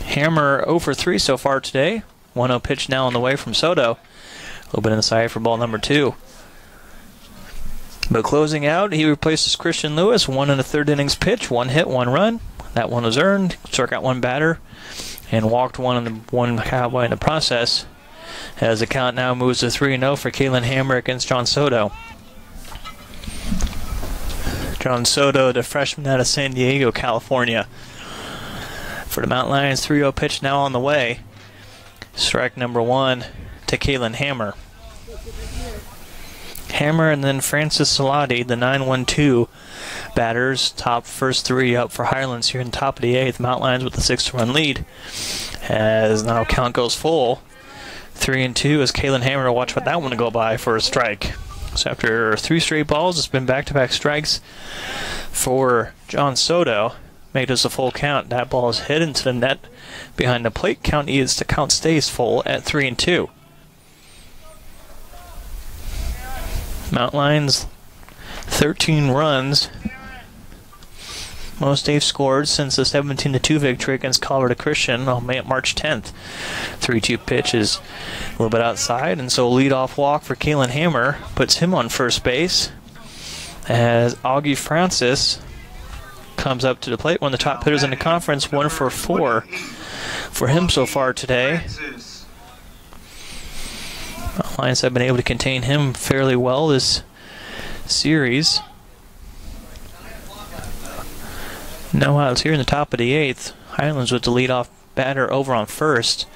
A: Hammer 0 for 3 so far today. 1-0 pitch now on the way from Soto. A little bit inside for ball number 2. But closing out, he replaces Christian Lewis. 1 1/3 innings pitch, 1 hit, 1 run. That one was earned. Struck out 1 batter and walked 1 Cowboy in the process. As the count now moves to 3-0 for Kalen Hammer against John Soto. John Soto, the freshman out of San Diego, California. For the Mountain Lions, 3-0 pitch now on the way. Strike number 1 to Kalen Hammer. Hammer and then Francis Salati, the 9-1-2 batters. Top first 3 up for Highlands here in top of the 8th. Mountain Lions with a 6-run lead. As now count goes full. 3-2 as Kalen Hammer, watch what that one go by for a strike. So after 3 straight balls, it's been back-to-back strikes for John Soto. Made us a full count. That ball is hit into the net behind the plate. Count stays full at 3-2. Mountain Lions, 13 runs. Most they've scored since the 17-2 victory against Colorado Christian on March 10th. 3-2 pitch is a little bit outside, and so leadoff walk for Kalen Hammer puts him on first base. As Augie Francis comes up to the plate, one of the top hitters in the conference, 1 for 4 for him so far today. Lions have been able to contain him fairly well this series. No outs here in the top of the 8th. Highlands with the leadoff batter over on first,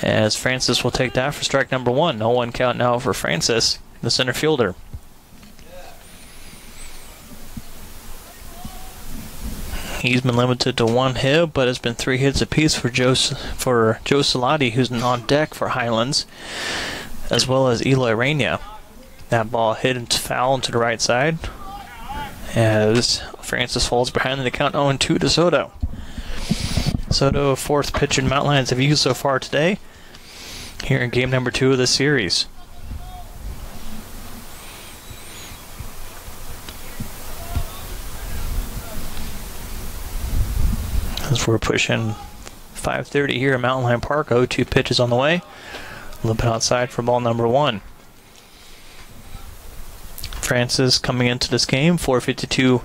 A: as Francis will take that for strike number 1. 0-1 count now for Francis, the center fielder. He's been limited to 1 hit, but it's been 3 hits apiece for Joe Salati, who's on deck for Highlands, as well as Eloy Reyna. That ball hit and foul to the right side as Francis falls behind in the count 0-2 to Soto. Soto, 4th pitcher Mountain Lions have used so far today here in game number 2 of the series. As we're pushing 5:30 here at Mountain Lion Park, 0-2 pitches on the way. A little bit outside for ball number 1. Francis coming into this game, 452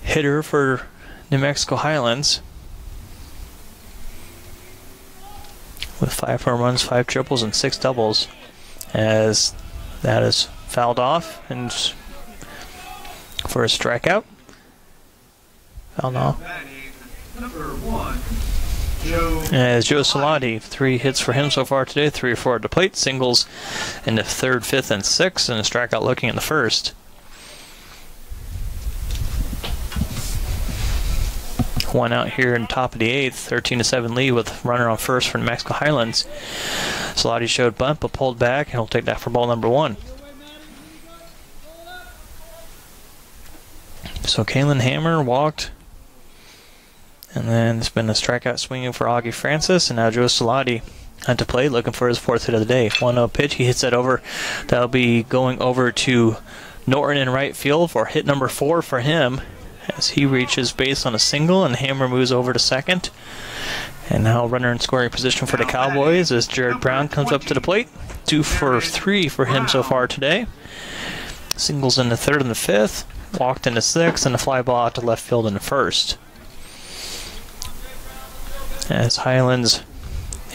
A: hitter for New Mexico Highlands, with 5 home runs, 5 triples, and 6 doubles. As that is fouled off and for a strikeout. Fouled off.
B: Number 1.
A: As Joe Salati, 3 hits for him so far today, 3 or 4 at the plate, singles in the 3rd, 5th, and 6th, and a strikeout looking in the 1st. One out here in top of the 8th, 13-7 lead with runner on first for New Mexico Highlands. Salati showed bunt, but pulled back, and he'll take that for ball number 1. So Kalen Hammer walked, and then it's been a strikeout swinging for Augie Francis, and now Joe Salati at the plate looking for his 4th hit of the day. 1-0 pitch, he hits that over. That'll be going over to Norton in right field for hit number 4 for him, as he reaches base on a single, and Hammer moves over to second. And now runner in scoring position for the Cowboys as Jared Brown comes up to the plate. 2 for 3 for him so far today. Singles in the 3rd and the 5th, walked in the 6th, and a fly ball out to left field in the 1st. As Highlands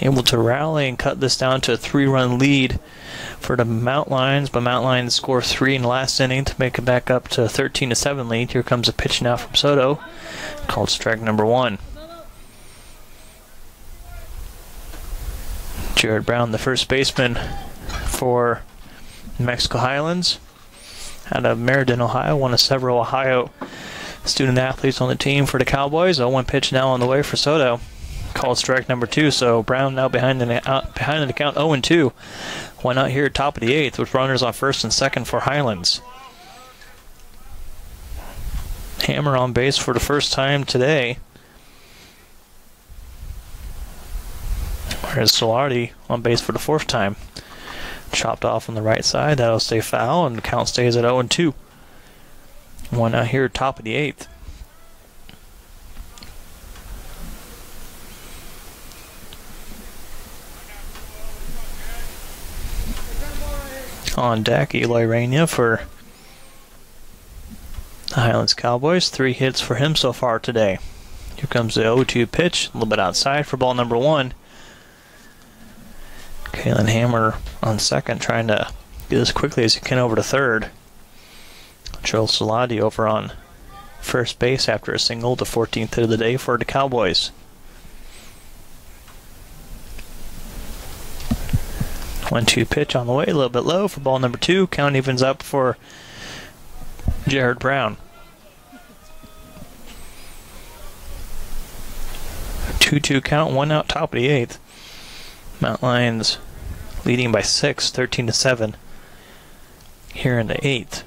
A: able to rally and cut this down to a 3-run lead for the Mountain Lions, but Mountain Lions score 3 in the last inning to make it back up to a 13-7 lead. Here comes a pitch now from Soto, called strike number 1. Jared Brown, the first baseman for New Mexico Highlands, out of Meriden, Ohio, one of several Ohio student athletes on the team for the Cowboys. 0-1 pitch now on the way for Soto, called strike number 2. So Brown now behind the count, 0-2. One out here at top of the 8th with runners on first and second for Highlands. Hammer on base for the first time today, whereas Solardi on base for the 4th time. Chopped off on the right side, that'll stay foul, and the count stays at 0-2. One out here top of the 8th. On deck, Eloy Rania for the Highlands Cowboys. 3 hits for him so far today. Here comes the 0-2 pitch, a little bit outside for ball number 1. Kalen Hammer on second, trying to get as quickly as he can over to third. Joel Salati over on first base after a single, the 14th hit of the day for the Cowboys. 1-2 pitch on the way, a little bit low for ball number 2. Count evens up for Jared Brown. 2-2 count, 1 out top of the 8th. Mountain Lions leading by 6, 13-7 here in the 8th.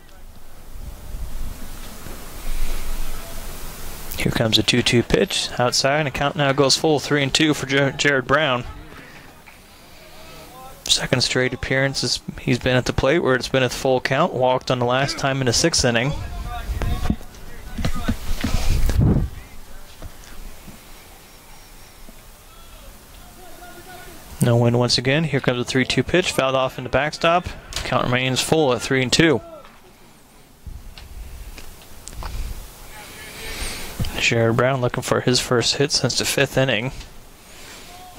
A: Here comes a 2-2 pitch outside, and the count now goes full, 3-2 for Jared Brown. Second straight appearance he's been at the plate where it's been a full count. Walked on the last time in the 6th inning. No win once again. Here comes a 3-2 pitch, fouled off in the backstop. Count remains full at 3-2. Jared Brown looking for his first hit since the 5th inning,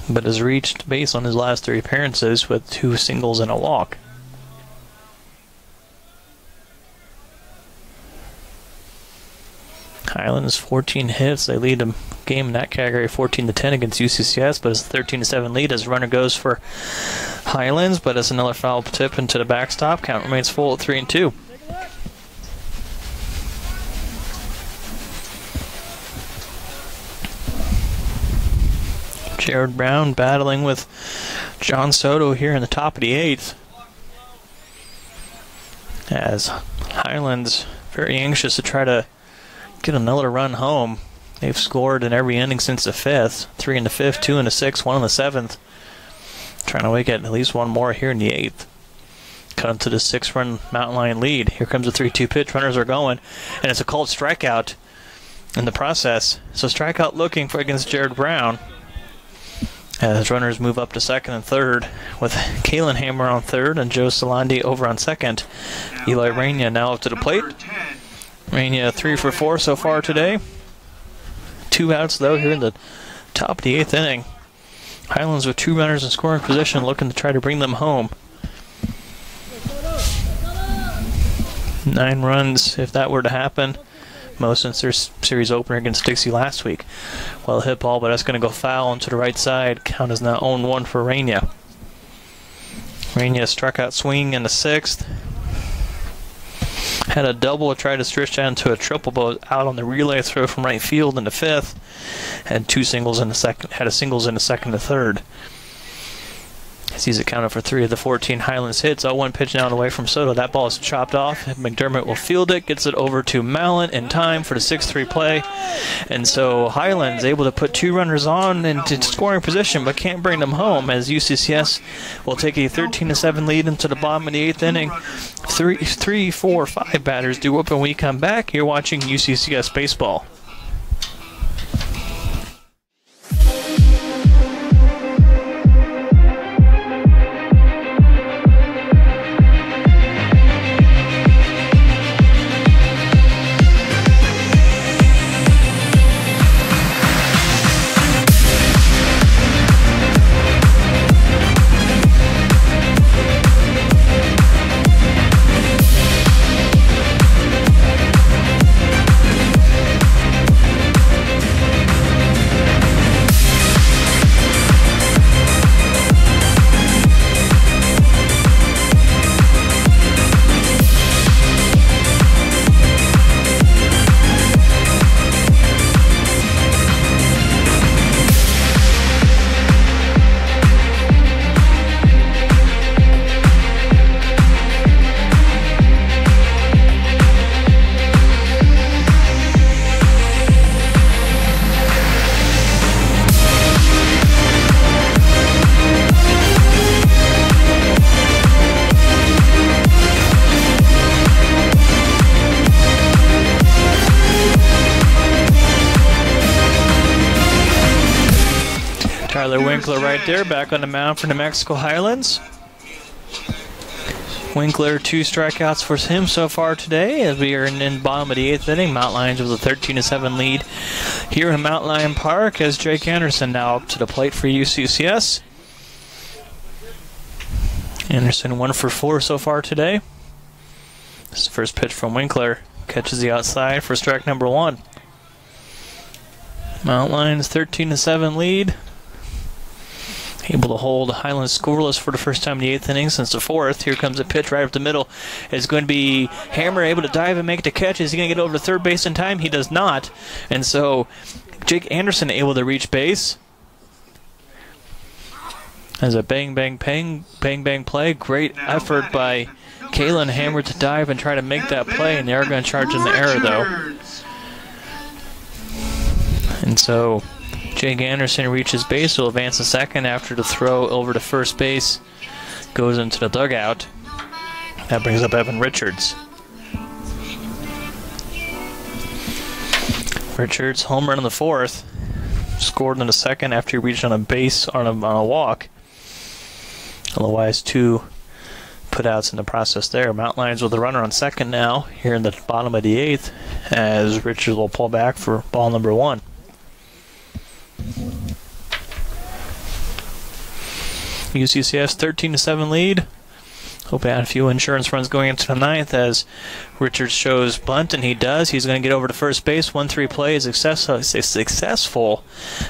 A: but has reached base on his last 3 appearances with 2 singles and a walk. Highlands 14 hits. They lead the game in that category 14-10 against UCCS, but it's a 13-7 lead as runner goes for Highlands, but it's another foul tip into the backstop. Count remains full at 3-2. Jared Brown battling with John Soto here in the top of the 8th, as Highlands very anxious to try to get another run home. They've scored in every inning since the 5th, 3 in the 5th, 2 in the 6th, 1 in the 7th. Trying to make it at least one more here in the 8th. Cut into the 6-run Mountain Lion lead. Here comes a 3-2 pitch. Runners are going, and it's a called strikeout in the process. So strikeout looking for against Jared Brown, as runners move up to second and third with Kalen Hammer on third and Joe Salandi over on second. Eloy Rania now up to the plate. Rania 3 for 4 so far today. 2 outs though here in the top of the 8th inning. Highlands with 2 runners in scoring position, looking to try to bring them home. 9 runs if that were to happen. most since their series opener against Dixie last week. Well hit ball, but that's going to go foul into the right side. Count is now 0-1 for Rainier. Rainier struck out swinging in the 6th. Had a double, tried to stretch down to a triple, but out on the relay throw from right field in the 5th. Had two singles in the second. Had a singles in the 2nd and 3rd. He's accounted for 3 of the 14 Highlands hits. 0-1 pitch down away from Soto. That ball is chopped off. McDermott will field it, gets it over to Mallon in time for the 6-3 play. And so Highlands able to put 2 runners on into scoring position, but can't bring them home, as UCCS will take a 13-7 lead into the bottom of the 8th inning. 3, 4, 5 batters due up when we come back. You're watching UCCS baseball. Tyler Winkler right there, back on the mound for New Mexico Highlands. Winkler, 2 strikeouts for him so far today, as we are in the bottom of the 8th inning. Mount Lions with a 13-7 lead here in Mount Lion Park, as Jake Anderson now up to the plate for UCCS. Anderson 1 for 4 so far today. This is the first pitch from Winkler. Catches the outside for strike number 1. Mount Lions 13-7 lead. Able to hold Highlands scoreless for the first time in the 8th inning since the 4th. Here comes a pitch right up the middle. It's going to be Hammer able to dive and make the catch. Is he going to get over to third base in time? He does not. And so Jake Anderson able to reach base. As a bang, bang, bang, bang, bang play. Great effort by Kalen Hammer to dive and try to make that play. And they are going to charge in the error, though. And so Jake Anderson reaches base, will advance to second after the throw over to first base. Goes into the dugout. That brings up Evan Richards. Richards, home run in the 4th. Scored in the 2nd after he reached on a base on a walk. Otherwise, 2 putouts in the process there. Mount Lions with a runner on second now, here in the bottom of the 8th, as Richards will pull back for ball number 1. UCCS 13-7 lead. Hope they had a few insurance runs going into the 9th as Richards shows bunt, and he does. He's going to get over to first base. 1-3 play is successful,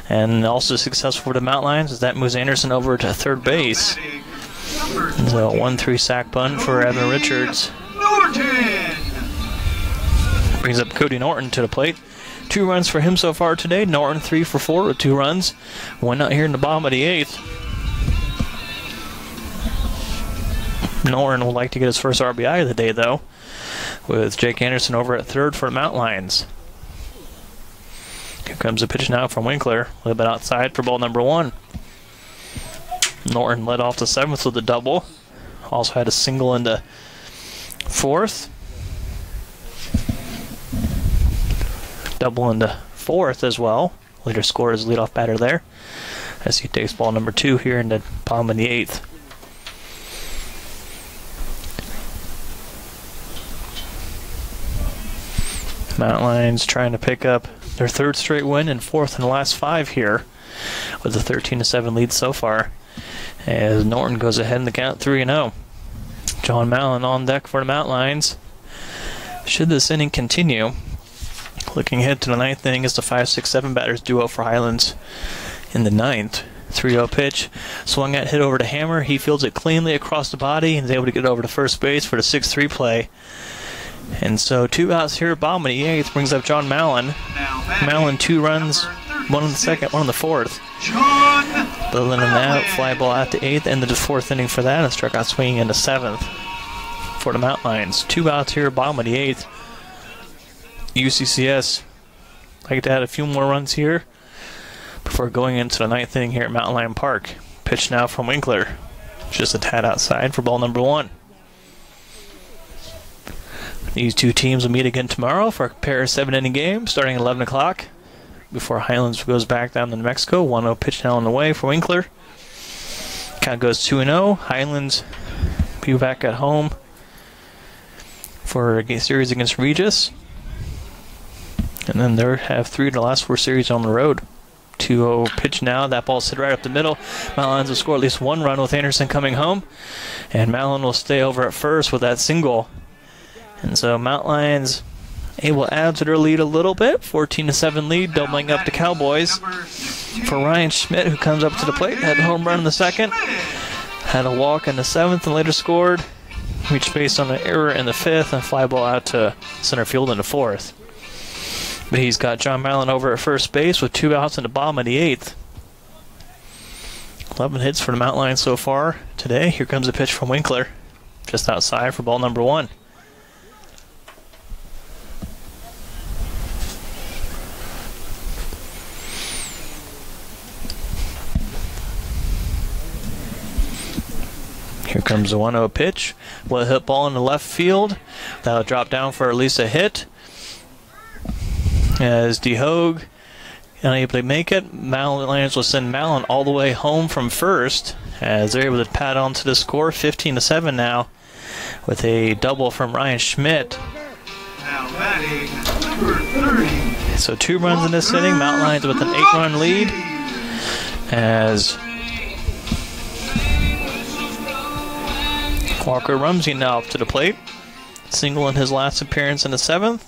A: and also successful for the Mount Lions as that moves Anderson over to third base. So 1-3 sack bunt for Evan Richards. Brings up Cody Norton to the plate. 2 runs for him so far today. Norton 3 for 4 with 2 runs. 1 out here in the bottom of the 8th. Norton would like to get his first RBI of the day, though, with Jake Anderson over at third for the Mount Lions. Here comes a pitch now from Winkler, a little bit outside for ball number 1. Norton led off the 7th with a double. Also had a single in the 4th. Double in the 4th as well. Later scored as leadoff batter there, as he takes ball number 2 here in the bottom of the 8th. Mount Lions trying to pick up their 3rd straight win and 4th in the last 5 here, with a 13-7 lead so far, as Norton goes ahead in the count 3-0. John Mallon on deck for the Mount Lions. Should this inning continue, Looking ahead to the ninth inning is the 5-6-7 batters duo for Highlands in the ninth. 3-0 pitch, swung at, hit over to Hammer. He fields it cleanly across the body and is able to get over to first base for the 6-3 play. And so 2 outs here, bottom of the 8th, brings up John Mallon. Mallon 2 runs, 1 in the second, 1 in the 4th. Other than that, fly ball at the 8th, ended the 4th inning for that, and struck out swinging in the 7th for the Mountain Lions. 2 outs here, bottom of the 8th. UCCS like to add a few more runs here before going into the 9th inning here at Mountain Lion Park. Pitch now from Winkler, just a tad outside for ball number 1. These two teams will meet again tomorrow for a pair of 7-inning games starting at 11 o'clock before Highlands goes back down to New Mexico. 1-0 pitch now on the way for Winkler. Count goes 2-0. Highlands be back at home for a series against Regis. And then they have 3 of the last 4 series on the road. 2-0 pitch now. That ball's hit right up the middle. Mountain Lions will score at least 1 run with Anderson coming home. And Mallon will stay over at first with that single. And so Mountain Lions able to add to their lead a little bit. 14-7 lead, doubling up the Cowboys. For Ryan Schmidt, who comes up to the plate, had a home run in the 2nd. Had a walk in the 7th and later scored. Reached base on an error in the 5th and fly ball out to center field in the 4th. But he's got John Mallon over at first base with 2 outs in the bottom of the 8th. 11 hits for the Mountain Lions so far today. Here comes a pitch from Winkler, just outside for ball number 1. Here comes the 1-0 pitch. Well hit ball in the left field. That'll drop down for at least a hit. As DeHogue unable to make it, Mountain Lions will send Mallon all the way home from first as they're able to pad on to the score. 15-7 now with a double from Ryan Schmidt.
B: Now batting number 30.
A: So 2 runs in this inning. Mountain Lions with an 8-run lead as Walker Rumsey now up to the plate. Single in his last appearance in the 7th.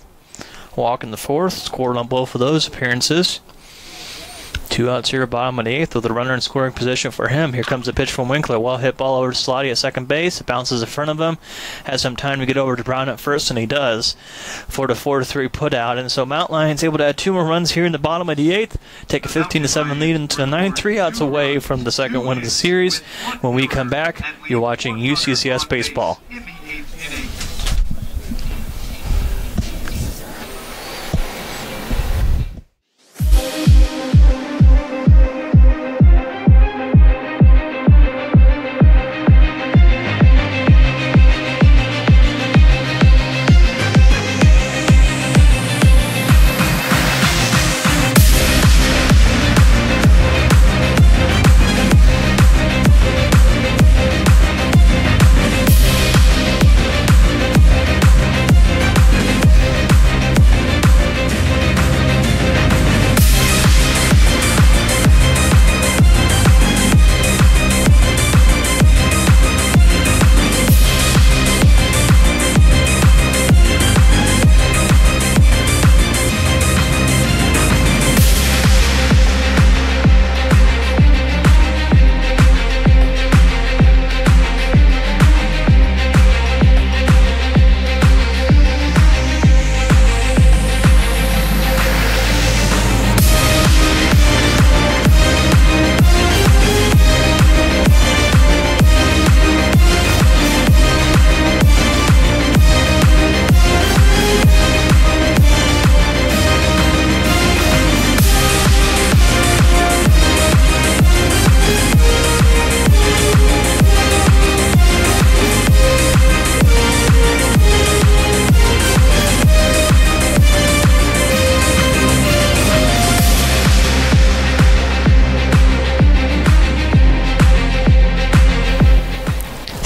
A: Walk in the 4th, scored on both of those appearances. 2 outs here, bottom of the 8th, with a runner in scoring position for him. Here comes a pitch from Winkler. Well hit ball over to Slotty at second base. It bounces in front of him. Has some time to get over to Brown at first, and he does. For the 4-3 put out. And so Mountain Lions able to add 2 more runs here in the bottom of the 8th. Take a 15-7 lead into the 9th. 3 outs away from the 2nd win of the series. When we come back, you're watching UCCS baseball.
B: In the 8th inning.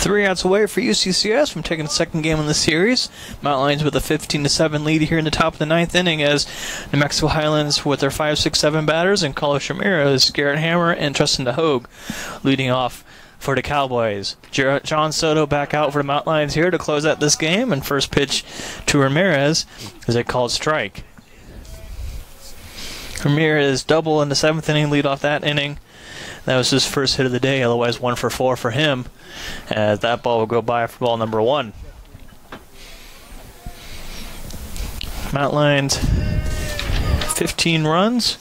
A: 3 outs away for UCCS from taking the 2nd game in the series. Mountain Lions with a 15-7 lead here in the top of the 9th inning as New Mexico Highlands with their 5-6-7 batters and Carlos Ramirez, Garrett Hammer, and Tristan DeHogue leading off for the Cowboys. John Soto back out for the Mountain Lions here to close out this game, and first pitch to Ramirez is a called strike. Ramirez double in the 7th inning, lead off that inning. That was his first hit of the day, otherwise 1 for 4 for him, as that ball will go by for ball number 1. Mountain Lions 15 runs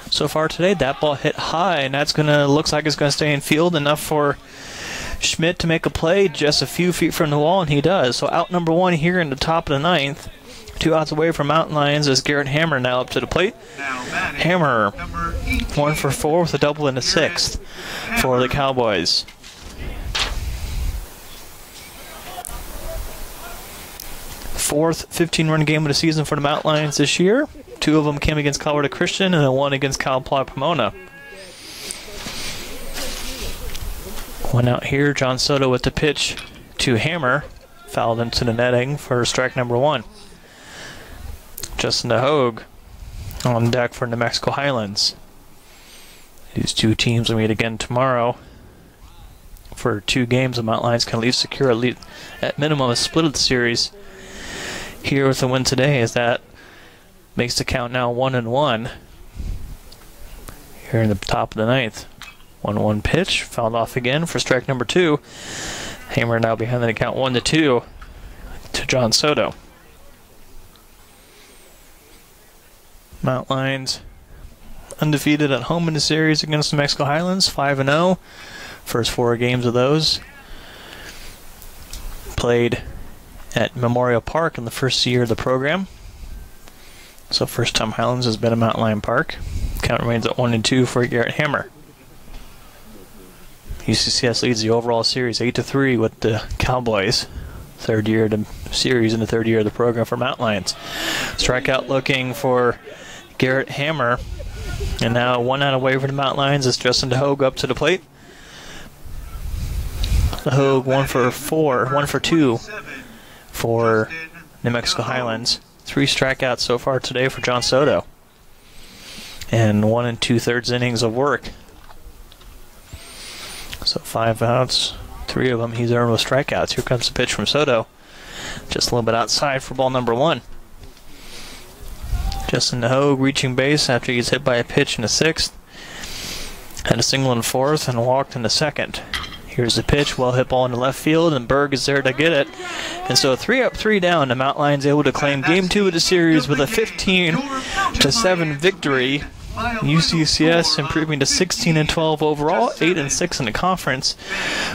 A: so far today. That ball hit high, and that's looks like it's gonna stay in field, enough for Schmidt to make a play just a few feet from the wall, and he does. So out number 1 here in the top of the 9th. 2 outs away from Mountain Lions is Garrett Hammer now up to the plate. Hammer 1 for 4 with a double in the 6th for the Cowboys. Fourth 15-run game of the season for the Mountain Lions this year. 2 of them came against Colorado Christian and then 1 against Cal Poly Pomona. 1 out here, John Soto with the pitch to Hammer. Fouled into the netting for strike number 1. Justin DeHogue on deck for New Mexico Highlands. These 2 teams will meet again tomorrow for 2 games. The Mountain Lions can at least secure at minimum a split of the series here with the win today, as that makes the count now 1-1 here in the top of the 9th. 1-1 pitch, fouled off again for strike number 2. Hammer now behind the count 1-2 to John Soto. Mountain Lions undefeated at home in the series against New Mexico Highlands, 5-0. First 4 games of those played at Memorial Park in the first year of the program. So first time Highlands has been at Mountain Lion Park. Count remains at 1-2 for Garrett Hammer. UCCS leads the overall series 8-3 with the Cowboys. Third year of the series and the 3rd year of the program for Mountain Lions. Strikeout looking for Garrett Hammer. And now 1 out away for the Mountain Lions is Justin DeHogue up to the plate. DeHogue 1 for 2 for New Mexico Highlands. 3 strikeouts so far today for John Soto. And 1 2/3 innings of work. So 5 outs, 3 of them he's earned with strikeouts. Here comes the pitch from Soto. Just a little bit outside for ball number 1. Justin DeHogue reaching base after he gets hit by a pitch in the 6th. Had a single in the 4th and walked in the 2nd. Here's the pitch, well hit ball in the left field, and Berg is there to get it. And so 3 up, 3 down. The Mountain Lions able to claim Game 2 of the series with a 15-7 victory. UCCS improving to 16-12 overall, 8-6 in the conference,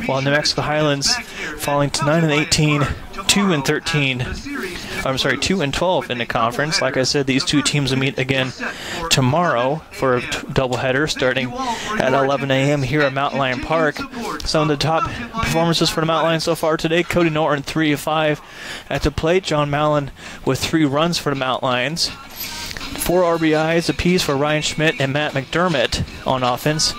A: while New Mexico Highlands falling to 9-18, 2-12 in the conference. Like I said, these 2 teams will meet again tomorrow for a doubleheader starting at 11 a.m. here at Mountain Lion Park. Some of the top performances for the Mountain Lions so far today: Cody Norton 3 of 5 at the plate, John Mallon with 3 runs for the Mountain Lions. 4 RBIs apiece for Ryan Schmidt and Matt McDermott on offense,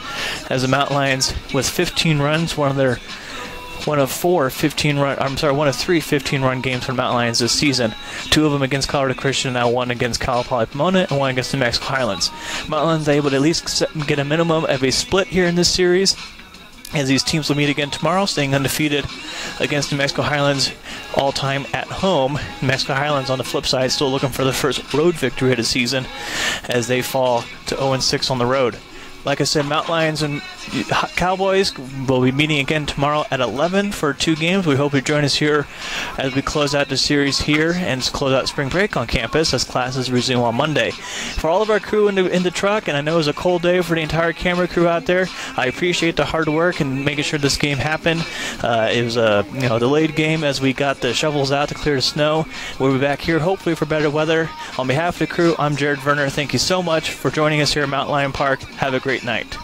A: as the Mountain Lions with 15 runs, one of 3 15-run games for the Mountain Lions this season. 2 of them against Colorado Christian, now 1 against Cal Poly Pomona, and 1 against New Mexico Highlands. Mountain Lions able to at least get a minimum of a split here in this series, as these teams will meet again tomorrow, staying undefeated against New Mexico Highlands all-time at home. New Mexico Highlands, on the flip side, still looking for the first road victory of the season as they fall to 0-6 on the road. Like I said, Mountain Lions and Cowboys will be meeting again tomorrow at 11 for 2 games. We hope you join us here as we close out the series here and close out spring break on campus as classes resume on Monday. For all of our crew in the truck, and I know it was a cold day for the entire camera crew out there, I appreciate the hard work and making sure this game happened. It was a delayed game as we got the shovels out to clear the snow. We'll be back here hopefully for better weather. On behalf of the crew, I'm Jared Werner. Thank you so much for joining us here at Mountain Lion Park. Have a great night.